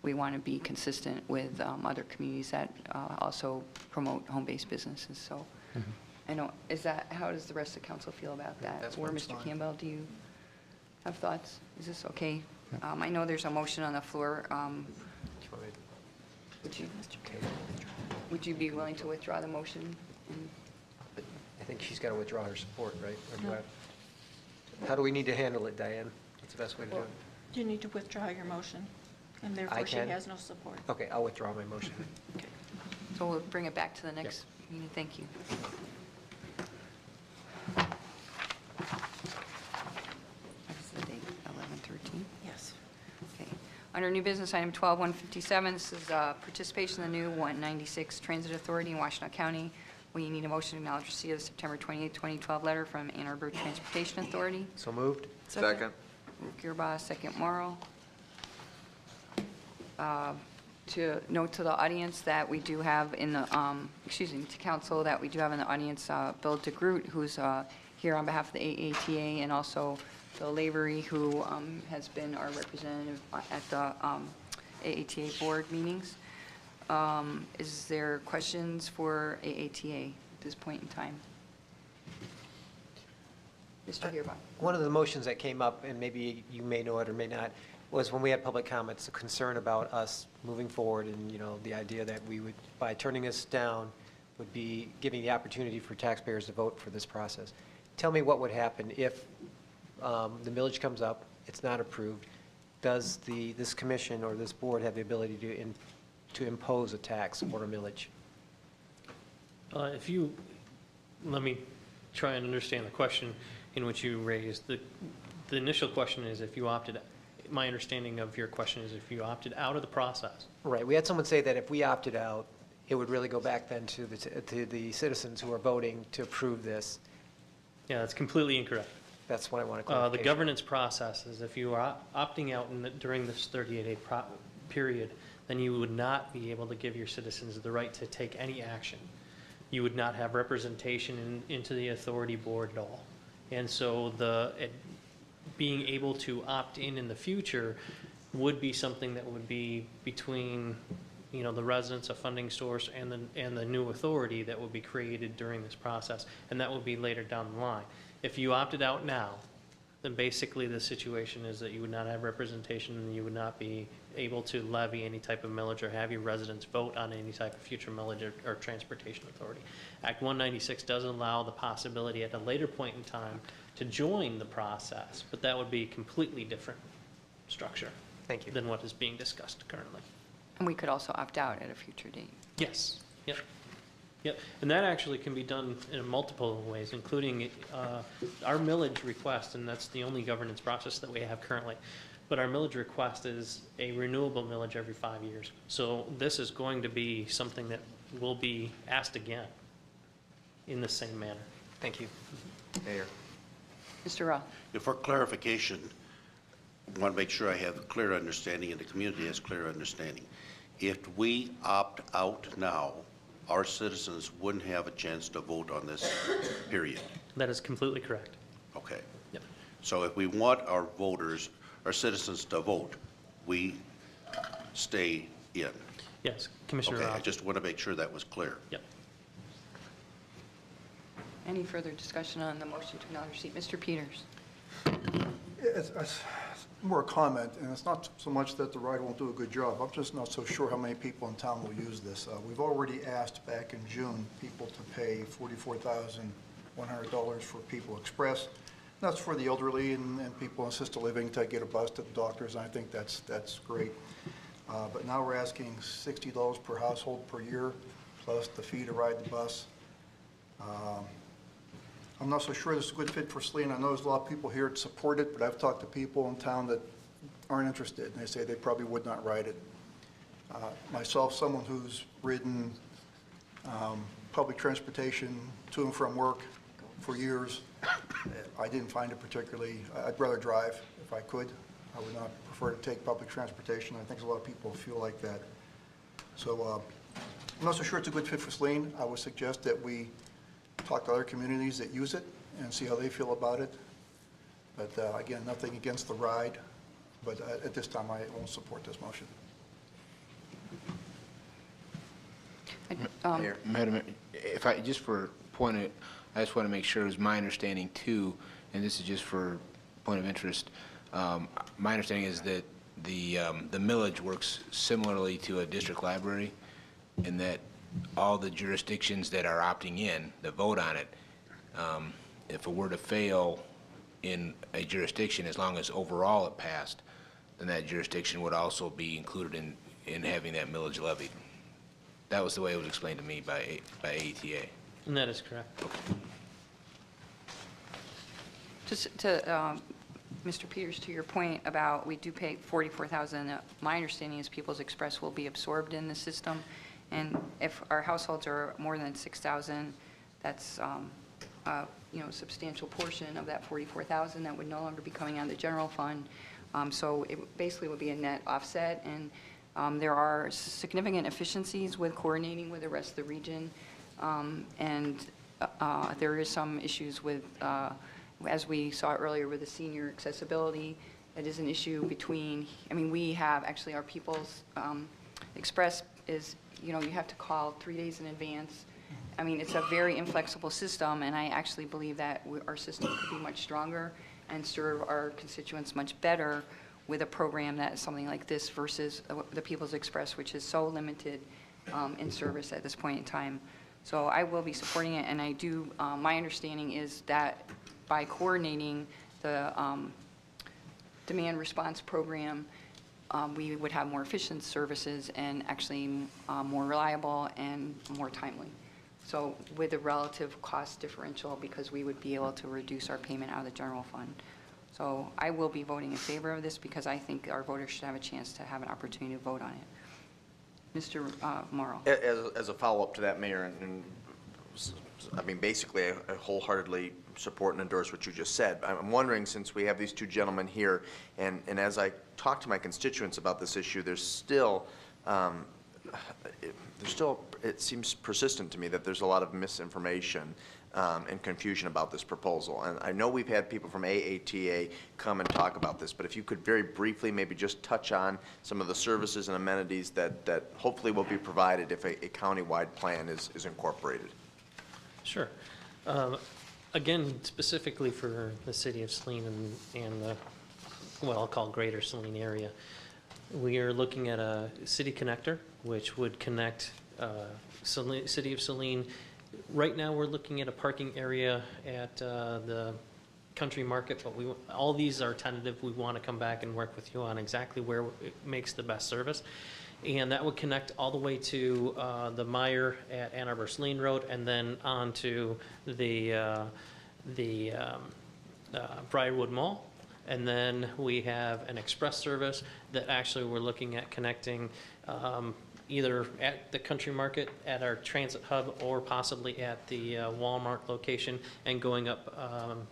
we want to be consistent with other communities that also promote home-based businesses. So, I know, how does the rest of the council feel about that? That's Or what's Mr. fine. Campbell, do you have thoughts? Is this okay? I know there's a motion on the floor. Would you be willing to withdraw the motion? I think she's got to withdraw her support, right? Or do how do we need to handle it, Diane? What's the best way to do it? You need to withdraw your motion, and therefore she can? has no support. Okay, I'll withdraw my motion. So we'll bring it back to the next meeting. Thank you. What's the date? 11/13? Yes. Okay. Under new business, item 12-157, this is participation in the new 196 Transit Authority in Washtenaw County. We need a motion to acknowledge receipt of the September 28, 2012 letter from Ann Arbor Transportation Authority. So moved. Second. Move Gearboss, second Morrow. To note to the audience that we do have in the, to council, that we do have in the audience Bill DeGroot, who's here on behalf of the AATA, and also Bill Lavery, who has been our representative at the AATA board meetings. Is there questions for AATA at this point in time? Mr. Gearboss. One of the motions that came up, and maybe you may know it or may not, was when we had public comments, a concern about us moving forward, and, the idea that we would, by turning this down, would be giving the opportunity for taxpayers to vote for this process. Tell me what would happen if the millage comes up, it's not approved. Does this commission or this board have the ability to impose a tax or a millage? Let me try and understand the question in which you raised. The initial question is if you opted, my understanding of your question is if you opted out of the process. Right. We had someone say that if we opted out, it would really go back then to the citizens who are voting to approve this. Yeah, that's completely incorrect. That's what I want to The clarification. governance process is if you are opting out during this 38-day period, then you would not be able to give your citizens the right to take any action. You would not have representation into the authority board at all. And so being able to opt in the future would be something that would be between, you know, the residents, a funding source, and the new authority that would be created during this process, and that would be later down the line. If you opted out now, then basically the situation is that you would not have representation and you would not be able to levy any type of millage or have your residents vote on any type of future millage or transportation authority. Act 196 does allow the possibility at a later point in time to join the process, but that would be a completely different structure. Thank you. Than what is being discussed currently. And we could also opt out at a future date. Yes. Yep. Yep. And that actually can be done in multiple ways, including our millage request, and that's the only governance process that we have currently. But our millage request is a renewable millage every 5 years. So this is going to be something that will be asked again in the same manner. Thank you. Mayor. Mr. Roth. For clarification, I want to make sure I have a clear understanding and the community has clear understanding. If we opt out now, our citizens wouldn't have a chance to vote on this period. That is completely correct. Okay. Yep. So if we want our voters, our citizens to vote, we stay in. Yes, Commissioner Okay, I Roth. just want to make sure that was clear. Yep. Any further discussion on the motion to acknowledge receipt? Mr. Peters. It's more a comment, and it's not so much that the ride won't do a good job. I'm just not so sure how many people in town will use this. We've already asked back in June people to pay $44,100 for People Express. That's for the elderly and people in assisted living to get a bus to the doctors, and I think that's great. But now we're asking $60 per household per year, plus the fee to ride the bus. I'm not so sure this is a good fit for Saline. I know there's a lot of people here that support it, but I've talked to people in town that aren't interested, and they say they probably would not ride it. Myself, someone who's ridden public transportation to and from work for years, I didn't find it particularly, I'd rather drive if I could. I would not prefer to take public transportation. I think a lot of people feel like that. So I'm not so sure it's a good fit for Saline. I would suggest that we talk to other communities that use it and see how they feel about it. But again, nothing against the ride, but at this time I won't support this motion. Madam, if I, just for point of, I just want to make sure it was my understanding too, and this is just for point of interest, my understanding is that the millage works similarly to a district library in that all the jurisdictions that are opting in, that vote on it, if it were to fail in a jurisdiction, as long as overall it passed, then that jurisdiction would also be included in having that millage levied. That was the way it was explained to me by AETA. And that is correct. Just to, Mr. Peters, to your point about we do pay $44,000, my understanding is People's Express will be absorbed in the system. And if our households are more than 6,000, that's a substantial portion of that 44,000 that would no longer be coming out of the general fund. So it basically would be a net offset, and there are significant efficiencies with coordinating with the rest of the region, and there is some issues with, as we saw earlier with the senior accessibility. It is an issue between, I mean, we have actually our People's Express is, you have to call 3 days in advance. I mean, it's a very inflexible system, and I actually believe that our system could be much stronger and serve our constituents much better with a program that is something like this versus the People's Express, which is so limited in service at this point in time. So I will be supporting it, and I do, my understanding is that by coordinating the demand response program, we would have more efficient services and actually more reliable and more timely. So with a relative cost differential, because we would be able to reduce our payment out of the general fund. So I will be voting in favor of this because I think our voters should have a chance to have an opportunity to vote on it. Mr. Morrow. As a follow-up to that, Mayor, and I mean, basically, I wholeheartedly support and endorse what you just said. I'm wondering, since we have these two gentlemen here, and as I talk to my constituents about this issue, there's still, it seems persistent to me that there's a lot of misinformation and confusion about this proposal. And I know we've had people from AATA come and talk about this, but if you could very briefly maybe just touch on some of the services and amenities that hopefully will be provided if a county-wide plan is incorporated. Sure. Again, specifically for the city of Saline and the, what I'll call greater Saline area, we are looking at a city connector, which would connect city of Saline. Right now, we're looking at a parking area at the Country Market, but all these are tentative. We want to come back and work with you on exactly where it makes the best service. And that would connect all the way to the Meyer at Ann Arbor Saline Road, and then on to the Briarwood Mall. And then we have an express service that actually we're looking at connecting either at the Country Market, at our transit hub, or possibly at the Walmart location, and going up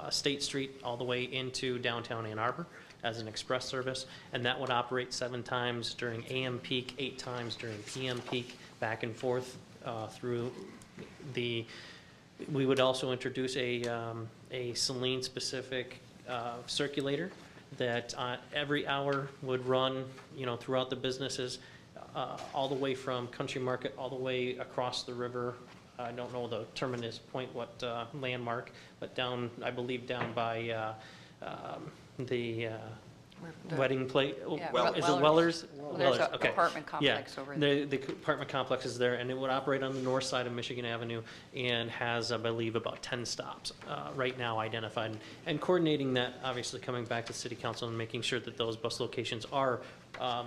State Street all the way into downtown Ann Arbor as an express service. And that would operate 7 times during AM peak, 8 times during PM peak, back and forth through the. We would also introduce a Saline-specific circulator that every hour would run, throughout the businesses, all the way from Country Market all the way across the river. I don't know the terminus point, what landmark, but down, I believe, down by the wedding plate. Yeah, Is it Wellers? Well, there's an Okay. apartment complex over there. The apartment complex is there, and it would operate on the north side of Michigan Avenue and has, I believe, about 10 stops right now identified. And coordinating that, obviously coming back to City Council and making sure that those bus locations are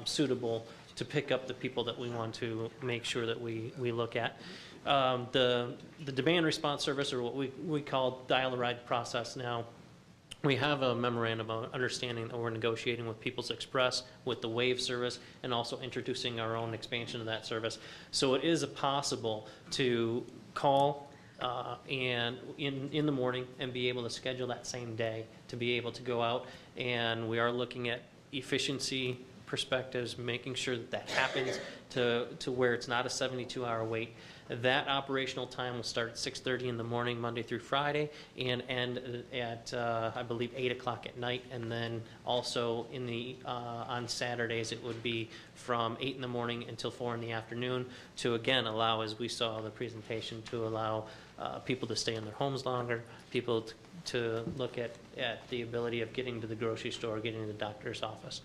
suitable to pick up the people that we want to make sure that we look at. The demand response service, or what we call dial-a-ride process now, we have a memorandum of understanding that we're negotiating with People's Express, with the Wave service, and also introducing our own expansion of that service. So it is possible to call and in the morning and be able to schedule that same day to be able to go out. And we are looking at efficiency perspectives, making sure that that happens to where it's not a 72-hour wait. That operational time will start at 6:30 in the morning, Monday through Friday, and end at, I believe, 8 o'clock at night. And then also in on Saturdays, it would be from 8 in the morning until 4 in the afternoon to, again, allow, as we saw the presentation, to allow people to stay in their homes longer, people to look at the ability of getting to the grocery store, getting to the doctor's office.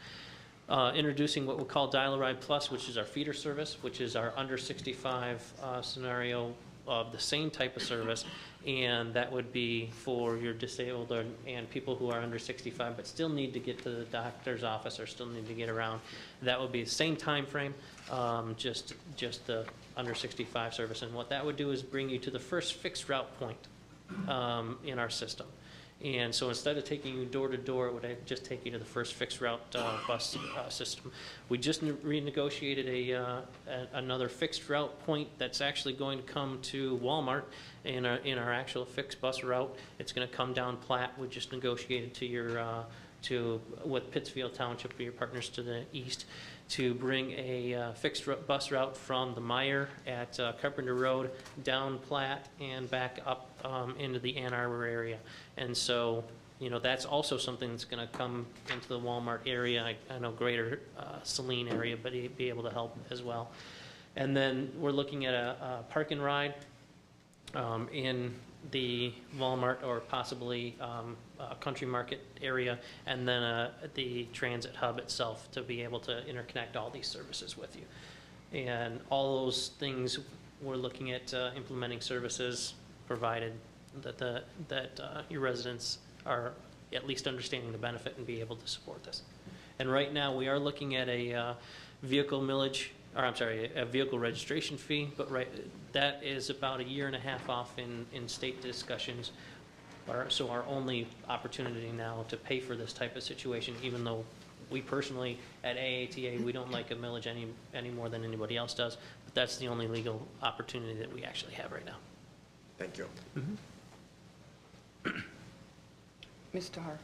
Introducing what we call Dial-A-Ride Plus, which is our feeder service, which is our under 65 scenario of the same type of service, and that would be for your disabled and people who are under 65 but still need to get to the doctor's office or still need to get around. That would be the same time frame, just the under 65 service. And what that would do is bring you to the first fixed route point in our system. And so instead of taking you door to door, it would just take you to the first fixed route bus system. We just renegotiated another fixed route point that's actually going to come to Walmart in our actual fixed bus route. It's going to come down Platte. We just negotiated with Pittsfield Township, your partners to the east, to bring a fixed bus route from the Meyer at Carpenter Road down Platte and back up into the Ann Arbor area. And so, that's also something that's going to come into the Walmart area. I know greater Saline area, but it'd be able to help as well. And then we're looking at a park and ride in the Walmart or possibly Country Market area, and then the transit hub itself to be able to interconnect all these services with you. And all those things, we're looking at implementing services provided that your residents are at least understanding the benefit and be able to support this. And right now we are looking at a vehicle millage, or I'm sorry, a vehicle registration fee, but that is about 1.5 years off in state discussions. So our only opportunity now to pay for this type of situation, even though we personally at AATA, we don't like a millage any more than anybody else does, but that's the only legal opportunity that we actually have right now. Thank you. Ms. Tahar?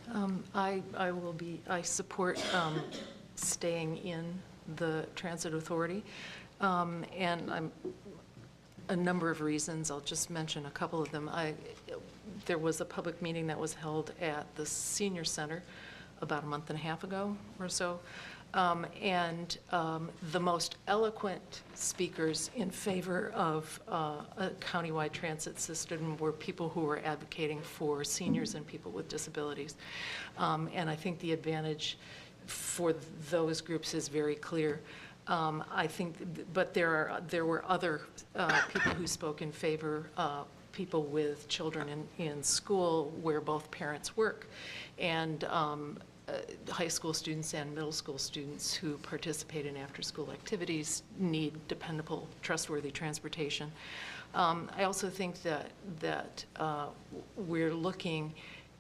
I support staying in the Transit Authority, and a number of reasons. I'll just mention a couple of them. There was a public meeting that was held at the Senior Center about a month and a half ago or so, and the most eloquent speakers in favor of a countywide transit system were people who were advocating for seniors and people with disabilities. And I think the advantage for those groups is very clear. I think, but there were other people who spoke in favor, people with children in school where both parents work, and high school students and middle school students who participate in after-school activities need dependable, trustworthy transportation. I also think that we're looking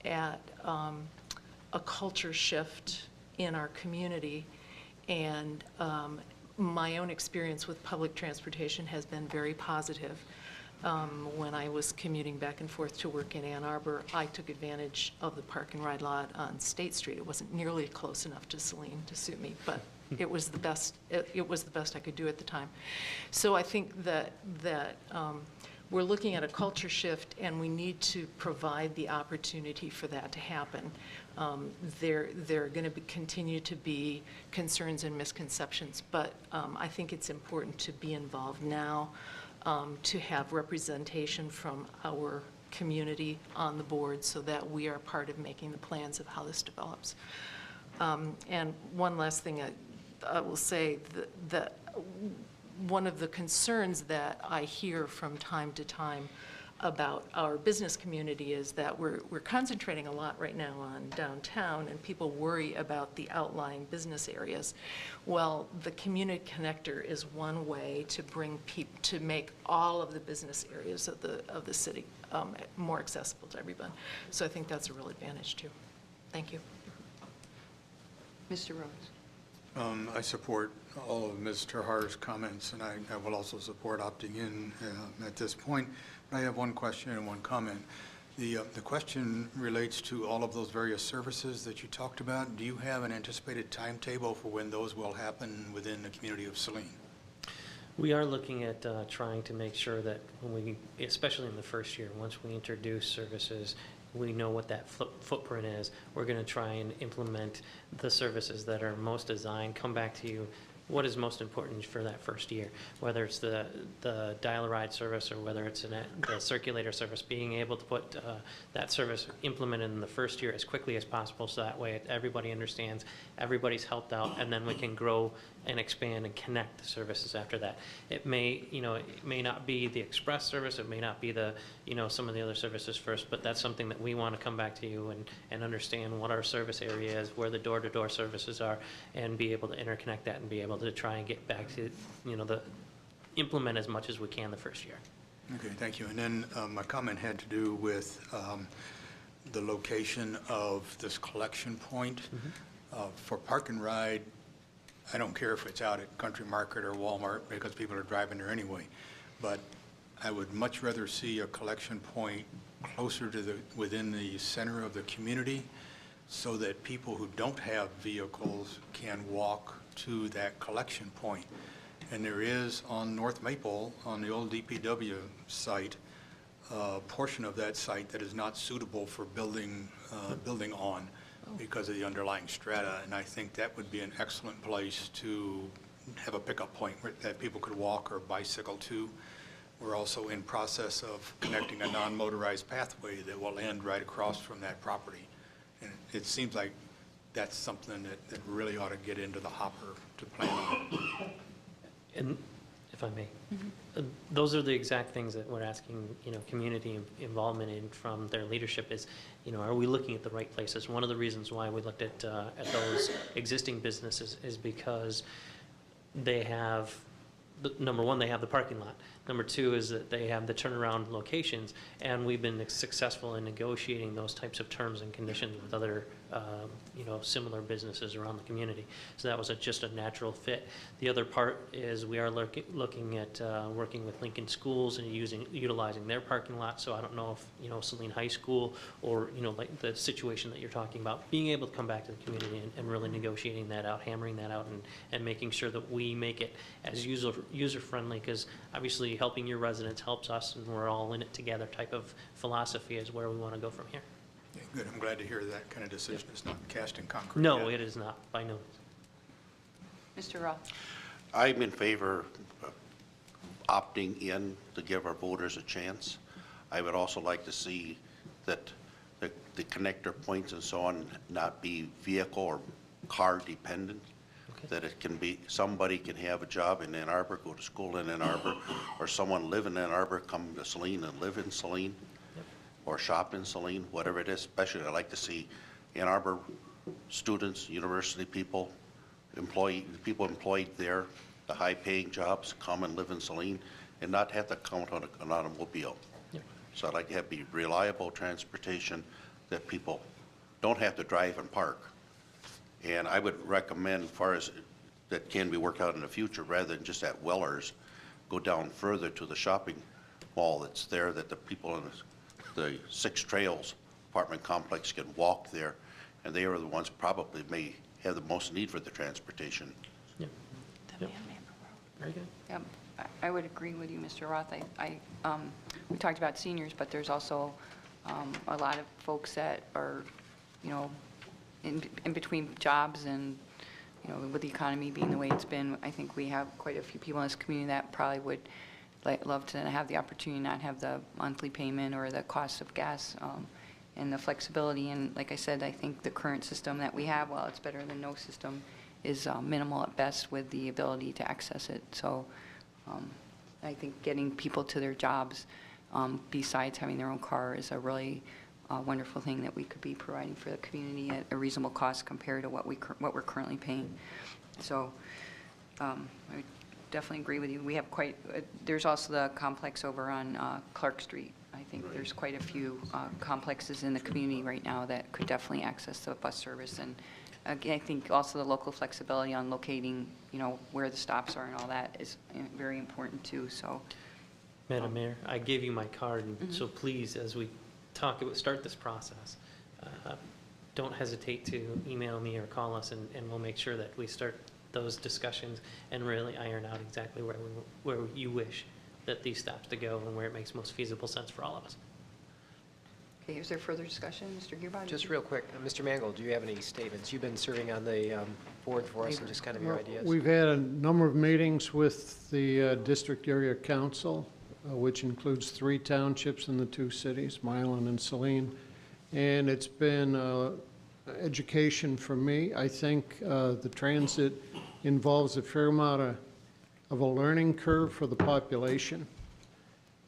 at a culture shift in our community, and my own experience with public transportation has been very positive. When I was commuting back and forth to work in Ann Arbor, I took advantage of the park and ride lot on State Street. It wasn't nearly close enough to Saline to suit me, but it was the best. It was the best I could do at the time. So I think that we're looking at a culture shift, and we need to provide the opportunity for that to happen. There are going to continue to be concerns and misconceptions, but I think it's important to be involved now, to have representation from our community on the board so that we are part of making the plans of how this develops. And one last thing I will say, that one of the concerns that I hear from time to time about our business community is that we're concentrating a lot right now on downtown, and people worry about the outlying business areas. Well, the community connector is one way to bring to make all of the business areas of the city more accessible to everyone. So I think that's a real advantage too. Thank you. Mr. Rhodes? I support all of Ms. Tahar's comments, and I will also support opting in at this point. I have one question and one comment. The question relates to all of those various services that you talked about. Do you have an anticipated timetable for when those will happen within the community of Saline? We are looking at trying to make sure that when we, especially in the first year, once we introduce services, we know what that footprint is. We're going to try and implement the services that are most designed, come back to you, what is most important for that first year, whether it's the dial-a-ride service or whether it's the circulator service, being able to put that service implemented in the first year as quickly as possible, so that way everybody understands, everybody's helped out, and then we can grow and expand and connect the services after that. It may, it may not be the express service, it may not be the, some of the other services first, but that's something that we want to come back to you and understand what our service area is, where the door-to-door services are, and be able to interconnect that and be able to try and get back to, implement as much as we can the first year. Okay, thank you. And then my comment had to do with the location of this collection point. For park and ride, I don't care if it's out at Country Market or Walmart because people are driving there anyway, but I would much rather see a collection point closer to within the center of the community so that people who don't have vehicles can walk to that collection point. And there is on North Maple, on the old DPW site, a portion of that site that is not suitable for building on because of the underlying strata, and I think that would be an excellent place to have a pickup point that people could walk or bicycle to. We're also in process of connecting a non-motorized pathway that will end right across from that property. And it seems like that's something that really ought to get into the hopper to plan on. And if I may, those are the exact things that we're asking, community involvement in from their leadership is, are we looking at the right places? One of the reasons why we looked at those existing businesses is because they have number one, they have the parking lot. Number two is that they have the turnaround locations, and we've been successful in negotiating those types of terms and conditions with other, similar businesses around the community. So that was just a natural fit. The other part is we are looking at working with Lincoln Schools and utilizing their parking lot. So I don't know if, Saline High School or, like the situation that you're talking about, being able to come back to the community and really negotiating that out, hammering that out, and making sure that we make it as user-friendly, because obviously helping your residents helps us, and we're all in it together type of philosophy is where we want to go from here. Yeah, good. I'm glad to hear that kind of decision is not cast in concrete No, yet. it is not, by no means. Mr. Roth? I'm in favor of opting in to give our voters a chance. I would also like to see that the connector points and so on not be vehicle or car dependent. That it can be, somebody can have a job in Ann Arbor, go to school in Ann Arbor, or someone live in Ann Arbor, come to Saline and live in Saline, or shop in Saline, whatever it is. Especially, I'd like to see Ann Arbor students, university people, people employed there, the high-paying jobs, come and live in Saline, and not have to count on an automobile. So I'd like to have be reliable transportation that people don't have to drive and park. And I would recommend, as far as that can be worked out in the future, rather than just at Weller's, go down further to the shopping mall that's there, that the people in the Six Trails apartment complex can walk there, and they are the ones probably may have the most need for the transportation. Yeah. Very good. Yep. I would agree with you, Mr. Roth. We talked about seniors, but there's also a lot of folks that are, in between jobs, and, with the economy being the way it's been, I think we have quite a few people in this community that probably would love to have the opportunity, not have the monthly payment or the cost of gas, and the flexibility. And like I said, I think the current system that we have, while it's better than no system, is minimal at best with the ability to access it. So I think getting people to their jobs, besides having their own car, is a really wonderful thing that we could be providing for the community at a reasonable cost compared to what we're currently paying. So I would definitely agree with you. We have there's also the complex over on Clark Street. I think there's quite a few complexes in the community right now that could definitely access the bus service. And again, I think also the local flexibility on locating, where the stops are and all that is very important too. So, Madam Mayor, I gave you my card, and so please, as we start this process, don't hesitate to email me or call us, and we'll make sure that we start those discussions and really iron out exactly where you wish that these stops to go and where it makes most feasible sense for all of us. okay, is there further discussion, Mr. Gearby? Just real quick, Mr. Mangold, do you have any statements? You've been serving on the board for us, and just kind of your ideas. We've had a number of meetings with the District Area Council, which includes 3 townships in the 2 cities, Milan and Saline. And it's been education for me. I think the transit involves a fair amount of a learning curve for the population.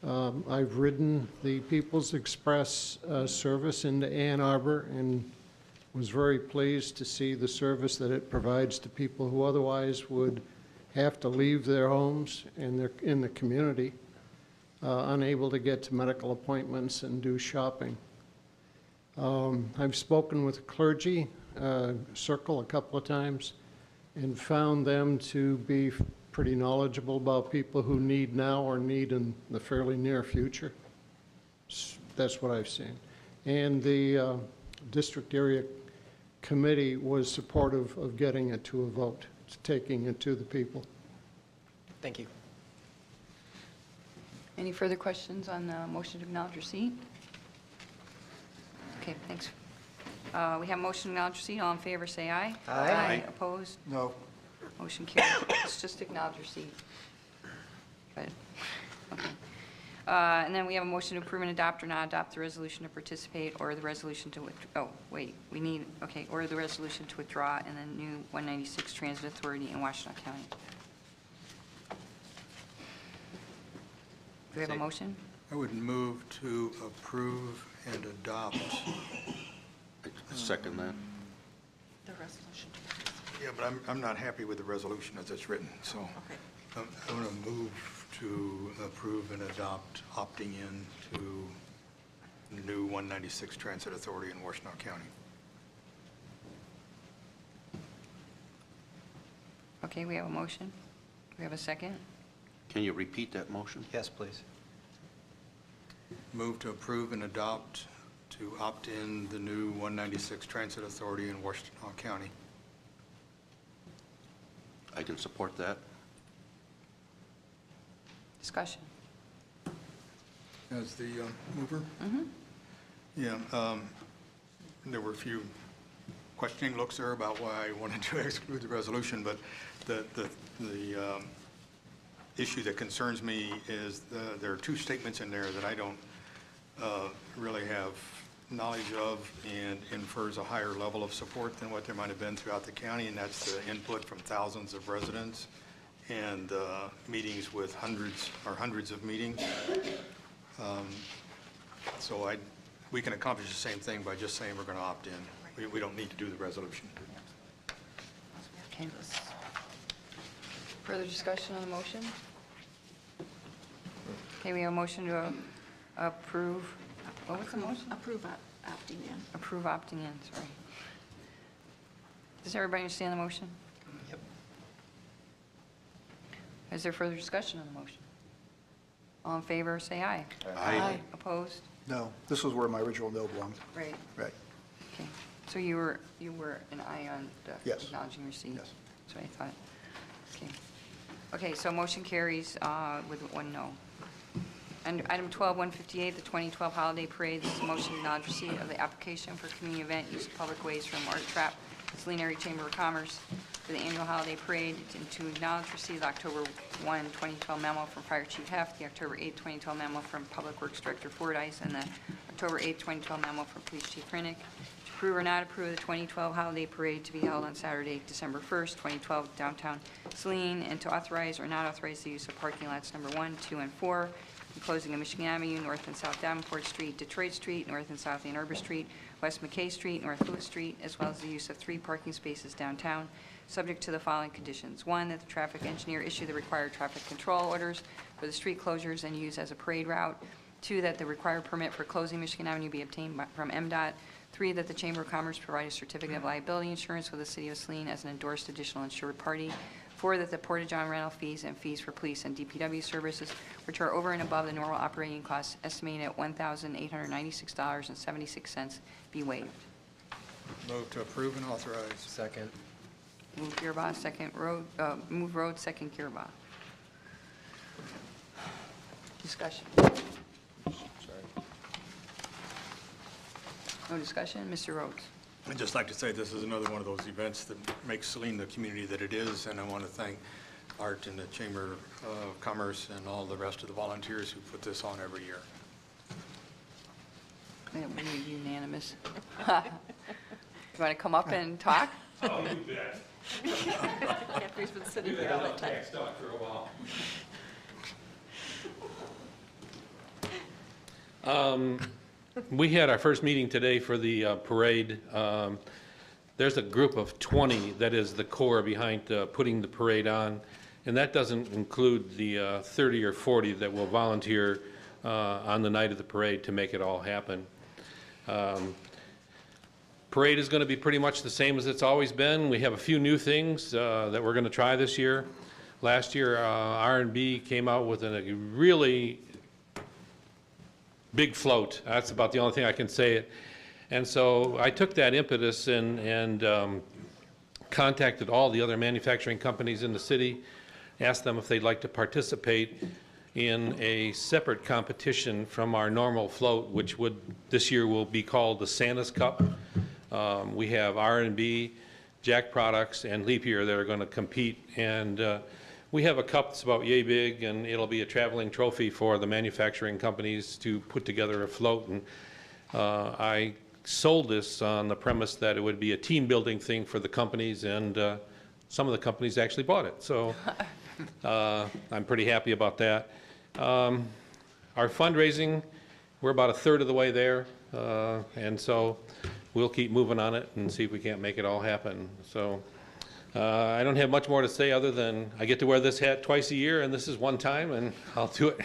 I've ridden the People's Express service into Ann Arbor and was very pleased to see the service that it provides to people who otherwise would have to leave their homes and in the community, unable to get to medical appointments and do shopping. I've spoken with the clergy circle a couple of times and found them to be pretty knowledgeable about people who need now or need in the fairly near future. That's what I've seen. And the District Area Committee was supportive of getting it to a vote, taking it to the people. Thank you. Any further questions on the motion to acknowledge receipt? Okay, thanks. We have motion to acknowledge receipt. All in favor, say aye. Aye. Opposed? No. Motion carries. It's just acknowledge receipt. Good. Okay. And then we have a motion to approve and adopt or not adopt the resolution to participate or the resolution to withdraw. Oh, wait, we need, okay, or the resolution to withdraw in the new 196 Transit Authority in Washtenaw County. Do we have a motion? I would move to approve and adopt. Second that. The resolution. Yeah, but I'm not happy with the resolution as it's written, so. Okay. I'm going to move to approve and adopt opting in to the new 196 Transit Authority in Washtenaw County. Okay, we have a motion. We have a second. Can you repeat that motion? Yes, please. Move to approve and adopt to opt in the new 196 Transit Authority in Washtenaw County. I can support that. Discussion. As the mover? Mm-hmm. Yeah, there were a few questioning looks there about why I wanted to exclude the resolution, but the issue that concerns me is there are two statements in there that I don't really have knowledge of and infers a higher level of support than what there might have been throughout the county, and that's the input from thousands of residents and meetings with hundreds of meetings. So we can accomplish the same thing by just saying we're going to opt in. We don't need to do the resolution. Okay. Further discussion on the motion? Okay, we have a motion to approve. What was the motion? Approve opting in. Approve opting in, sorry. Does everybody understand the motion? Yep. Is there further discussion on the motion? All in favor, say aye. Aye. Opposed? No, this is where my original no belonged. Right. Right. Okay. So you were an aye on the Yes. acknowledging receipt? Yes. That's what I thought. Okay. Okay, so motion carries with one no. And item 12-158, the 2012 holiday parade. This is a motion to acknowledge receipt of the application for community event use of public ways from Art Trap, Saline Area Chamber of Commerce for the annual holiday parade, and to acknowledge receipt of the October 1, 2012 memo from Fire Chief Heft, the October 8, 2012 memo from Public Works Director Fordyce, and the October 8, 2012 memo from Police Chief Rinnick. To approve or not approve the 2012 holiday parade to be held on Saturday, December 1st, 2012, downtown Saline, and to authorize or not authorize the use of parking lots number 1, 2, and 4, enclosing of Michigan Avenue, North and South Davenport Street, Detroit Street, North and South Ann Arbor Street, West McKay Street, North Lewis Street, as well as the use of 3 parking spaces downtown, subject to the following conditions. 1, that the traffic engineer issue the required traffic control orders for the street closures and use as a parade route. 2, that the required permit for closing Michigan Avenue be obtained from MDOT. 3, that the Chamber of Commerce provide a certificate of liability insurance with the City of Saline as an endorsed additional insured party. 4, that the portage-on rental fees and fees for police and DPW services, which are over and above the normal operating costs estimated at $1,896.76, be waived. Move to approve and authorize. Second. Move Gearba, second Road, move Road, second Gearba. Discussion. No discussion? Mr. Rhodes. I'd just like to say this is another one of those events that makes Saline the community that it is, and I want to thank Art and the Chamber of Commerce and all the rest of the volunteers who put this on every year. That would be unanimous. You want to come up and talk? Oh, you bet. After he's been sitting here all that time. Can't talk for a while. We had our first meeting today for the parade. There's a group of 20 that is the core behind putting the parade on, and that doesn't include the 30 or 40 that will volunteer on the night of the parade to make it all happen. Parade is going to be pretty much the same as it's always been. We have a few new things that we're going to try this year. Last year, R&B came out with a really big float. That's about the only thing I can say it. And so I took that impetus and contacted all the other manufacturing companies in the city, asked them if they'd like to participate in a separate competition from our normal float, which this year will be called the Santa's Cup. We have R&B, Jack Products, and Leap Year that are going to compete. And we have a cup that's about yay big, and it'll be a traveling trophy for the manufacturing companies to put together a float. And I sold this on the premise that it would be a team-building thing for the companies, and some of the companies actually bought it. So I'm pretty happy about that. Our fundraising, we're about a third of the way there, and so we'll keep moving on it and see if we can't make it all happen. So I don't have much more to say other than I get to wear this hat twice a year, and this is one time, and I'll do it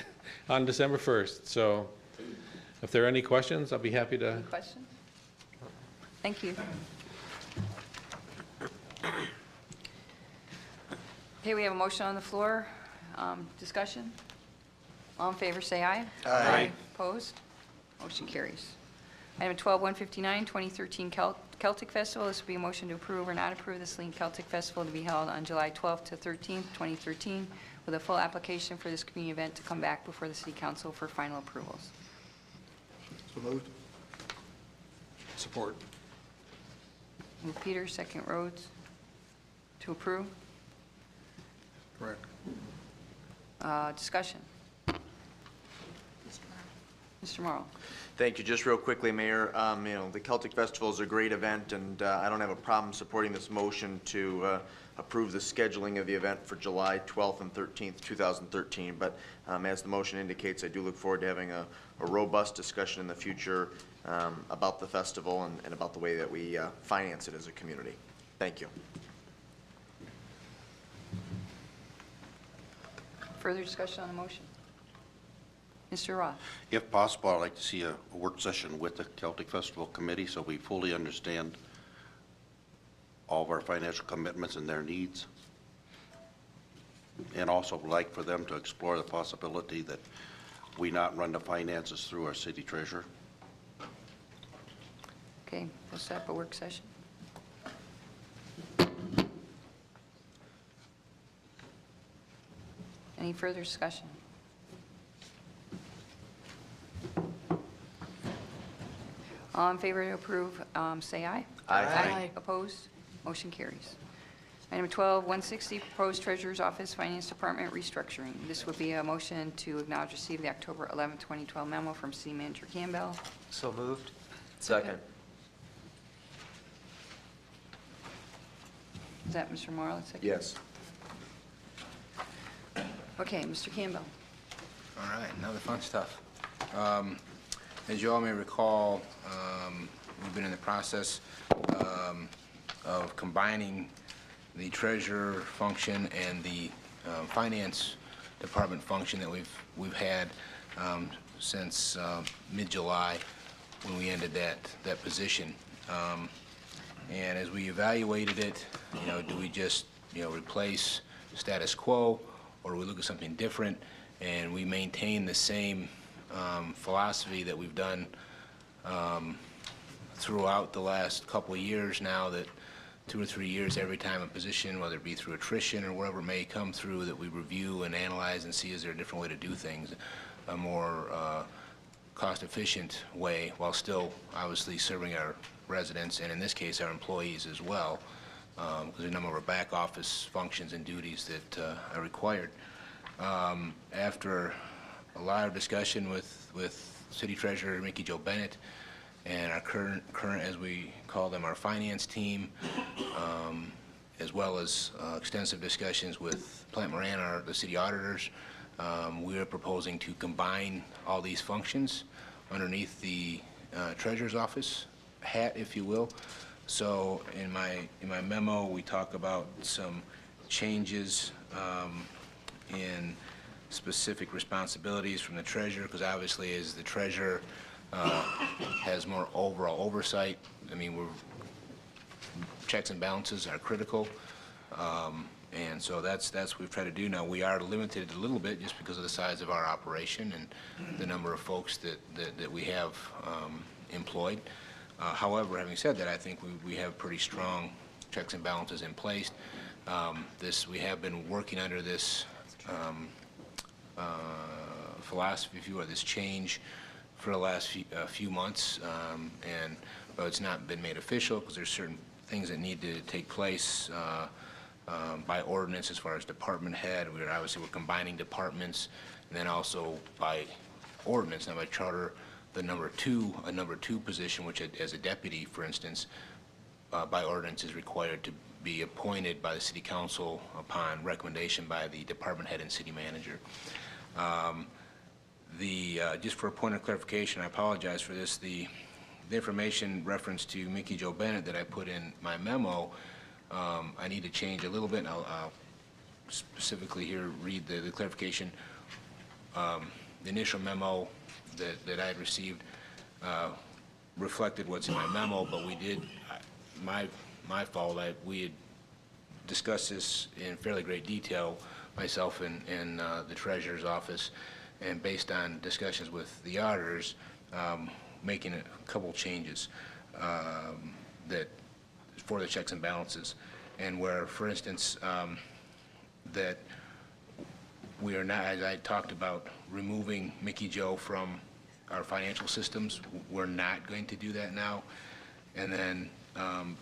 on December 1st. So if there are any questions, I'll be happy to. Any questions? Thank you. Okay, we have a motion on the floor. Discussion? All in favor, say aye. Aye. Opposed? Motion carries. Item 12-159, 2013 Celtic Festival. This will be a motion to approve or not approve the Saline Celtic Festival to be held on July 12th to 13th, 2013, with a full application for this community event to come back before the City Council for final approvals. So moved. Support. Move Peters, second Rhodes. To approve. Correct. Discussion. Mr. Morrow. Thank you. Just real quickly, Mayor, the Celtic Festival is a great event, and I don't have a problem supporting this motion to approve the scheduling of the event for July 12th and 13th, 2013. But as the motion indicates, I do look forward to having a robust discussion in the future about the festival and about the way that we finance it as a community. Thank you. Further discussion on the motion? Mr. Roth. If possible, I'd like to see a work session with the Celtic Festival Committee so we fully understand all of our financial commitments and their needs. And also like for them to explore the possibility that we not run the finances through our city treasurer. Okay, we'll set up a work session. Any further discussion? All in favor to approve, say aye. Aye. Opposed? Motion carries. Item 12-160, proposed Treasurer's Office Finance Department restructuring. This would be a motion to acknowledge receipt of the October 11, 2012 memo from City Manager Campbell. So moved. Second. Is that Mr. Morrow? Second? Yes. Okay, Mr. Campbell. All right, now the fun stuff. As you all may recall, we've been in the process of combining the treasurer function and the finance department function that we've had since mid-July when we ended that position. And as we evaluated it, do we just replace status quo, or do we look at something different? And we maintain the same philosophy that we've done throughout the last couple of years now, that 2 or 3 years, every time a position, whether it be through attrition or wherever it may come through, that we review and analyze and see is there a different way to do things, a more cost-efficient way, while still obviously serving our residents and in this case our employees as well, because there are a number of our back office functions and duties that are required. After a lot of discussion with City Treasurer Mickey Jo Bennett and our current, as we call them, our finance team, as well as extensive discussions with Plant Moran, the city auditors, we are proposing to combine all these functions underneath the Treasurer's Office hat, if you will. So in my memo, we talk about some changes in specific responsibilities from the treasurer, because obviously as the treasurer has more overall oversight, checks and balances are critical, and so that's what we've tried to do. Now, we are limited a little bit just because of the size of our operation and the number of folks that we have employed. However, having said that, I think we have pretty strong checks and balances in place. We have been working under this philosophy, if you will, this change for the last few months, but it's not been made official because there's certain things that need to take place by ordinance as far as department head. We're combining departments, and then also by ordinance, now by charter, a number two position, which as a deputy, for instance, by ordinance is required to be appointed by the city council upon recommendation by the department head and city manager. Just for a point of clarification, I apologize for this, the information reference to Mickey Jo Bennett that I put in my memo I need to change a little bit, and I'll specifically here read the clarification. The initial memo that I had received reflected what's in my memo, but we did, my fault, we had discussed this in fairly great detail, myself and the treasurer's office, and based on discussions with the auditors, making a couple changes that for the checks and balances, and where, for instance, that we are not, as I talked about, removing Mickey Joe from our financial systems. We're not going to do that now. And then,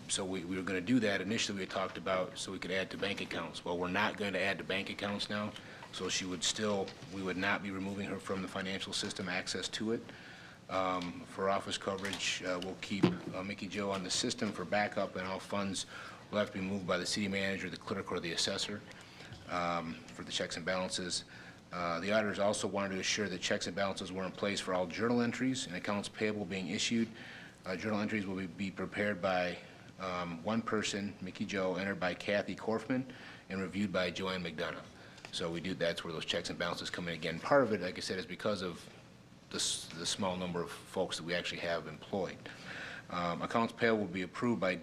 so we were going to do that. Initially, we had talked about so we could add to bank accounts. Well, we're not going to add to bank accounts now. So she would still, we would not be removing her from the financial system access to it. For office coverage, we'll keep Mickey Joe on the system for backup, and all funds will have to be moved by the city manager, the clerk, or the assessor for the checks and balances. The auditors also wanted to assure that checks and balances were in place for all journal entries and accounts payable being issued. Journal entries will be prepared by one person, Mickey Joe, entered by Kathy Korfman, and reviewed by Joanne McDonough. So we do, that's where those checks and balances come in. Again, part of it, like I said, is because of the small number of folks that we actually have employed. Accounts payable will be approved by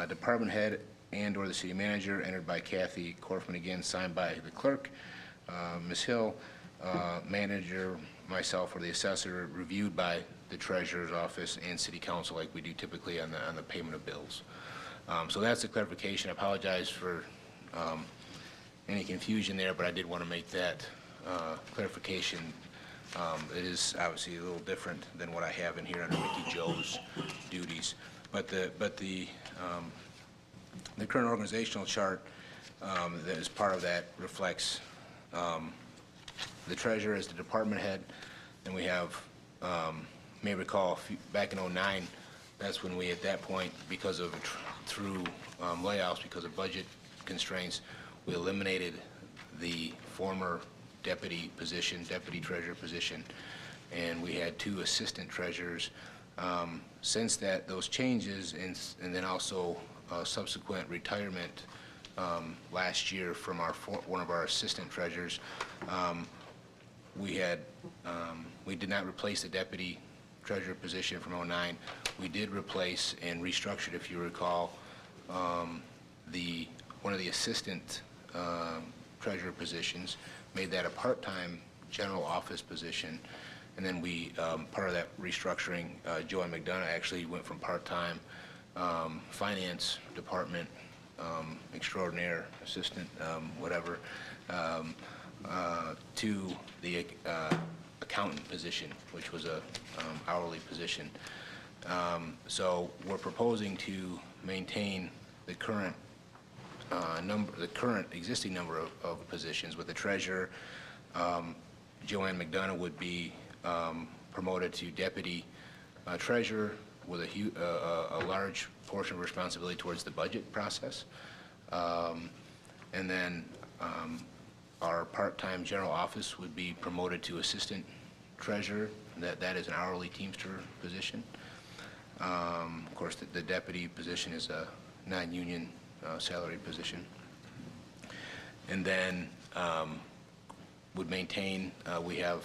department head and or the city manager, entered by Kathy Korfman, again, signed by the clerk, Ms. Hill, manager, myself, or the assessor, reviewed by the treasurer's office and city council, like we do typically on the payment of bills. So that's the clarification. I apologize for any confusion there, but I did want to make that clarification. It is obviously a little different than what I have in here under Mickey Joe's duties, but the current organizational chart that is part of that reflects the treasurer as the department head, and we have, may recall, back in '09, that's when we, at that point, because of through layoffs, because of budget constraints, we eliminated the former deputy position, deputy treasurer position, and we had 2 assistant treasurers. Since those changes, and then also subsequent retirement last year from one of our assistant treasurers, we did not replace the deputy treasurer position from '09. We did replace and restructured, if you recall, one of the assistant treasurer positions, made that a part-time general office position, and then we, part of that restructuring, Joanne McDonough actually went from part-time finance department extraordinaire assistant, whatever, to the accountant position, which was a hourly position. So we're proposing to maintain the current existing number of positions. With the treasurer, Joanne McDonough would be promoted to deputy treasurer with a large portion of responsibility towards the budget process. And then our part-time general office would be promoted to assistant treasurer. That is an hourly Teamster position. Of course, the deputy position is a non-union salary position. And then would maintain, we have,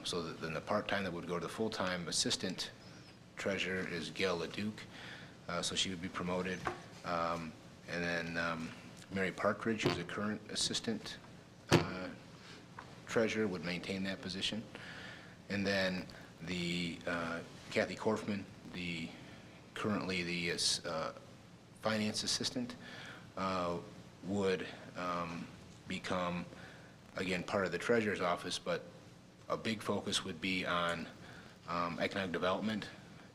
so then the part-time that would go to the full-time assistant treasurer is Gail LaDuke, so she would be promoted. And then Mary Partridge, who's a current assistant treasurer, would maintain that position. And then the Kathy Korfman, currently the finance assistant, would become, again, part of the treasurer's office, but a big focus would be on economic development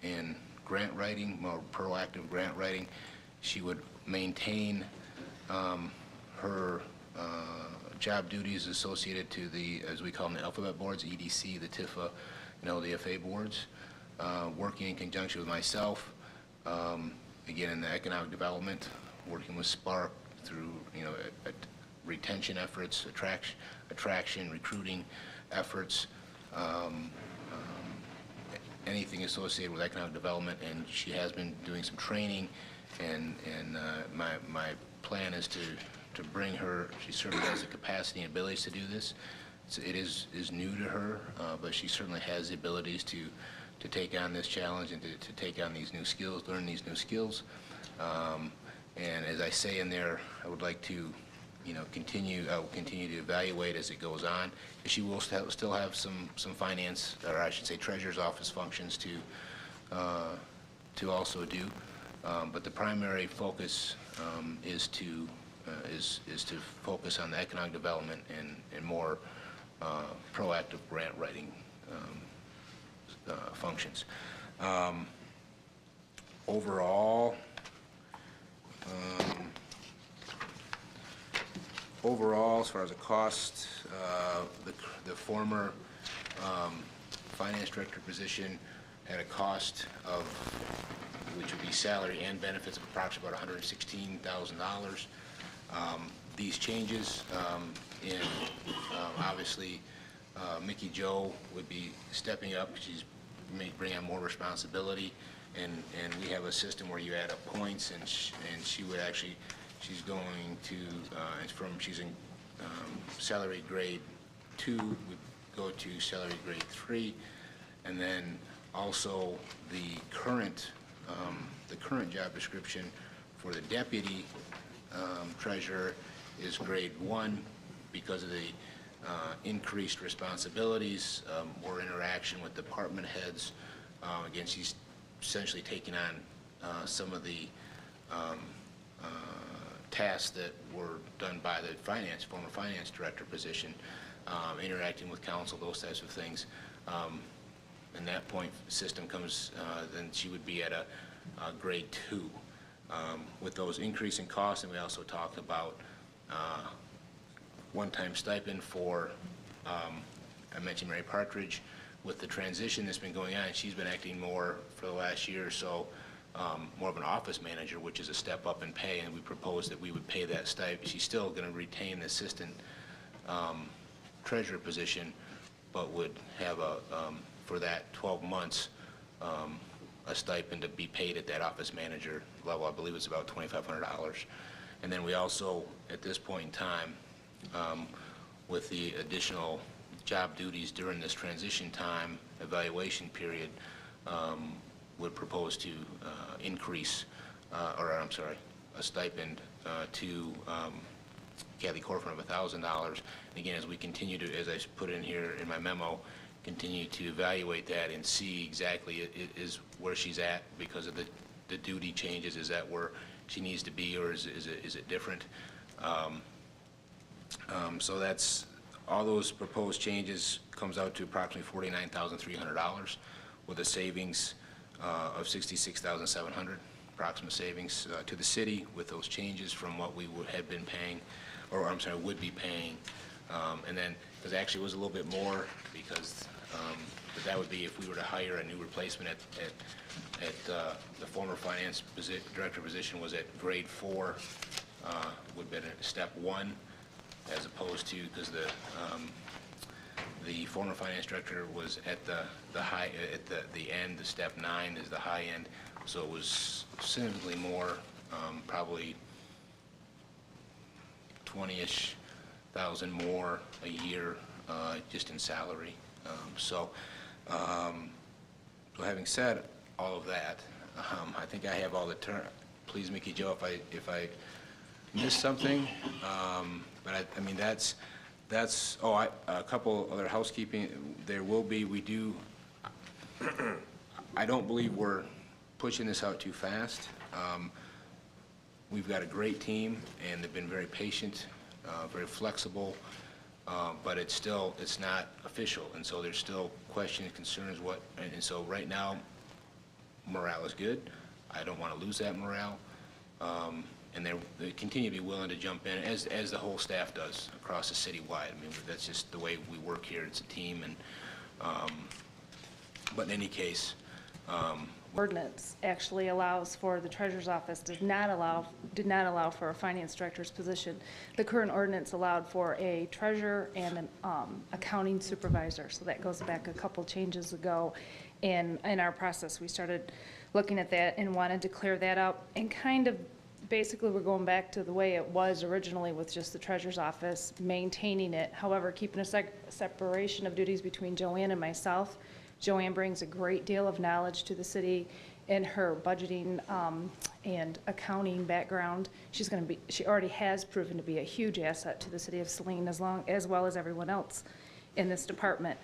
and grant writing, more proactive grant writing. She would maintain her job duties associated to the, as we call them, the alphabet boards, EDC, the TIFA, and LDFA boards, working in conjunction with myself, again, in the economic development, working with Spark through, retention efforts, attraction, recruiting efforts, anything associated with economic development, and she has been doing some training my plan is to bring her. She certainly has the capacity and abilities to do this. It is new to her, but she certainly has the abilities to take on this challenge and to take on these new skills, learn these new skills. And as I say in there, I would like to, I will continue to evaluate as it goes on. She will still have some finance, or I should say treasurer's office functions to also do. But the primary focus is to focus on the economic development and more proactive grant writing functions. Overall, as far as the cost, the former finance director position had a cost of, which would be salary and benefits, of approximately about $116,000. These changes obviously Mickey Jo would be stepping up. She's bringing on more responsibility, and we have a system where you add up points, and she would actually, she's going to, she's in salary grade 2, would go to salary grade 3, and then also the current job description for the deputy treasurer is grade 1 because of the increased responsibilities, more interaction with department heads. Again, she's essentially taking on some of the tasks that were done by the former finance director position, interacting with council, those types of things. And that point system comes, then she would be at a grade 2. With those increasing costs, and we also talked about one-time stipend for, I mentioned Mary Partridge. With the transition that's been going on, she's been acting more for the last year or so, more of an office manager, which is a step up in pay, and we proposed that we would pay that stipend. She's still going to retain the assistant treasurer position, but would have for that 12 months, a stipend to be paid at that office manager level. I believe it's about $2,500. And then we also, at this point in time, with the additional job duties during this transition time evaluation period, would propose to increase, a stipend to Kathy Corfin of $1,000. And again, as we continue to, as I put in here in my memo, continue to evaluate that and see exactly is where she's at because of the duty changes. Is that where she needs to be, or is it different? So that's all those proposed changes comes out to approximately $49,300 with a savings of $66,700, approximate savings to the city with those changes from what we had been paying, or I'm sorry, would be paying. And then, because actually it was a little bit more because but that would be if we were to hire a new replacement at the former finance director position was at grade 4, would have been at step 1, as opposed to, because the former finance director was at the end, the step 9 is the high end, so it was significantly more, probably 20-ish thousand more a year just in salary. So having said all of that, I think I have all the please, Mickey Jo, if I missed something, but I mean that's a couple other housekeeping. There will be, we do. I don't believe we're pushing this out too fast. We've got a great team, and they've been very patient, very flexible. But it's not official, and so there's still questions, concerns, and so right now, morale is good. I don't want to lose that morale, and they continue to be willing to jump in, as the whole staff does across the city-wide. I mean, that's just the way we work here. It's a team, and but in any case, ordinance actually allows for the treasurer's office, did not allow for a finance director's position. The current ordinance allowed for a treasurer and an accounting supervisor. So that goes back a couple changes ago. And in our process, we started looking at that and wanted to clear that up. And kind of, basically, we're going back to the way it was originally with just the treasurer's office, maintaining it. However, keeping a separation of duties between Joanne and myself. Joanne brings a great deal of knowledge to the city in her budgeting and accounting background. She already has proven to be a huge asset to the city of Saline, as well as everyone else in this department.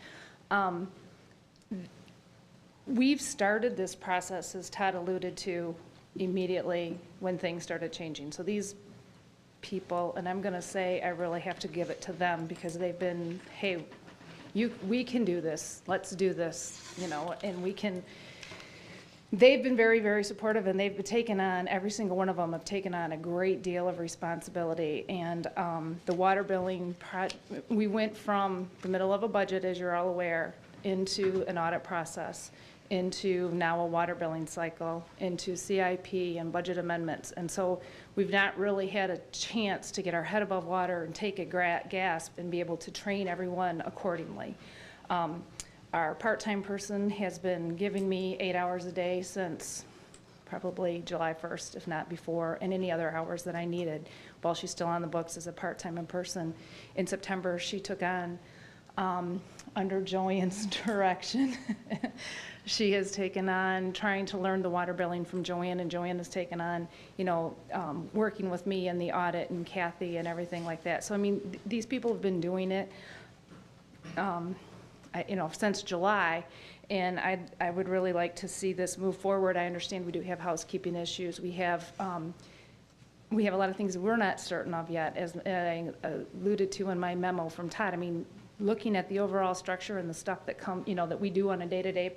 We've started this process, as Todd alluded to, immediately when things started changing. So these people, and I'm going to say I really have to give it to them because they've been, hey, we can do this. Let's do this, and we can. They've been very, very supportive, and they've taken on, every single one of them have taken on a great deal of responsibility. And the water billing, we went from the middle of a budget, as you're all aware, into an audit process, into now a water billing cycle, into CIP and budget amendments. And so we've not really had a chance to get our head above water and take a gasp and be able to train everyone accordingly. Our part-time person has been giving me 8 hours a day since probably July 1st, if not before, and any other hours that I needed while she's still on the books as a part-time person. In September, she took on, under Joanne's direction, she has taken on trying to learn the water billing from Joanne, and Joanne has taken on, working with me in the audit and Kathy and everything like that. So, I mean, these people have been doing it, since July, and I would really like to see this move forward. I understand we do have housekeeping issues. We have a lot of things we're not certain of yet, as I alluded to in my memo from Todd. I mean, looking at the overall structure and the stuff that that we do on a day-to-day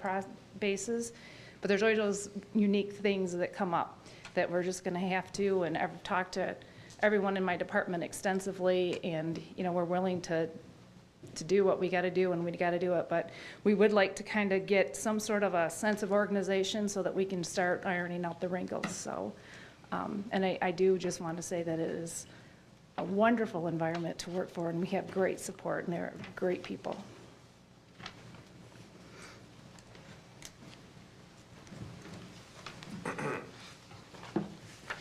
basis, but there's always those unique things that come up that we're just going to have to, and I've talked to everyone in my department extensively, and we're willing to do what we got to do, and we got to do it. But we would like to kind of get some sort of a sense of organization so that we can start ironing out the wrinkles. So, and I do just want to say that it is a wonderful environment to work for, and we have great support, and they're great people.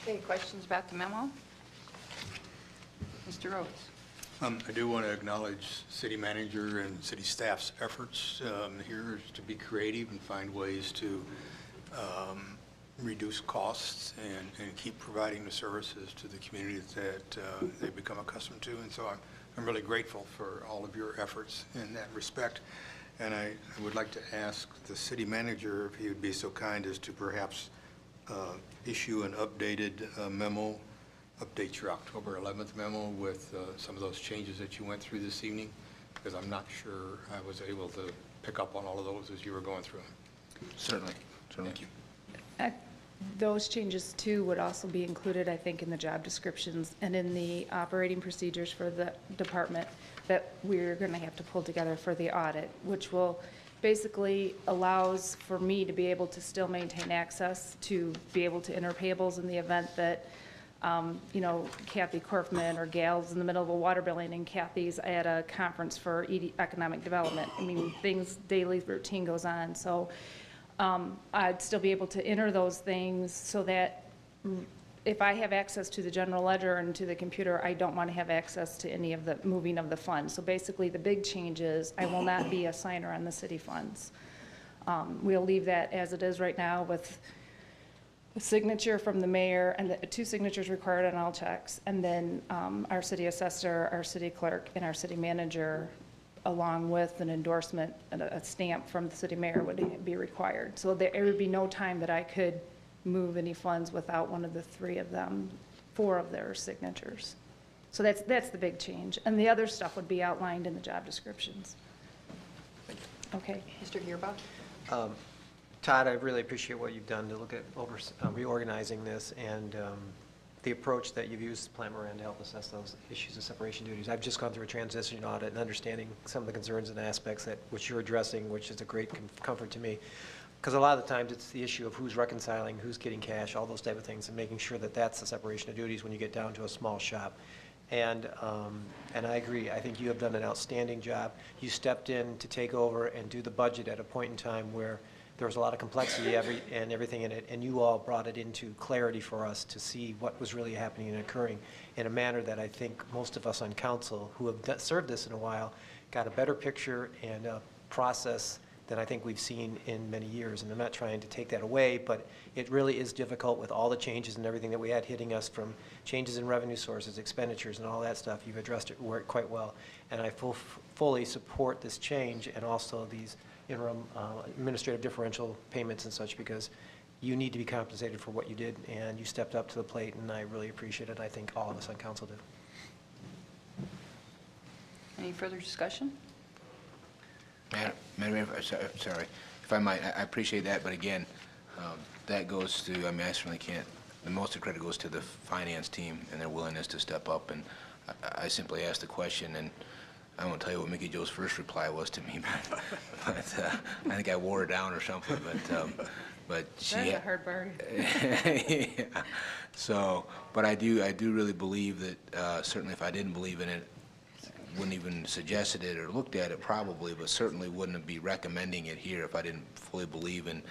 Okay, questions about the memo? Mr. Rhodes. I do want to acknowledge city manager and city staff's efforts here to be creative and find ways to reduce costs and keep providing the services to the community that they've become accustomed to. And so I'm really grateful for all of your efforts in that respect. And I would like to ask the city manager if he would be so kind as to perhaps issue an updated memo, update your October 11th memo with some of those changes that you went through this evening, because I'm not sure I was able to pick up on all of those as you were going through them. Certainly. Thank you. Those changes too would also be included, I think, in the job descriptions and in the operating procedures for the department that we're going to have to pull together for the audit, which will basically allows for me to be able to still maintain access to be able to enter payables in the event that Kathy Korfman or Gal's in the middle of a water billing and Kathy's at a conference for economic development. I mean, daily routine goes on. So I'd still be able to enter those things so that if I have access to the general ledger and to the computer, I don't want to have access to any of the moving of the funds. So basically the big change is I will not be a signer on the city funds. We'll leave that as it is right now with a signature from the mayor and 2 signatures required on all checks. And then our city assessor, our city clerk, and our city manager, along with an endorsement and a stamp from the city mayor, would be required. So there would be no time that I could move any funds without one of the 3 of them, 4 of their signatures. So that's the big change. And the other stuff would be outlined in the job descriptions. Okay. Mr. Gearba? Todd, I really appreciate what you've done to look at reorganizing this and the approach that you've used, Plant Moran, to help assess those issues of separation duties. I've just gone through a transition audit and understanding some of the concerns and aspects which you're addressing, which is a great comfort to me. Because a lot of the times it's the issue of who's reconciling, who's getting cash, all those type of things, and making sure that that's the separation of duties when you get down to a small shop. And I agree. I think you have done an outstanding job. You stepped in to take over and do the budget at a point in time where there was a lot of complexity and everything in it, and you all brought it into clarity for us to see what was really happening and occurring in a manner that I think most of us on council who have served this in a while got a better picture and a process than I think we've seen in many years. And I'm not trying to take that away, but it really is difficult with all the changes and everything that we had hitting us, from changes in revenue sources, expenditures, and all that stuff. You've addressed it quite well. And I fully support this change and also these interim administrative differential payments and such, because you need to be compensated for what you did, and you stepped up to the plate, and I really appreciate it. I think all of us on council do. Any further discussion? Madam Mayor, sorry, if I might, I appreciate that, but again, that goes to, I mean, I certainly can't, the most of the credit goes to the finance team and their willingness to step up, and I simply asked the question, and I won't tell you what Mickey Jo's first reply was to me, but I think I wore her down or something, but she... That's a hard bargain. Yeah. So, but I do really believe that, certainly if I didn't believe in it, wouldn't even suggested it or looked at it probably, but certainly wouldn't be recommending it here if I didn't fully believe in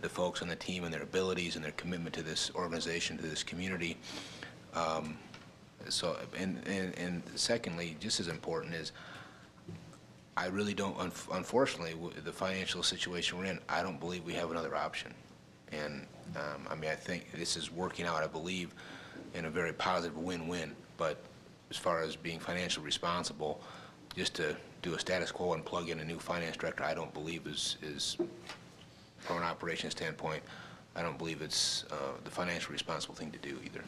the folks on the team and their abilities and their commitment to this organization, to this community. So, and secondly, just as important is, I really don't, unfortunately, the financial situation we're in, I don't believe we have another option. And I mean, I think this is working out, I believe, in a very positive win-win, but as far as being financially responsible, just to do a status quo and plug in a new finance director, I don't believe is from an operations standpoint, I don't believe it's the financially responsible thing to do either.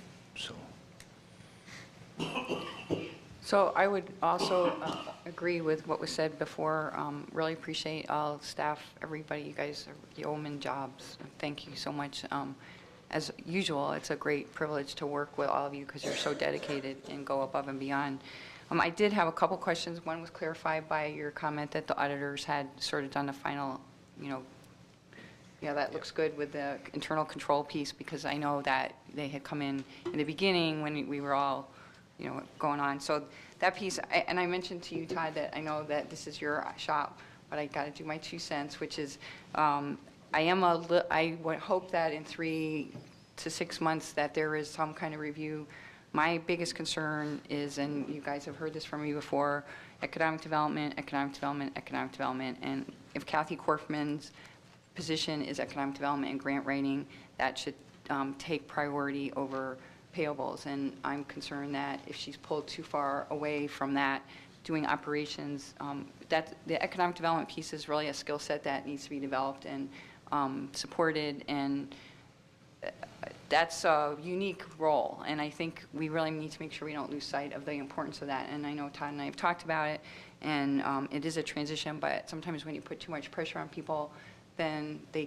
So I would also agree with what was said before. Really appreciate all staff, everybody. You guys are yeoman jobs. Thank you so much. As usual, it's a great privilege to work with all of you because you're so dedicated and go above and beyond. I did have a couple questions. One was clarified by your comment that the auditors had sort of done the final, that looks good with the internal control piece, because I know that they had come in the beginning when we were all, going on. So that piece, and I mentioned to you, Todd, that I know that this is your shop, but I got to do my 2 cents, which is, I would hope that in 3 to 6 months that there is some kind of review. My biggest concern is, and you guys have heard this from me before, economic development, economic development, economic development. And if Kathy Korfman's position is economic development and grant writing, that should take priority over payables. And I'm concerned that if she's pulled too far away from that, doing operations, that the economic development piece is really a skill set that needs to be developed and supported, and that's a unique role, and I think we really need to make sure we don't lose sight of the importance of that. And I know Todd and I have talked about it, and it is a transition, but sometimes when you put too much pressure on people, then the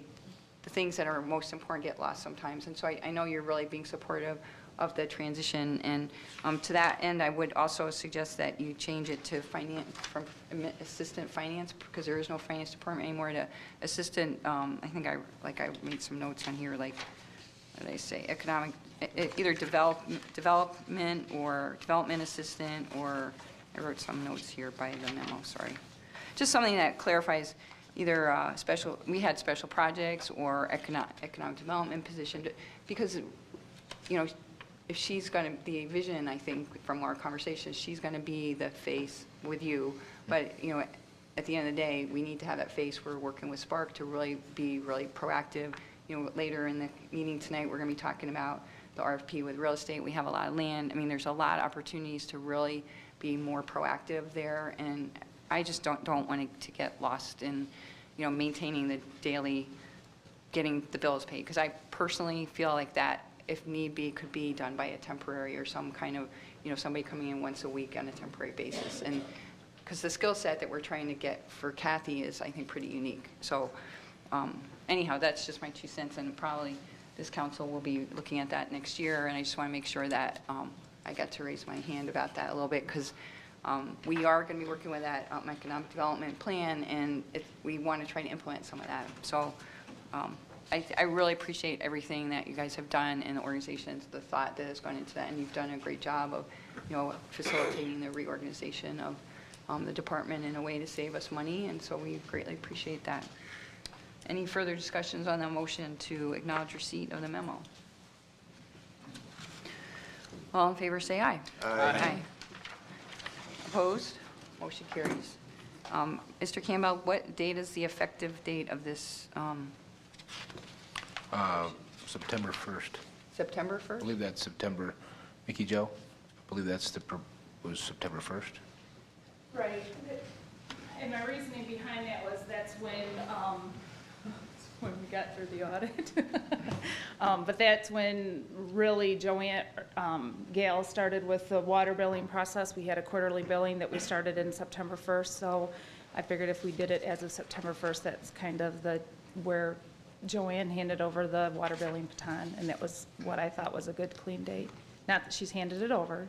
things that are most important get lost sometimes. And so I know you're really being supportive of the transition, and to that end, I would also suggest that you change it to finance, from assistant finance, because there is no finance department anymore, to assistant. I think I made some notes on here, like, what did I say? Economic, either development or development assistant, or I wrote some notes here by the memo. Sorry, just something that clarifies either special. We had special projects or economic development position, because if she's going to, the vision, I think, from our conversations, she's going to be the face with you. But, at the end of the day, we need to have that face. We're working with Spark to really be really proactive. Later in the meeting tonight, we're going to be talking about the RFP with real estate. We have a lot of land. I mean, there's a lot of opportunities to really be more proactive there. And I just don't want it to get lost in, maintaining the daily, getting the bills paid. Because I personally feel like that, if need be, could be done by a temporary or some kind of, somebody coming in once a week on a temporary basis. And because the skill set that we're trying to get for Kathy is, I think, pretty unique. So anyhow, that's just my 2 cents, and probably this council will be looking at that next year. And I just want to make sure that I got to raise my hand about that a little bit, because we are going to be working with that economic development plan, and we want to try to implement some of that. So I really appreciate everything that you guys have done, and the organizations, the thought that has gone into that, and you've done a great job of, facilitating the reorganization of the department in a way to save us money, and so we greatly appreciate that. Any further discussions on the motion to acknowledge receipt of the memo? All in favor, say aye. Aye. Opposed? Motion carries. Mr. Campbell, what date is the effective date of this, September 1st. September I 1st? believe that's September, Mickey Joe? I believe that's was September 1st. Right. And my reasoning behind that was that's when we got through the audit. But that's when really Joanne, Gail started with the water billing process. We had a quarterly billing that we started in September 1st. So I figured if we did it as of September 1st, that's kind of where Joanne handed over the water billing baton. And that was what I thought was a good, clean date. Not that she's handed it over.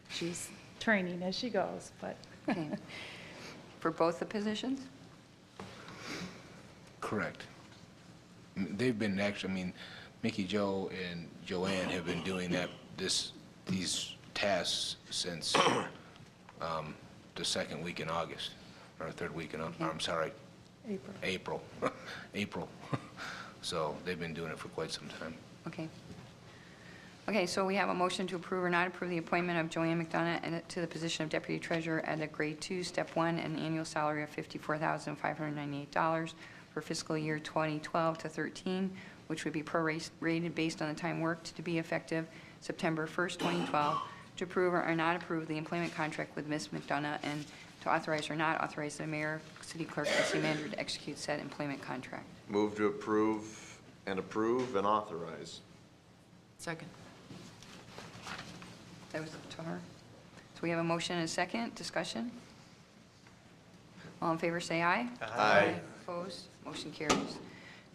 She's training as she goes, but. Okay. For both the positions? Correct. They've been actually, I mean, Mickey Joe and Joanne have been doing these tasks since the second week in August, or third week in, I'm sorry. April. April. So they've been doing it for quite some time. Okay. Okay, so we have a motion to approve or not approve the appointment of Joanne McDonough to the position of Deputy Treasurer at a Grade 2, Step 1, and an annual salary of $54,598 for fiscal year 2012 to 13, which would be prorated based on the time worked to be effective September 1st, 2012, to approve or not approve the employment contract with Ms. McDonough, and to authorize or not authorize the mayor, city clerk, and city manager to execute said employment contract. Move to approve and authorize. Second. That was to her. So we have a motion and a second. Discussion? All in favor, say aye. Aye. Opposed? Motion carries.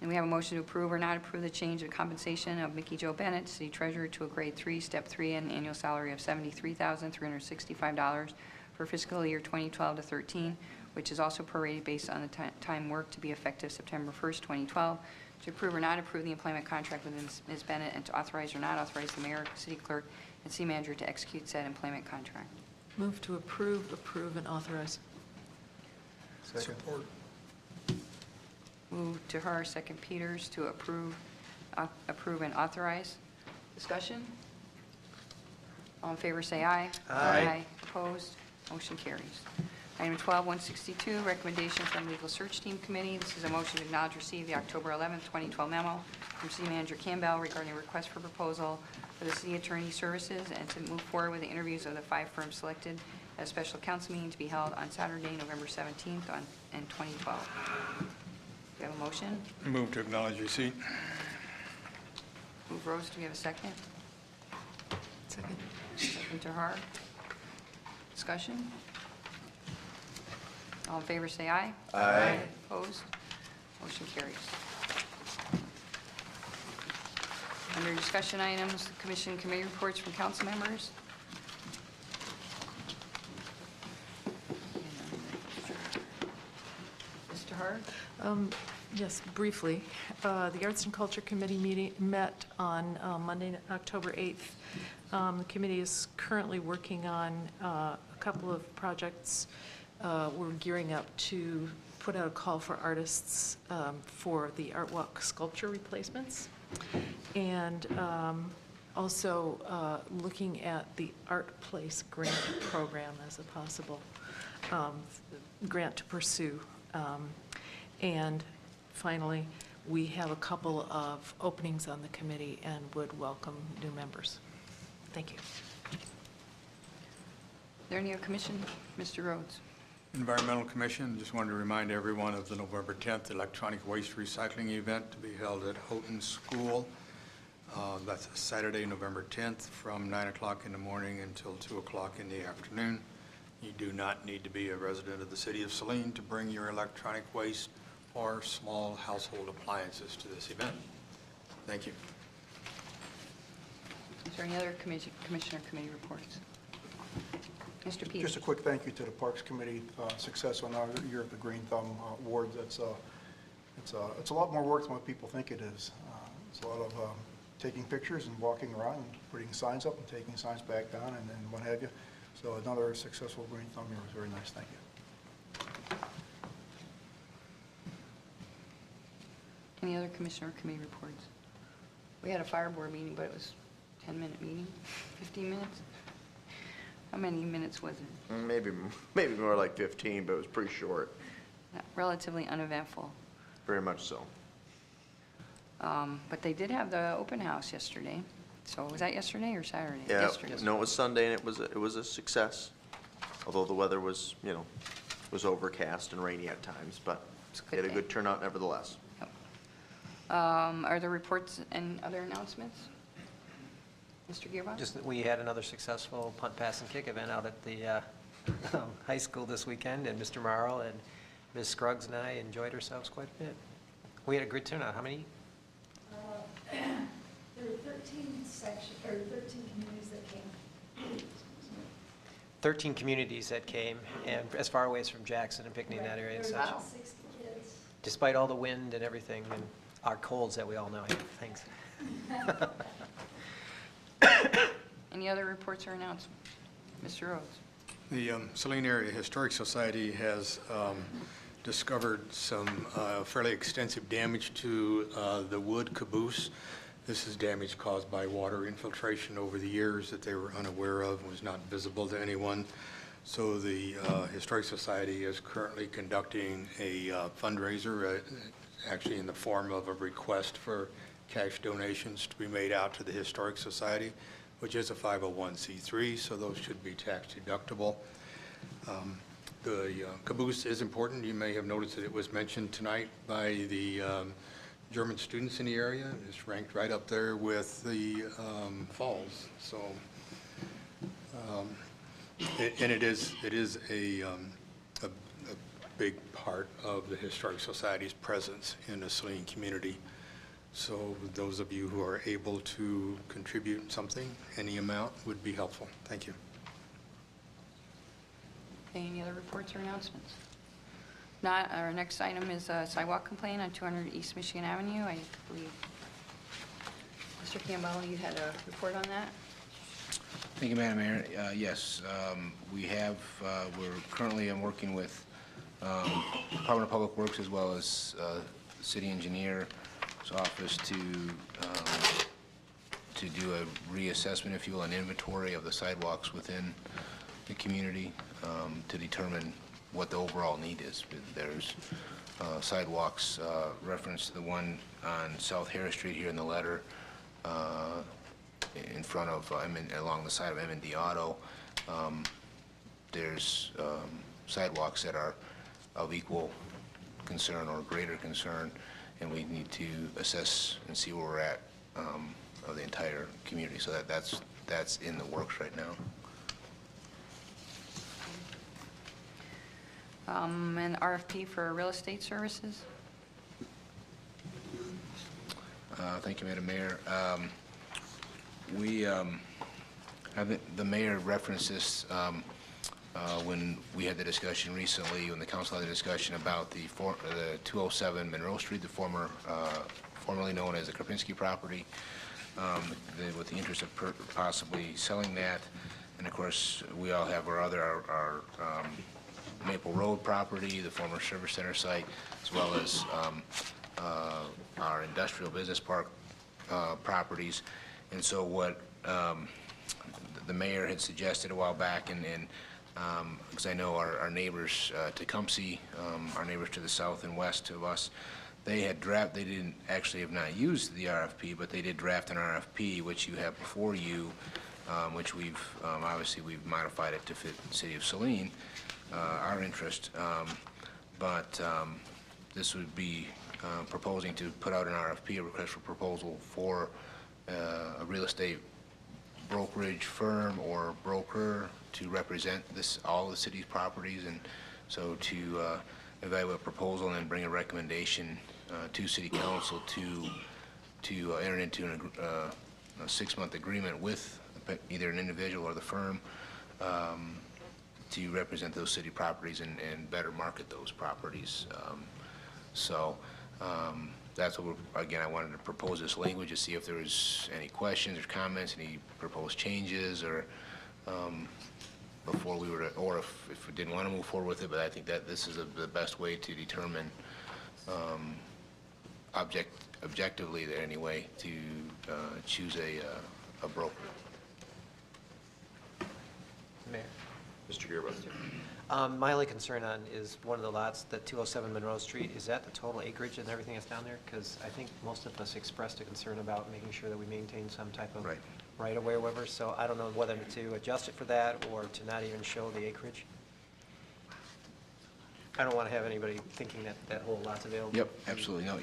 And we have a motion to approve or not approve the change of compensation of Mickey Jo Bennett, City Treasurer, to a Grade 3, Step 3, and an annual salary of $73,365 for fiscal year 2012 to 13, which is also prorated based on the time worked to be effective September 1st, 2012, to approve or not approve the employment contract with Ms. Bennett, and to authorize or not authorize the mayor, city clerk, and city manager to execute said employment contract. Move to approve, and authorize. Support. Move to her, second Peters, to approve and authorize. Discussion? All in favor, say aye. Aye. Opposed? Motion carries. Item 12-162, recommendation from Legal Search Team Committee. This is a motion to acknowledge receive the October 11th, 2012 memo from City Manager Campbell regarding a request for proposal for the city attorney services, and to move forward with the interviews of the 5 firms selected at a special council meeting to be held on Saturday, November 17th in 2012. Do we have a motion? Move to acknowledge receipt. Move Rose, do we have a second? Second. Second to her. Discussion? All in favor, say aye. Aye. Opposed? Motion carries. Under discussion items, commission committee reports from council members. Mr. Hart? Yes, briefly. The Arts and Culture Committee met on Monday, October 8th. The committee is currently working on a couple of projects. We're gearing up to put out a call for artists for the Art Walk sculpture replacements, and also looking at the Art Place grant program as a possible grant to pursue. And finally, we have a couple of openings on the committee and would welcome new members. Thank you. Are there any other commission? Mr. Rhodes? Environmental Commission, just wanted to remind everyone of the November 10th electronic waste recycling event to be held at Houghton School. That's Saturday, November 10th, from 9 o'clock in the morning until 2 o'clock in the afternoon. You do not need to be a resident of the city of Saline to bring your electronic waste or small household appliances to this event. Thank you. Is there any other commissioner committee reports? Mr. Peters? Just a quick thank you to the Parks Committee. Success on our year of the Green Thumb Award. It's a lot more work than what people think it is. It's a lot of taking pictures and walking around and putting signs up and taking signs back down and what have you. So another successful Green Thumb year was very nice. Thank you. Any other commissioner committee reports? We had a fire board meeting, but it was 10-minute meeting, 15 minutes? How many minutes was it? Maybe more like 15, but it was pretty short. Relatively uneventful. Very much so. But they did have the open house yesterday. So was that yesterday or Saturday? Yeah, Yesterday. no, it was Sunday, and it was a success. Although the weather was, was overcast and rainy at times, but good we had a day. good turnout nevertheless. Are there reports and other announcements? Mr. Gearbox? Just that we had another successful punt, pass, and kick event out at the high school this weekend, and Mr. Morrow and Ms. Scruggs and I enjoyed ourselves quite a bit. We had a good turnout. How many? There were 13 communities that came. 13 communities that came, and as far away as from Jackson and Pinckney in that area and There were such. about 60 kids. Despite all the wind and everything, and our colds that we all know have. Thanks. Any other reports or announcements? Mr. Rhodes? The Saline Area Historic Society has discovered some fairly extensive damage to the wood caboose. This is damage caused by water infiltration over the years that they were unaware of, was not visible to anyone. So the Historic Society is currently conducting a fundraiser, actually in the form of a request for cash donations to be made out to the Historic Society, which is a 501c3, so those should be tax deductible. The caboose is important. You may have noticed that it was mentioned tonight by the German students in the area. It's ranked right up there with the falls. So, and it is a big part of the Historic Society's presence in the Saline community. So those of you who are able to contribute something, any amount, would be helpful. Thank you. Any other reports or announcements? Not, our next item is a sidewalk complaint on 200 East Michigan Avenue. I believe, Mr. Campbell, you had a report on that? Thank you, Madam Mayor. Yes, we have, we're currently working with Department of Public Works as well as City Engineer's office to do a reassessment, if you will, an inventory of the sidewalks within the community to determine what the overall need is. There's sidewalks referenced the one on South Harris Street here in the letter in front of, along the side of M&D Auto. There's sidewalks that are of equal concern or greater concern, and we need to assess and see where we're at of the entire community. So that's in the works right now. An RFP for real estate services? Thank you, Madam Mayor. The mayor referenced this when we had the discussion recently, when the council had the discussion about the 207 Monroe Street, the formerly known as the Krapinski property, with the interest of possibly selling that. And of course, we all have our Maple Road property, the former service center site, as well as our industrial business park properties. And so what the mayor had suggested a while back, and because I know our neighbors, Tecumseh, our neighbors to the south and west of us, they didn't actually have not used the RFP, but they did draft an RFP, which you have before you, which we've, obviously we've modified it to fit the city of Saline, our interest. But this would be proposing to put out an RFP, a request for proposal for a real estate brokerage firm or broker to represent all the city's properties, and so to evaluate a proposal and then bring a recommendation to City Council to enter into a 6-month agreement with either an individual or the firm to represent those city properties and better market those properties. That's what again, I wanted to propose this language to see if there was any questions or comments, any proposed changes, or before we were to, or if we didn't want to move forward with it. But I think that this is the best way to determine objectively there anyway to choose a broker. Mayor. Mr. Gerber. My only concern on is one of the lots, that 207 Monroe Street, is that the total acreage and everything that's down there? Because I think most of us expressed a concern about making sure that we maintain some type of right-of-way or whatever, so I don't know whether to adjust it for that or to not even show the acreage. I don't want to have anybody thinking that that whole lot's available. Yep, absolutely. No,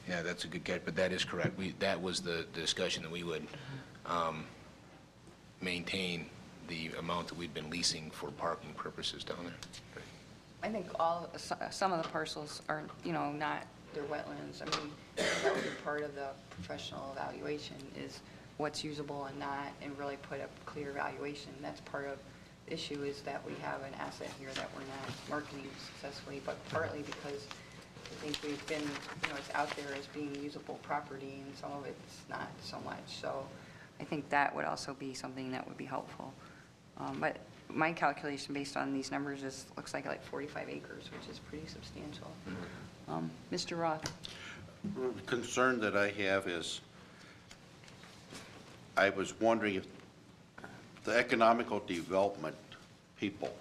yeah, that's a good catch, but that is correct. That was the discussion that we would maintain the amount that we've been leasing for parking purposes down there. I think some of the parcels are, not, they're wetlands. I mean, that would be part of the professional evaluation is what's usable and not, and really put a clear evaluation. That's part of the issue is that we have an asset here that we're not marketing successfully, but partly because I think we've been, it's out there as being usable property and some of it's not so much. So I think that would also be something that would be helpful. But my calculation based on these numbers looks like 45 acres, which is pretty substantial. Mr. Roth. Concern that I have is, I was wondering if the economical development people,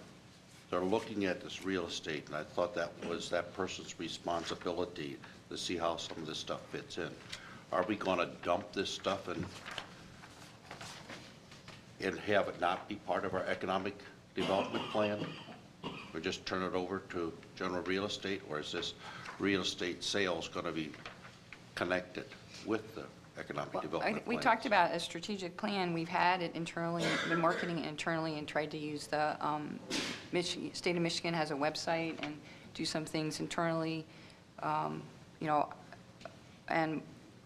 they're looking at this real estate, and I thought that was that person's responsibility to see how some of this stuff fits in. Are we going to dump this stuff and have it not be part of our economic development plan? Or just turn it over to general real estate? Or is this real estate sales going to be connected with the economic development plan? We talked about a strategic plan. We've had it internally, been marketing it internally and tried to use the state of Michigan has a website and do some things internally. And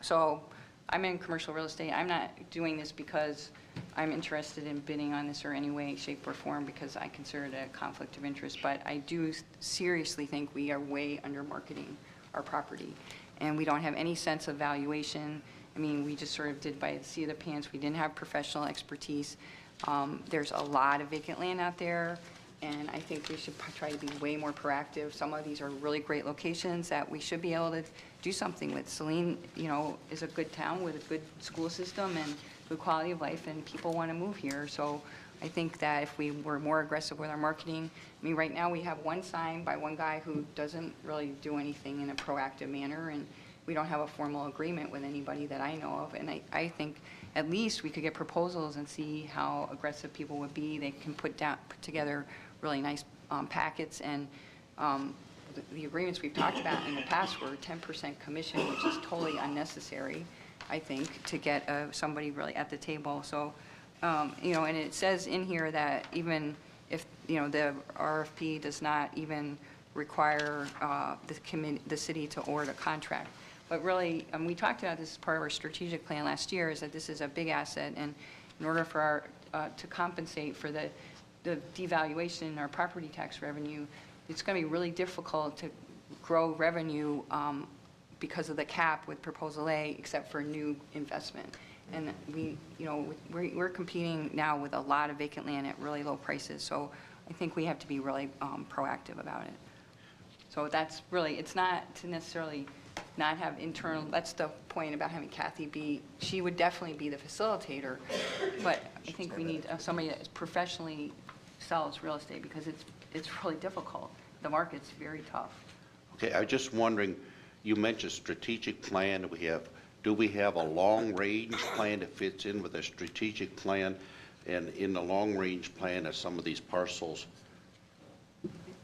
so I'm in commercial real estate. I'm not doing this because I'm interested in bidding on this or any way, shape, or form because I consider it a conflict of interest. But I do seriously think we are way under marketing our property. And we don't have any sense of valuation. I mean, we just sort of did by the seat of the pants. We didn't have professional expertise. There's a lot of vacant land out there. And I think we should try to be way more proactive. Some of these are really great locations that we should be able to do something with. Saline, is a good town with a good school system and good quality of life, and people want to move here. So I think that if we were more aggressive with our marketing, I mean, right now we have one sign by one guy who doesn't really do anything in a proactive manner, and we don't have a formal agreement with anybody that I know of. And I think at least we could get proposals and see how aggressive people would be. They can put together really nice packets, and the agreements we've talked about in the past were 10% commission, which is totally unnecessary, I think, to get somebody really at the table. So, and it says in here that even if, the RFP does not even require the city to award a contract. But really, we talked about this as part of our strategic plan last year, is that this is a big asset, and in order for to compensate for the devaluation in our property tax revenue, it's going to be really difficult to grow revenue because of the cap with Proposal A, except for new investment. And we're competing now with a lot of vacant land at really low prices. So I think we have to be really proactive about it. So that's really, it's not to necessarily not have internal, that's the point about having Kathy be, she would definitely be the facilitator, but I think we need somebody that professionally sells real estate because it's really difficult. The market's very tough. Okay, I was just wondering, you mentioned strategic plan. Do we have a long-range plan that fits in with a strategic plan? And in the long-range plan, are some of these parcels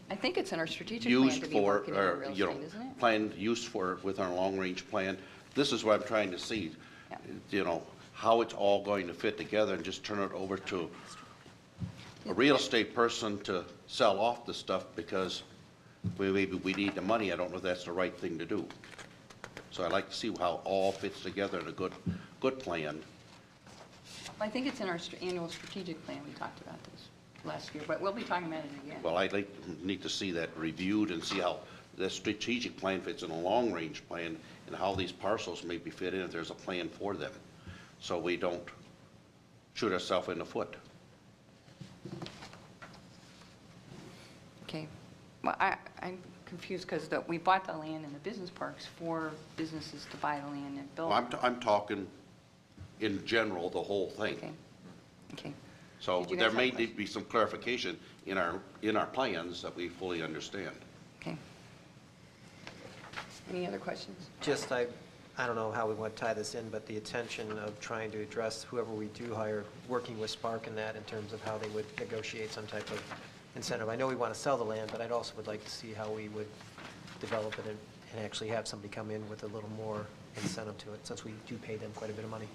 I think it's in our strategic plan to be marketing real estate, isn't it? Planned use for with our long-range plan? This is what I'm trying to see, how it's all going to fit together, and just turn it over to a real estate person to sell off the stuff because maybe we need the money. I don't know if that's the right thing to do. So I'd like to see how all fits together in a good plan. I think it's in our annual strategic plan. We talked about this last year, but we'll be talking about it again. Well, I'd need to see that reviewed and see how the strategic plan fits in a long-range plan and how these parcels maybe fit in if there's a plan for them, so we don't shoot ourselves in the foot. Okay. Well, confused because we bought the land in the business parks for businesses to buy the land and build. Well, I'm talking in general, the whole thing. Okay. Okay. So Did you there guys may have need to be some clarification in our plans that we fully understand. Okay. Any other questions? Just, I don't know how we want to tie this in, but the attention of trying to address whoever we do hire, working with Spark in that in terms of how they would negotiate some type of incentive. I know we want to sell the land, but I'd also would like to see how we would develop it and actually have somebody come in with a little more incentive to it, since we do pay them quite a bit of money.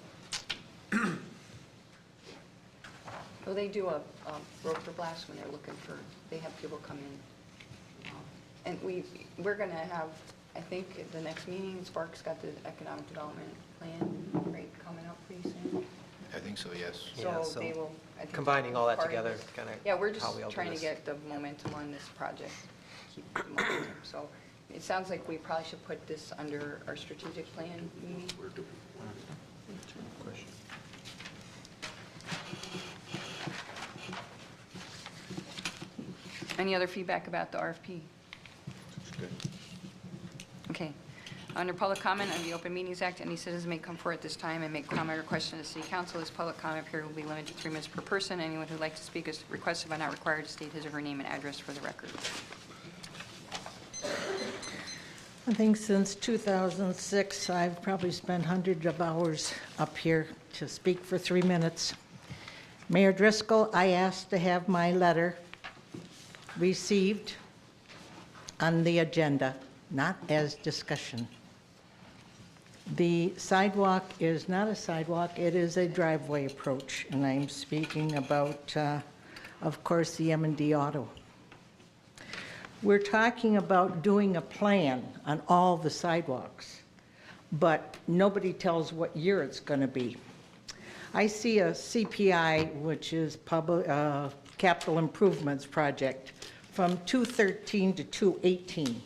Well, they do a broker blast when they're looking for, they have people come in. And we're going to have, I think, at the next meeting, Spark's got the economic development plan, right, coming up pretty soon. I think so, yes. Yeah, So they will. I think, combining all that part of together, this- kinda Yeah, we're how we all just do trying to this. get the momentum on this project, keep the momentum. So it sounds like we probably should put this under our strategic plan meeting. Any other feedback about the RFP? Okay. Under public comment on the Open Meetings Act, any citizen may come forward at this time and make comment or question to the city council. This public comment period will be limited to 3 minutes per person. Anyone who would like to speak is requested but not required to state his or her name and address for the record. I think since 2006, I've probably spent hundreds of hours up here to speak for 3 minutes. Mayor Driscoll, I asked to have my letter received on the agenda, not as discussion. The sidewalk is not a sidewalk, it is a driveway approach, and I'm speaking about, of course, the M&D Auto. We're talking about doing a plan on all the sidewalks, but nobody tells what year it's going to be. I see a CPI, which is public capital improvements project, from 2013 to 2018.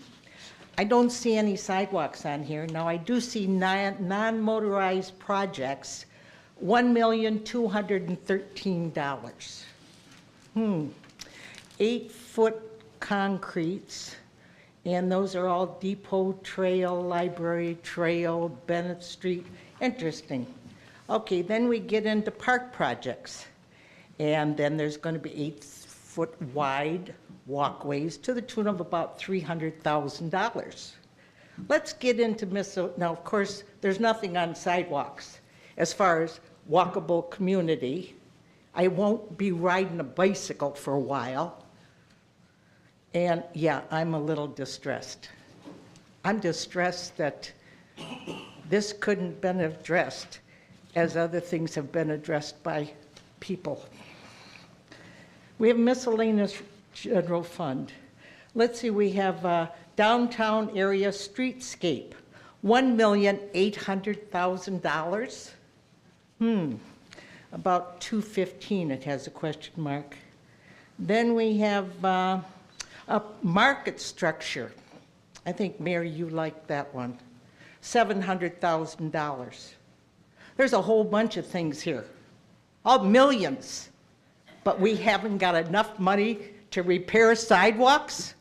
I don't see any sidewalks on here. Now, I do see non-motorized projects, $1,213. 8-foot concretes, and those are all Depot Trail, Library Trail, Bennett Street. Interesting. Okay, then we get into park projects, and then there's going to be 8-foot wide walkways to the tune of about $300,000. Let's get into now, of course, there's nothing on sidewalks. As far as walkable community, I won't be riding a bicycle for a while. And yeah, I'm a little distressed. I'm distressed that this couldn't have been addressed as other things have been addressed by people. We have miscellaneous general fund. Let's see, we have downtown area streetscape, $1,800,000. About 215, it has a question mark. Then we have a market structure. I think, Mary, you like that one. $700,000. There's a whole bunch of things here, all millions, but we haven't got enough money to repair sidewalks.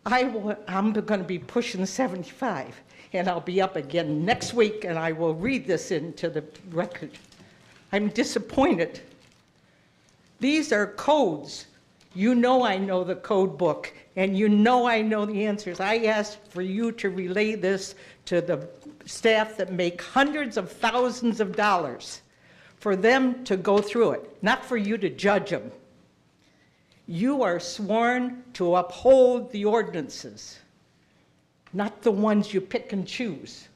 I'm going to be pushing 75, and I'll be up again next week, and I will read this into the record. I'm disappointed. These are codes. You know I know the code book, and you know I know the answers. I asked for you to relay this to the staff that make hundreds of thousands of dollars, for them to go through it, not for you to judge them. You are sworn to uphold the ordinances, not the ones you pick and choose.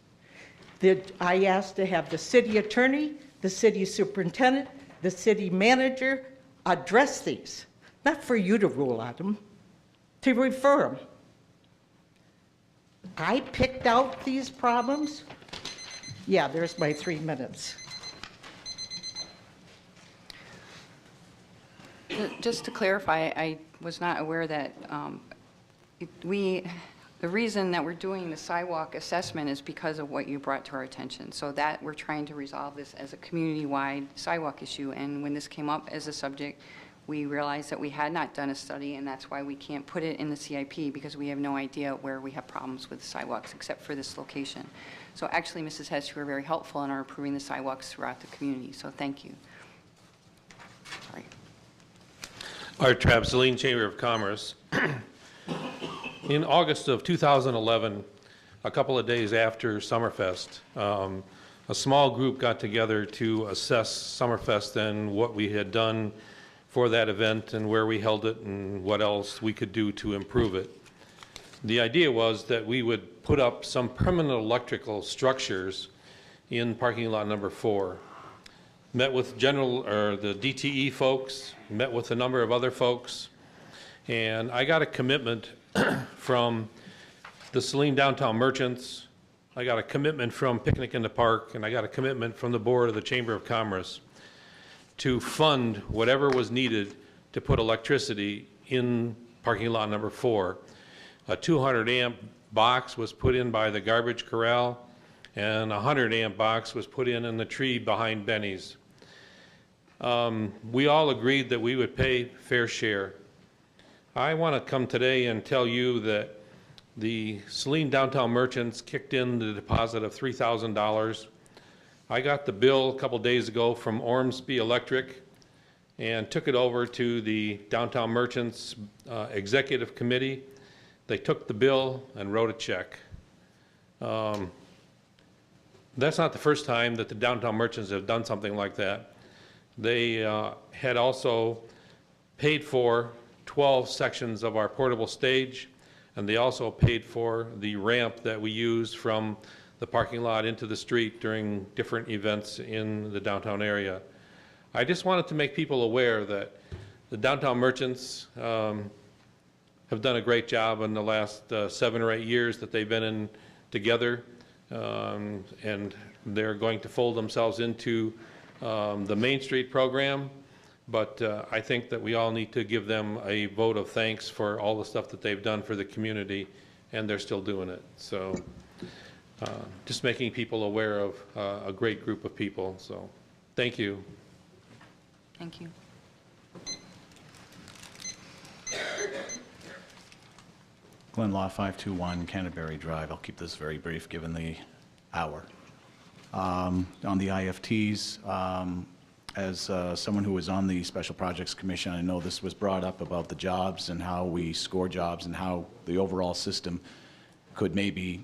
I asked to have the city attorney, the city superintendent, the city manager address these, not for you to rule on them, to refer them. I picked out these problems. Yeah, there's my 3 minutes. Just to clarify, I was not aware that the reason that we're doing the sidewalk assessment is because of what you brought to our attention. So that we're trying to resolve this as a community-wide sidewalk issue. And when this came up as a subject, we realized that we had not done a study, and that's why we can't put it in the CIP, because we have no idea where we have problems with sidewalks except for this location. So actually, Mrs. Hess, you were very helpful in our improving the sidewalks throughout the community, so thank you. Sorry. Art Trapp, Saline Chamber of Commerce. In August of 2011, a couple of days after Summerfest, a small group got together to assess Summerfest and what we had done for that event and where we held it and what else we could do to improve it. The idea was that we would put up some permanent electrical structures in parking lot number 4. Met with the DTE folks, met with a number of other folks, and I got a commitment from the Saline Downtown Merchants, I got a commitment from Picnic in the Park, and I got a commitment from the board of the Chamber of Commerce to fund whatever was needed to put electricity in parking lot number 4. A 200 amp box was put in by the garbage corral, and a 100 amp box was put in the tree behind Benny's. We all agreed that we would pay fair share. I want to come today and tell you that the Saline Downtown Merchants kicked in the deposit of $3,000. I got the bill a couple days ago from Ormsby Electric and took it over to the Downtown Merchants Executive Committee. They took the bill and wrote a check. That's not the first time that the Downtown Merchants have done something like that. They had also paid for 12 sections of our portable stage, and they also paid for the ramp that we use from the parking lot into the street during different events in the downtown area. I just wanted to make people aware that the Downtown Merchants have done a great job in the last 7 or 8 years that they've been in together, and they're going to fold themselves into the Main Street program. But I think that we all need to give them a vote of thanks for all the stuff that they've done for the community, and they're still doing it. So just making people aware of a great group of people. So thank you. Thank you. Glenn Law, 521 Canterbury Drive. I'll keep this very brief given the hour. On the IFTs, as someone who was on the Special Projects Commission, I know this was brought up about the jobs and how we score jobs and how the overall system could maybe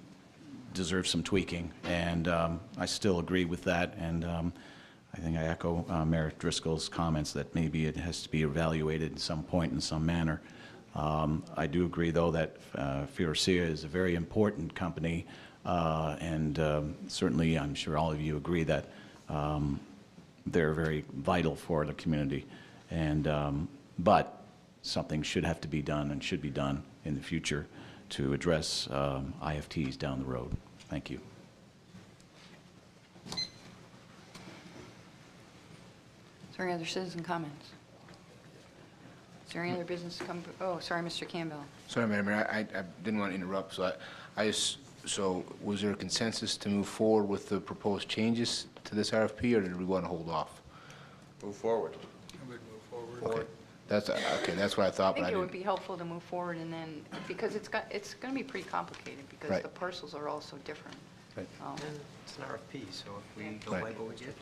deserve some tweaking. And I still agree with that. And I think I echo Mayor Driscoll's comments that maybe it has to be evaluated at some point in some manner. I do agree, though, that Fiorecia is a very important company, and certainly I'm sure all of you agree that they're very vital for the community. And but something should have to be done and should be done in the future to address IFTs down the road. Thank you. Is there any other citizen comments? Is there any other business to come? Oh, sorry, Mr. Campbell. Sorry, Madam Mayor, I didn't want to interrupt, so so was there a consensus to move forward with the proposed changes to this RFP, or did we want to hold off? Move forward. I would move forward. Okay, that's what I thought, I think but I it would didn't. be helpful to move forward, and then, because it's going to be pretty complicated, because Right. the parcels are all so different. Right. It's an RFP, so if we don't Right. like what we get.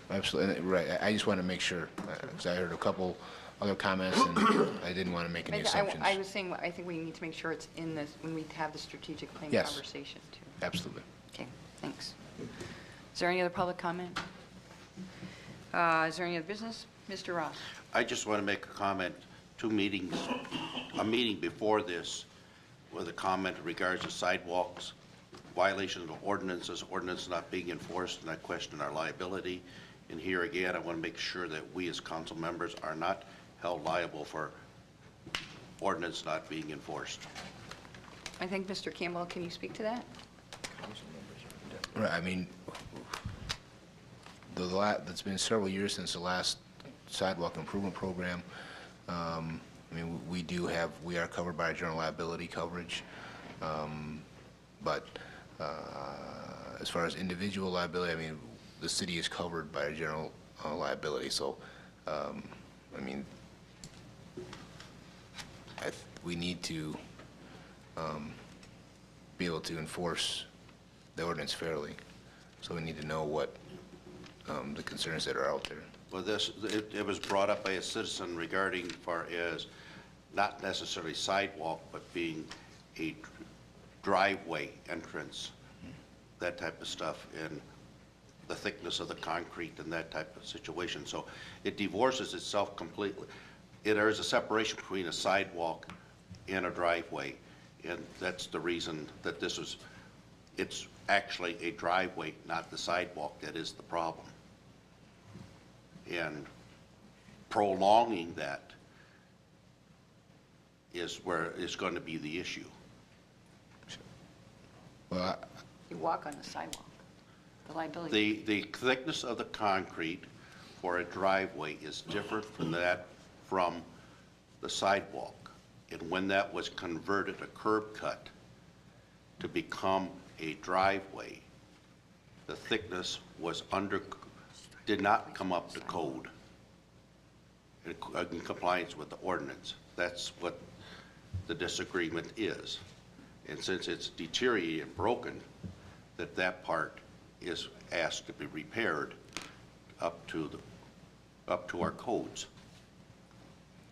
Absolutely, right. I just want to make sure, because I heard a couple other comments, and I didn't want to make any assumptions. I was saying, I think we need to make sure it's in this, when we have the strategic plan Yes. conversation, too. Absolutely. Okay, thanks. Is there any other public comment? Is there any other business? Mr. Ross? I just want to make a comment. 2 meetings, a meeting before this, with a comment in regards to sidewalks, violations of ordinances, ordinance not being enforced, and I question our liability. And here again, I want to make sure that we as council members are not held liable for ordinance not being enforced. I think, Mr. Campbell, can you speak to that? Right, I mean, it's been several years since the last sidewalk improvement program. I mean, we are covered by general liability coverage, but as far as individual liability, I mean, the city is covered by general liability. So, I mean, we need to be able to enforce the ordinance fairly. So we need to know what the concerns that are out there. Well, it was brought up by a citizen regarding far as not necessarily sidewalk, but being a driveway entrance, that type of stuff, and the thickness of the concrete and that type of situation. So it divorces itself completely. There is a separation between a sidewalk and a driveway, and that's the reason that it's actually a driveway, not the sidewalk, that is the problem. And prolonging that is where is going to be the issue. Well, You walk on the sidewalk, the liability. The thickness of the concrete for a driveway is different from the sidewalk. And when that was converted, a curb cut, to become a driveway, the thickness was did not come up to code in compliance with the ordinance. That's what the disagreement is. And since it's deteriorated and broken, that part is asked to be repaired up to our codes.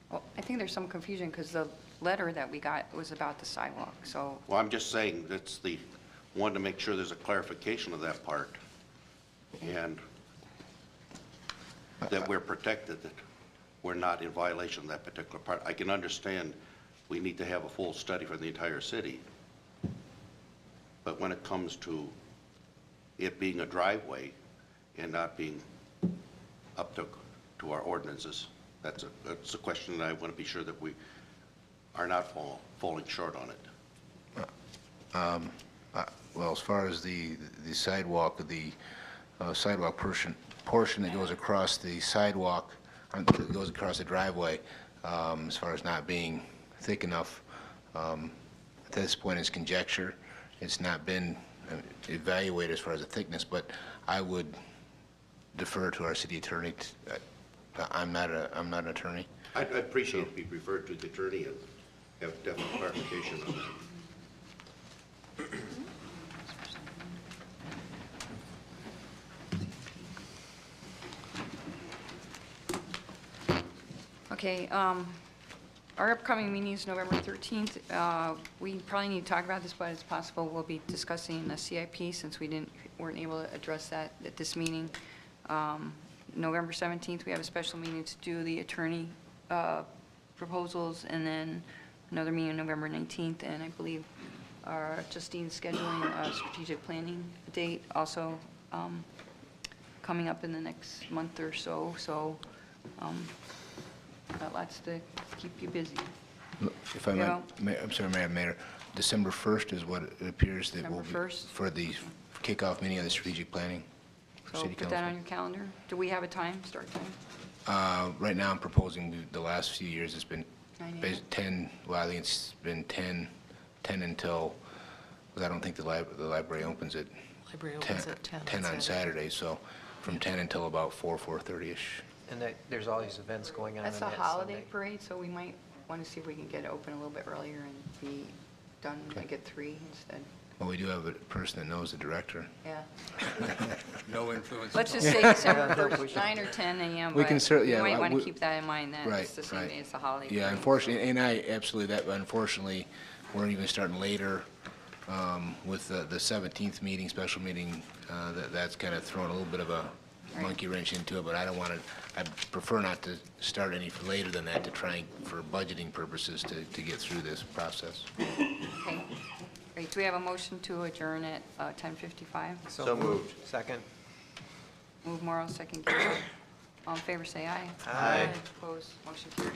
Well, I think there's some confusion because the letter that we got was about the sidewalk, so. Well, I'm just saying that's wanted to make sure there's a clarification of that part, and that we're protected, that we're not in violation of that particular part. I can understand we need to have a full study for the entire city, but when it comes to it being a driveway and not being up to our ordinances, that's a question that I want to be sure that we are not falling short on it. Well, as far as the sidewalk, the sidewalk portion that goes across the sidewalk, that goes across the driveway, as far as not being thick enough, at this point it's conjecture. It's not been evaluated as far as the thickness, but I would defer to our city attorney. I'm not an attorney. I'd appreciate it be referred to the attorney and have definite clarification on that. Okay, our upcoming meeting is November 13th. We probably need to talk about this, but it's possible we'll be discussing the CIP since we weren't able to address that at this meeting. November 17th, we have a special meeting to do the attorney proposals, and then another meeting on November 19th, and I believe Justine's scheduling a strategic planning date also coming up in the next month or so. So lots to keep you busy. If I might, I'm sorry, Madam Mayor, December 1st is what it appears that will be for the kickoff meeting of the strategic planning. So put that on your calendar. Do we have a start time? Right now, I'm proposing the last few years it's been 10. Well, I think it's been 10 until, because I don't think the library opens at Library opens at 10. 10 on Saturday, so from 10 until about 4:30ish. And there's all these events going on. That's on a that holiday Sunday. parade, so we might want to see if we can get it open a little bit earlier and be done like at 3 instead. Well, we do have a person that knows the director. Yeah. No influence. Let's just say December 1st, 9 or 10 a.m. We can certainly, yeah. You might want to keep that in mind then. Right, It's the same right. day as the holiday. Yeah, parade. unfortunately, and I absolutely, unfortunately, we're even starting later with the 17th meeting, special meeting. That's kind of thrown a little bit of a monkey wrench into it, but I don't want to, I prefer not to start any later than that to try for budgeting purposes to get through this process. Okay. Great. Do we have a motion to adjourn at 10:55? So moved. Second. Move Morrow, second Gary. All in favor, say aye. Aye. Opposed, motion carried.